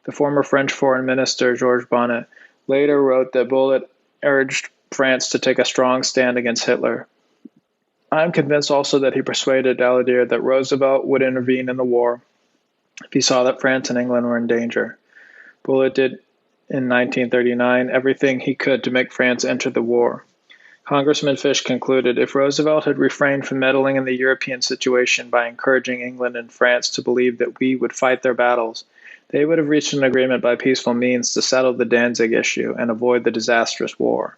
The former French Foreign Minister, Georges Bonnet, later wrote that Bullitt urged France to take a strong stand against Hitler. I am convinced also that he persuaded Daladier that Roosevelt would intervene in the war if he saw that France and England were in danger. Bullitt did, in 1939, everything he could to make France enter the war. Congressman Fish concluded, if Roosevelt had refrained from meddling in the European situation by encouraging England and France to believe that we would fight their battles, they would have reached an agreement by peaceful means to settle the Danzig issue and avoid the disastrous war.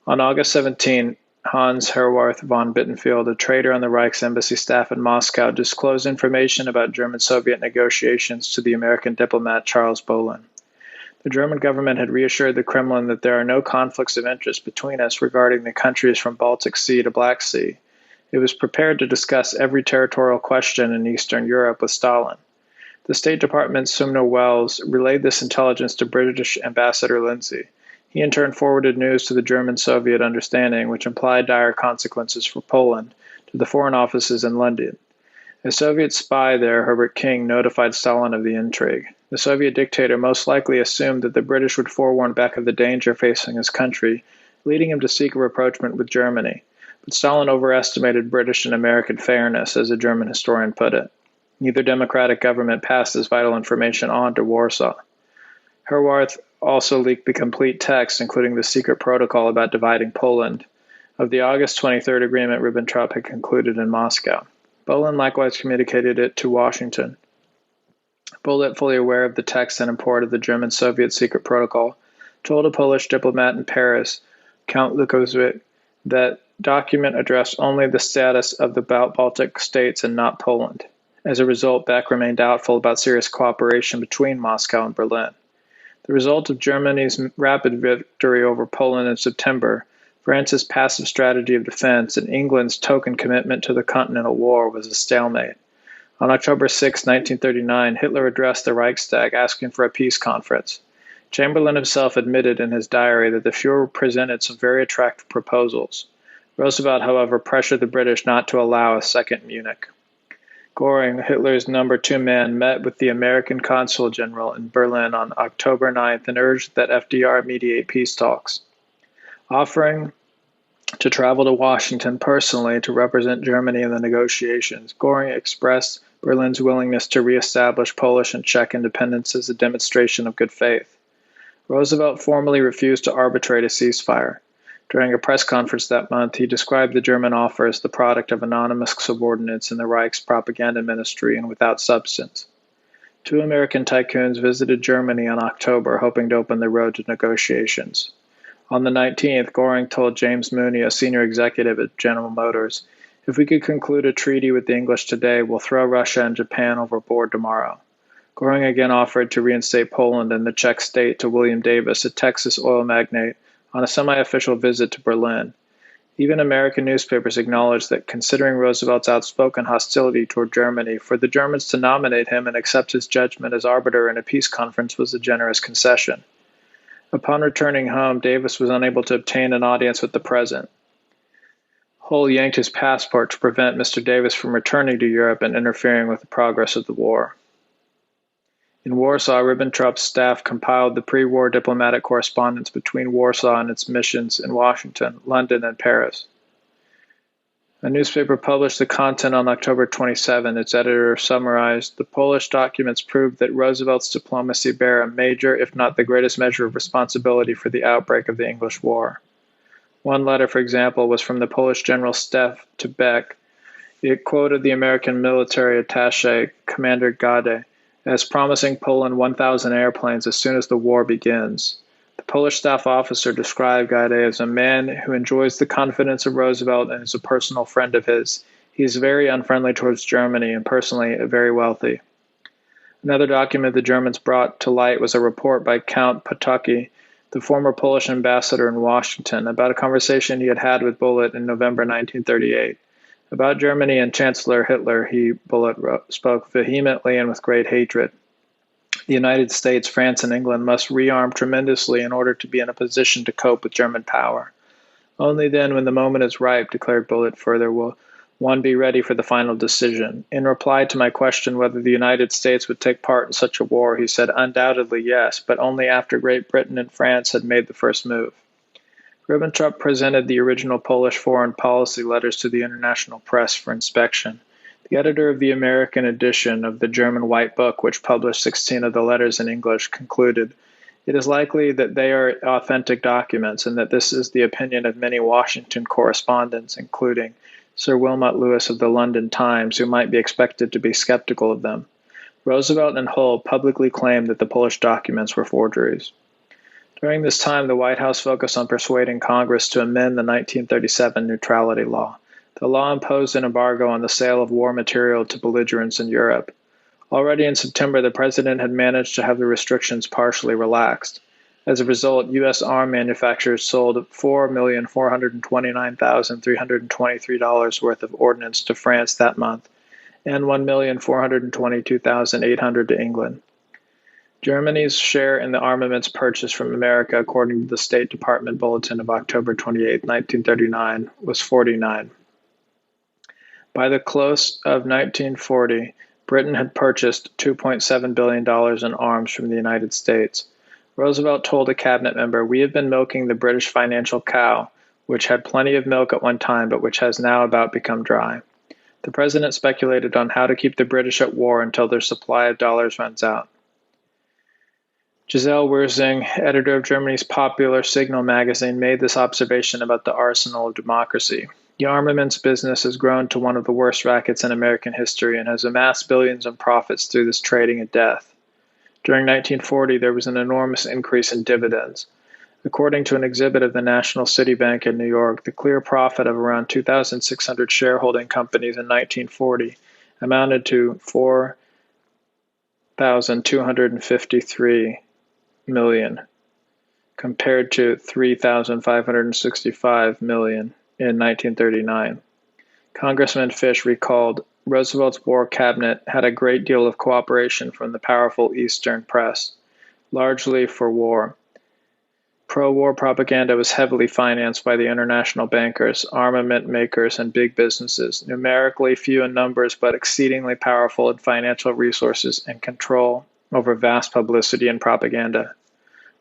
On August 17, Hans Herwarth von Bittenfeld, a traitor on the Reich's embassy staff in Moscow, disclosed information about German-Soviet negotiations to the American diplomat Charles Bolin. The German government had reassured the Kremlin that there are no conflicts of interest between us regarding the countries from Baltic Sea to Black Sea. It was prepared to discuss every territorial question in Eastern Europe with Stalin. The State Department's Sumner Wells relayed this intelligence to British Ambassador Lindsay. He in turn forwarded news to the German-Soviet understanding, which implied dire consequences for Poland, to the foreign offices in London. A Soviet spy there, Herbert King, notified Stalin of the intrigue. The Soviet dictator most likely assumed that the British would forewarn Beck of the danger facing his country, leading him to seek a rapprochement with Germany. But Stalin overestimated British and American fairness, as a German historian put it. Neither democratic government passed this vital information on to Warsaw. Herwarth also leaked the complete text, including the secret protocol about dividing Poland, of the August 23rd agreement Ribbentrop had concluded in Moscow. Bolin likewise communicated it to Washington. Bullitt, fully aware of the text and import of the German-Soviet secret protocol, told a Polish diplomat in Paris, Count Lukowicz, that document addressed only the status of the Baltic states and not Poland. As a result, Beck remained doubtful about serious cooperation between Moscow and Berlin. The result of Germany's rapid victory over Poland in September, France's passive strategy of defense, and England's token commitment to the Continental War was a stalemate. On October 6, 1939, Hitler addressed the Reichstag asking for a peace conference. Chamberlain himself admitted in his diary that the Fuhrer presented some very attractive proposals. Roosevelt, however, pressured the British not to allow a second Munich. Göring, Hitler's number 2 man, met with the American consul general in Berlin on October 9th and urged that FDR mediate peace talks. Offering to travel to Washington personally to represent Germany in the negotiations, Göring expressed Berlin's willingness to reestablish Polish and Czech independence as a demonstration of good faith. Roosevelt formally refused to arbitrate a ceasefire. During a press conference that month, he described the German offer as the product of anonymous subordinates in the Reich's propaganda ministry and without substance. 2 American tycoons visited Germany in October, hoping to open the road to negotiations. On the 19th, Göring told James Mooney, a senior executive at General Motors, "If we could conclude a treaty with the English today, we'll throw Russia and Japan overboard tomorrow." Göring again offered to reinstate Poland and the Czech state to William Davis, a Texas oil magnate, on a semi-official visit to Berlin. Even American newspapers acknowledged that, considering Roosevelt's outspoken hostility toward Germany, for the Germans to nominate him and accept his judgment as arbiter in a peace conference was a generous concession. Upon returning home, Davis was unable to obtain an audience with the president. Hull yanked his passport to prevent Mr. Davis from returning to Europe and interfering with the progress of the war. In Warsaw, Ribbentrop's staff compiled the pre-war diplomatic correspondence between Warsaw and its missions in Washington, London, and Paris. A newspaper published the content on October 27. Its editor summarized, "The Polish documents proved that Roosevelt's diplomacy bear a major, if not the greatest measure of responsibility for the outbreak of the English war." One letter, for example, was from the Polish General Staff to Beck. It quoted the American military attaché, Commander Gade, as promising Poland 1,000 airplanes as soon as the war begins. The Polish staff officer described Gade as a man who enjoys the confidence of Roosevelt and is a personal friend of his. He is very unfriendly towards Germany and personally very wealthy. Another document the Germans brought to light was a report by Count Potocki, the former Polish ambassador in Washington, about a conversation he had had with Bullitt in November 1938. About Germany and Chancellor Hitler, Bullitt spoke vehemently and with great hatred. The United States, France, and England must rearm tremendously in order to be in a position to cope with German power. Only then, when the moment is ripe, declared Bullitt further, will one be ready for the final decision. In reply to my question whether the United States would take part in such a war, he said, "Undoubtedly yes, but only after Great Britain and France had made the first move." Ribbentrop presented the original Polish foreign policy letters to the international press for inspection. The editor of the American edition of the German White Book, which published 16 of the letters in English, concluded, "It is likely that they are authentic documents and that this is the opinion of many Washington correspondents, including Sir Wilmot Lewis of the London Times, who might be expected to be skeptical of them." Roosevelt and Hull publicly claimed that the Polish documents were forgeries. During this time, the White House focused on persuading Congress to amend the 1937 neutrality law. The law imposed an embargo on the sale of war material to belligerents in Europe. Already in September, the president had managed to have the restrictions partially relaxed. As a result, U.S. arm manufacturers sold $4,429,323 worth of ordnance to France that month, and $1,422,800 to England. Germany's share in the armaments purchased from America, according to the State Department Bulletin of October 28, 1939, was 49. By the close of 1940, Britain had purchased $2.7 billion in arms from the United States. Roosevelt told a cabinet member, "We have been milking the British financial cow, which had plenty of milk at one time, but which has now about become dry." The president speculated on how to keep the British at war until their supply of dollars runs out. Giselle Wirsing, editor of Germany's popular Signal magazine, made this observation about the arsenal of democracy. The armaments business has grown to one of the worst rackets in American history and has amassed billions in profits through this trading of death. During 1940, there was an enormous increase in dividends. According to an exhibit of the National City Bank in New York, the clear profit of around 2,600 shareholding companies in 1940 amounted to $4,253 million, compared to $3,565 million in 1939. Congressman Fish recalled, Roosevelt's war cabinet had a great deal of cooperation from the powerful Eastern press, largely for war. Pro-war propaganda was heavily financed by the international bankers, armament makers, and big businesses, numerically few in numbers but exceedingly powerful in financial resources and control over vast publicity and propaganda.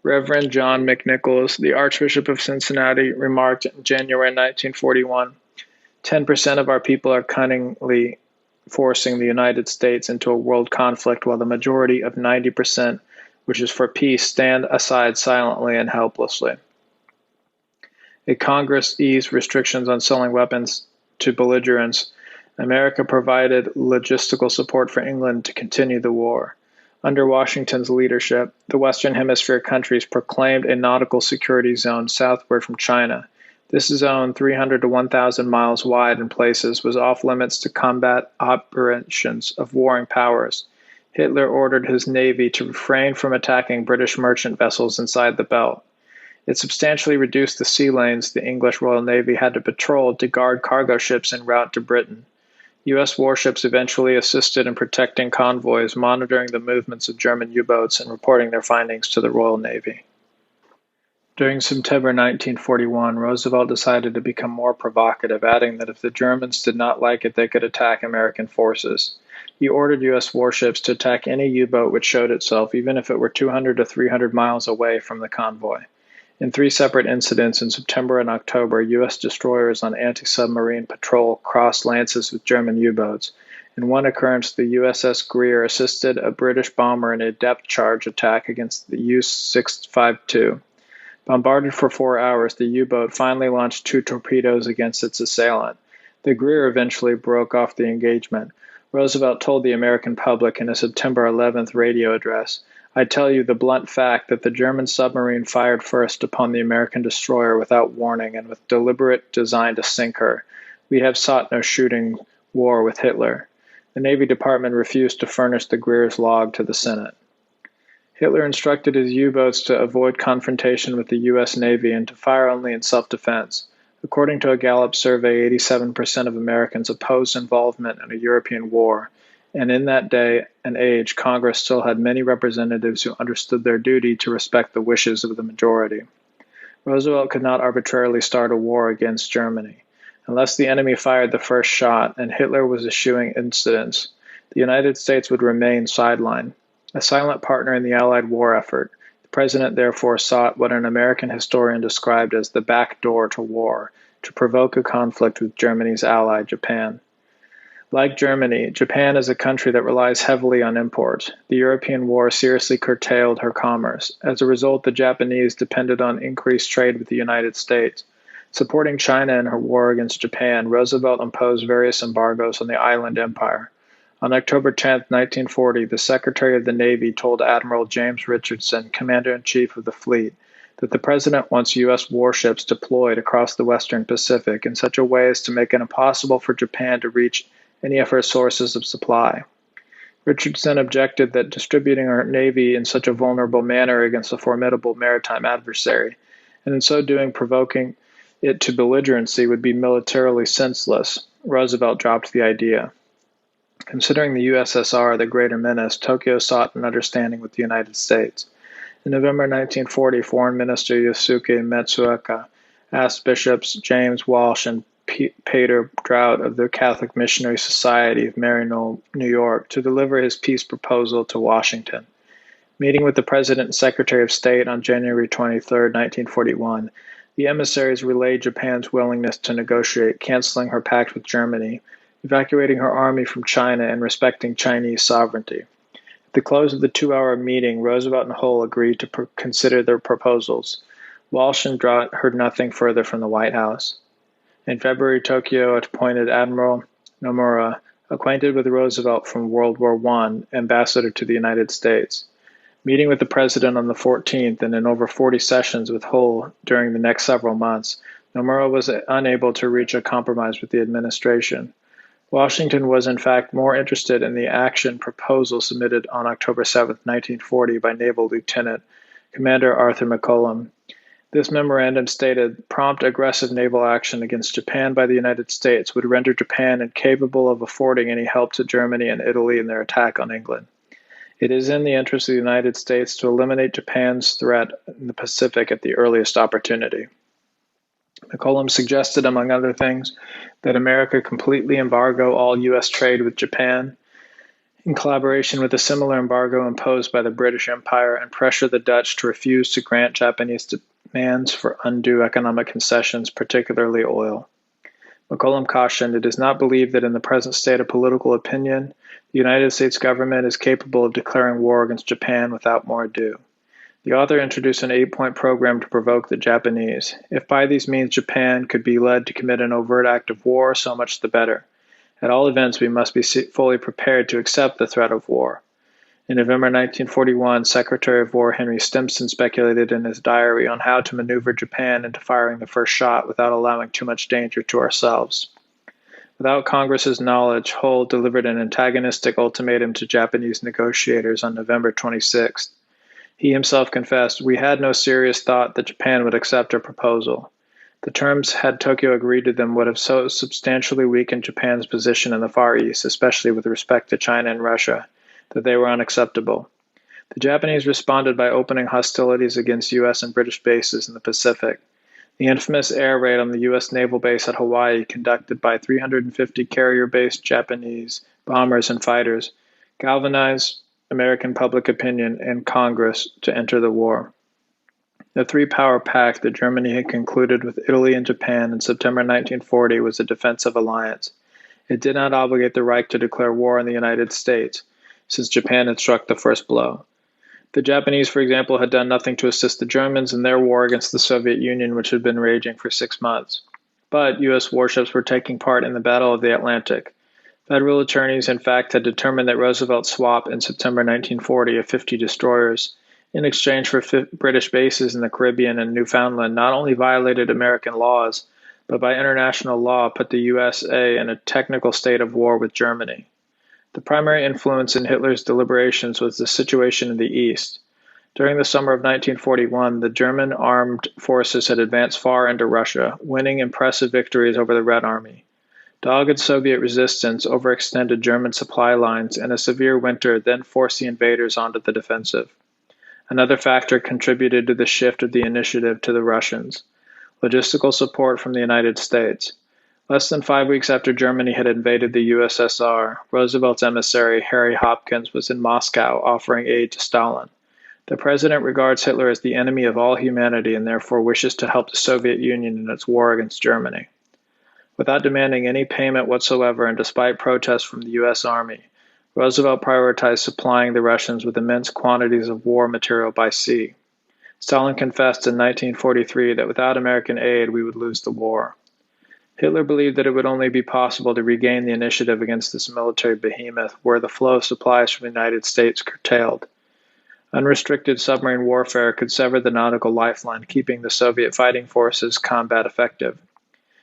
Reverend John McNichols, the Archbishop of Cincinnati, remarked in January 1941, 10% of our people are cunningly forcing the United States into a world conflict, while the majority of 90%, which is for peace, stand aside silently and helplessly. A Congress eased restrictions on selling weapons to belligerents. America provided logistical support for England to continue the war. Under Washington's leadership, the Western Hemisphere countries proclaimed a nautical security zone southward from China. This zone, 300 to 1,000 miles wide in places, was off limits to combat operations of warring powers. Hitler ordered his navy to refrain from attacking British merchant vessels inside the belt. It substantially reduced the sea lanes the English Royal Navy had to patrol to guard cargo ships en route to Britain. U.S. warships eventually assisted in protecting convoys, monitoring the movements of German U-boats, and reporting their findings to the Royal Navy. During September 1941, Roosevelt decided to become more provocative, adding that if the Germans did not like it, they could attack American forces. He ordered U.S. warships to attack any U-boat which showed itself, even if it were 200 to 300 miles away from the convoy. In 3 separate incidents in September and October, U.S. destroyers on anti-submarine patrol crossed lances with German U-boats. In one occurrence, the USS Greer assisted a British bomber in a depth charge attack against the U-652. Bombarded for 4 hours, the U-boat finally launched 2 torpedoes against its assailant. The Greer eventually broke off the engagement. Roosevelt told the American public in a September 11th radio address, "I tell you the blunt fact that the German submarine fired first upon the American destroyer without warning and with deliberate design to sink her. We have sought no shooting war with Hitler." The Navy Department refused to furnish the Greer's log to the Senate. Hitler instructed his U-boats to avoid confrontation with the U.S. Navy and to fire only in self-defense. According to a Gallup survey, 87% of Americans opposed involvement in a European war, and in that day and age, Congress still had many representatives who understood their duty to respect the wishes of the majority. Roosevelt could not arbitrarily start a war against Germany. Unless the enemy fired the first shot and Hitler was eschewing incidents, the United States would remain sidelined, a silent partner in the Allied war effort. The president therefore sought what an American historian described as the back door to war, to provoke a conflict with Germany's ally, Japan. Like Germany, Japan is a country that relies heavily on imports. The European war seriously curtailed her commerce. As a result, the Japanese depended on increased trade with the United States. Supporting China in her war against Japan, Roosevelt imposed various embargoes on the island empire. On October 10, 1940, the Secretary of the Navy told Admiral James Richardson, Commander-in-Chief of the fleet, that the President wants U.S. warships deployed across the Western Pacific in such a way as to make it impossible for Japan to reach any of her sources of supply. Richardson objected that distributing our Navy in such a vulnerable manner against a formidable maritime adversary, and in so doing provoking it to belligerency, would be militarily senseless. Roosevelt dropped the idea. Considering the USSR the greater menace, Tokyo sought an understanding with the United States. In November 1940, Foreign Minister Yosuke Matsuoka asked Bishops James Walsh and Peter Drought of the Catholic Missionary Society of Maryknoll, New York, to deliver his peace proposal to Washington. Meeting with the President and Secretary of State on January 23, 1941, the emissaries relayed Japan's willingness to negotiate, canceling her pact with Germany, evacuating her army from China, and respecting Chinese sovereignty. At the close of the 2-hour meeting, Roosevelt and Hull agreed to consider their proposals. Walsh and Drott heard nothing further from the White House. In February, Tokyo appointed Admiral Nomura, acquainted with Roosevelt from World War I, ambassador to the United States. Meeting with the president on the 14th and in over 40 sessions with Hull during the next several months, Nomura was unable to reach a compromise with the administration. Washington was in fact more interested in the action proposal submitted on October 7, 1940 by Naval Lieutenant Commander Arthur McCollum. This memorandum stated prompt aggressive naval action against Japan by the United States would render Japan incapable of affording any help to Germany and Italy in their attack on England. It is in the interest of the United States to eliminate Japan's threat in the Pacific at the earliest opportunity. McCollum suggested, among other things, that America completely embargo all U.S. trade with Japan, in collaboration with a similar embargo imposed by the British Empire, and pressure the Dutch to refuse to grant Japanese demands for undue economic concessions, particularly oil. McCollum cautioned, it is not believed that in the present state of political opinion, the United States government is capable of declaring war against Japan without more ado. The author introduced an 8-point program to provoke the Japanese. If by these means Japan could be led to commit an overt act of war, so much the better. At all events, we must be fully prepared to accept the threat of war. In November 1941, Secretary of War Henry Stimson speculated in his diary on how to maneuver Japan into firing the first shot without allowing too much danger to ourselves. Without Congress's knowledge, Hull delivered an antagonistic ultimatum to Japanese negotiators on November 26th. He himself confessed, we had no serious thought that Japan would accept our proposal. The terms, had Tokyo agreed to them, would have so substantially weakened Japan's position in the Far East, especially with respect to China and Russia, that they were unacceptable. The Japanese responded by opening hostilities against U.S. and British bases in the Pacific. The infamous air raid on the U.S. naval base at Hawaii, conducted by 350 carrier-based Japanese bombers and fighters, galvanized American public opinion and Congress to enter the war. The three-power pact that Germany had concluded with Italy and Japan in September 1940 was a defensive alliance. It did not obligate the Reich to declare war on the United States, since Japan had struck the first blow. The Japanese, for example, had done nothing to assist the Germans in their war against the Soviet Union, which had been raging for 6 months. But U.S. warships were taking part in the Battle of the Atlantic. Federal attorneys, in fact, had determined that Roosevelt's swap in September 1940 of 50 destroyers in exchange for British bases in the Caribbean and Newfoundland not only violated American laws, but by international law put the USA in a technical state of war with Germany. The primary influence in Hitler's deliberations was the situation in the East. During the summer of 1941, the German armed forces had advanced far into Russia, winning impressive victories over the Red Army. Dogged Soviet resistance overextended German supply lines, and a severe winter then forced the invaders onto the defensive. Another factor contributed to the shift of the initiative to the Russians: logistical support from the United States. Less than 5 weeks after Germany had invaded the USSR, Roosevelt's emissary, Harry Hopkins, was in Moscow offering aid to Stalin. The president regards Hitler as the enemy of all humanity and therefore wishes to help the Soviet Union in its war against Germany. Without demanding any payment whatsoever and despite protests from the U.S. Army, Roosevelt prioritized supplying the Russians with immense quantities of war material by sea. Stalin confessed in 1943 that without American aid, we would lose the war. Hitler believed that it would only be possible to regain the initiative against this military behemoth were the flow of supplies from the United States curtailed. Unrestricted submarine warfare could sever the nautical lifeline, keeping the Soviet fighting forces combat effective.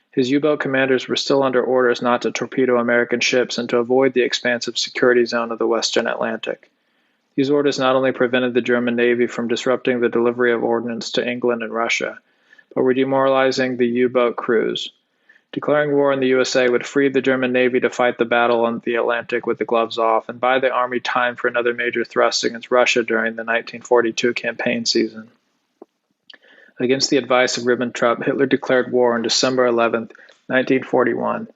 His U-boat commanders were still under orders not to torpedo American ships and to avoid the expansive security zone of the Western Atlantic. These orders not only prevented the German Navy from disrupting the delivery of ordnance to England and Russia, but were demoralizing the U-boat crews. Declaring war on the USA would free the German Navy to fight the battle on the Atlantic with the gloves off and buy the Army time for another major thrust against Russia during the 1942 campaign season. Against the advice of Ribbentrop, Hitler declared war on December 11, 1941.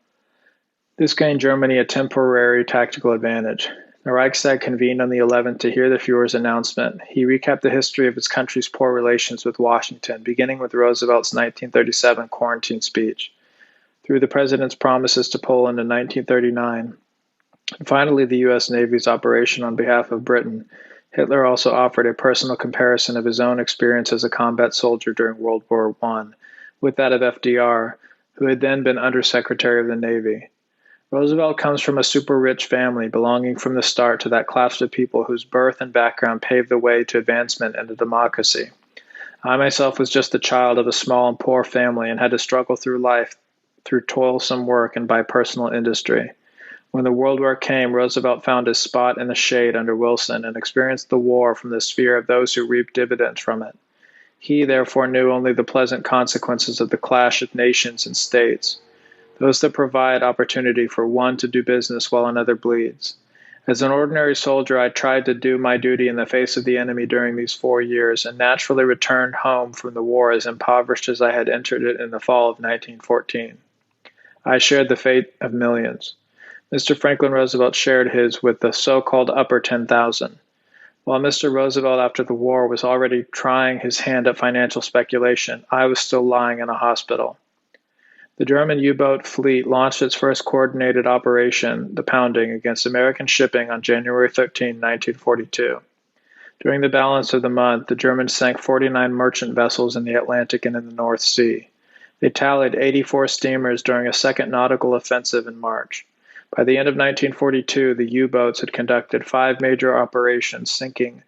This gained Germany a temporary tactical advantage. The Reichstag convened on the 11th to hear the Führer's announcement. He recapped the history of his country's poor relations with Washington, beginning with Roosevelt's 1937 quarantine speech, through the president's promises to Poland in 1939, and finally the U.S. Navy's operation on behalf of Britain. Hitler also offered a personal comparison of his own experience as a combat soldier during World War I with that of FDR, who had then been Undersecretary of the Navy. Roosevelt comes from a super-rich family belonging from the start to that class of people whose birth and background paved the way to advancement and a democracy. I myself was just the child of a small and poor family and had to struggle through life through toilsome work and by personal industry. When the World War came, Roosevelt found his spot in the shade under Wilson and experienced the war from the sphere of those who reaped dividends from it. He, therefore, knew only the pleasant consequences of the clash of nations and states, those that provide opportunity for one to do business while another bleeds. As an ordinary soldier, I tried to do my duty in the face of the enemy during these 4 years and naturally returned home from the war as impoverished as I had entered it in the fall of 1914. I shared the fate of millions. Mr. Franklin Roosevelt shared his with the so-called upper 10,000. While Mr. Roosevelt, after the war, was already trying his hand at financial speculation, I was still lying in a hospital. The German U-boat fleet launched its first coordinated operation, the Pounding, against American shipping on January 13, 1942. During the balance of the month, the Germans sank 49 merchant vessels in the Atlantic and in the North Sea. They tallied 84 steamers during a second nautical offensive in March. By the end of 1942, the U-boats had conducted 5 major operations, sinking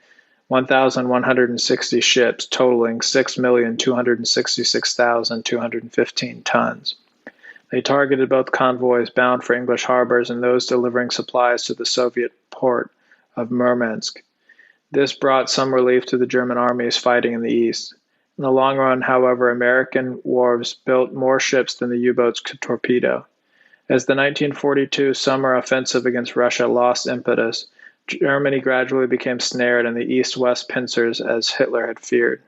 1,160 ships, totaling 6,266,215 tons. They targeted both convoys bound for English harbors and those delivering supplies to the Soviet port of Murmansk. This brought some relief to the German armies fighting in the east. In the long run, however, American wharves built more ships than the U-boats could torpedo. As the 1942 summer offensive against Russia lost impetus, Germany gradually became snared in the east-west pincers as Hitler had feared.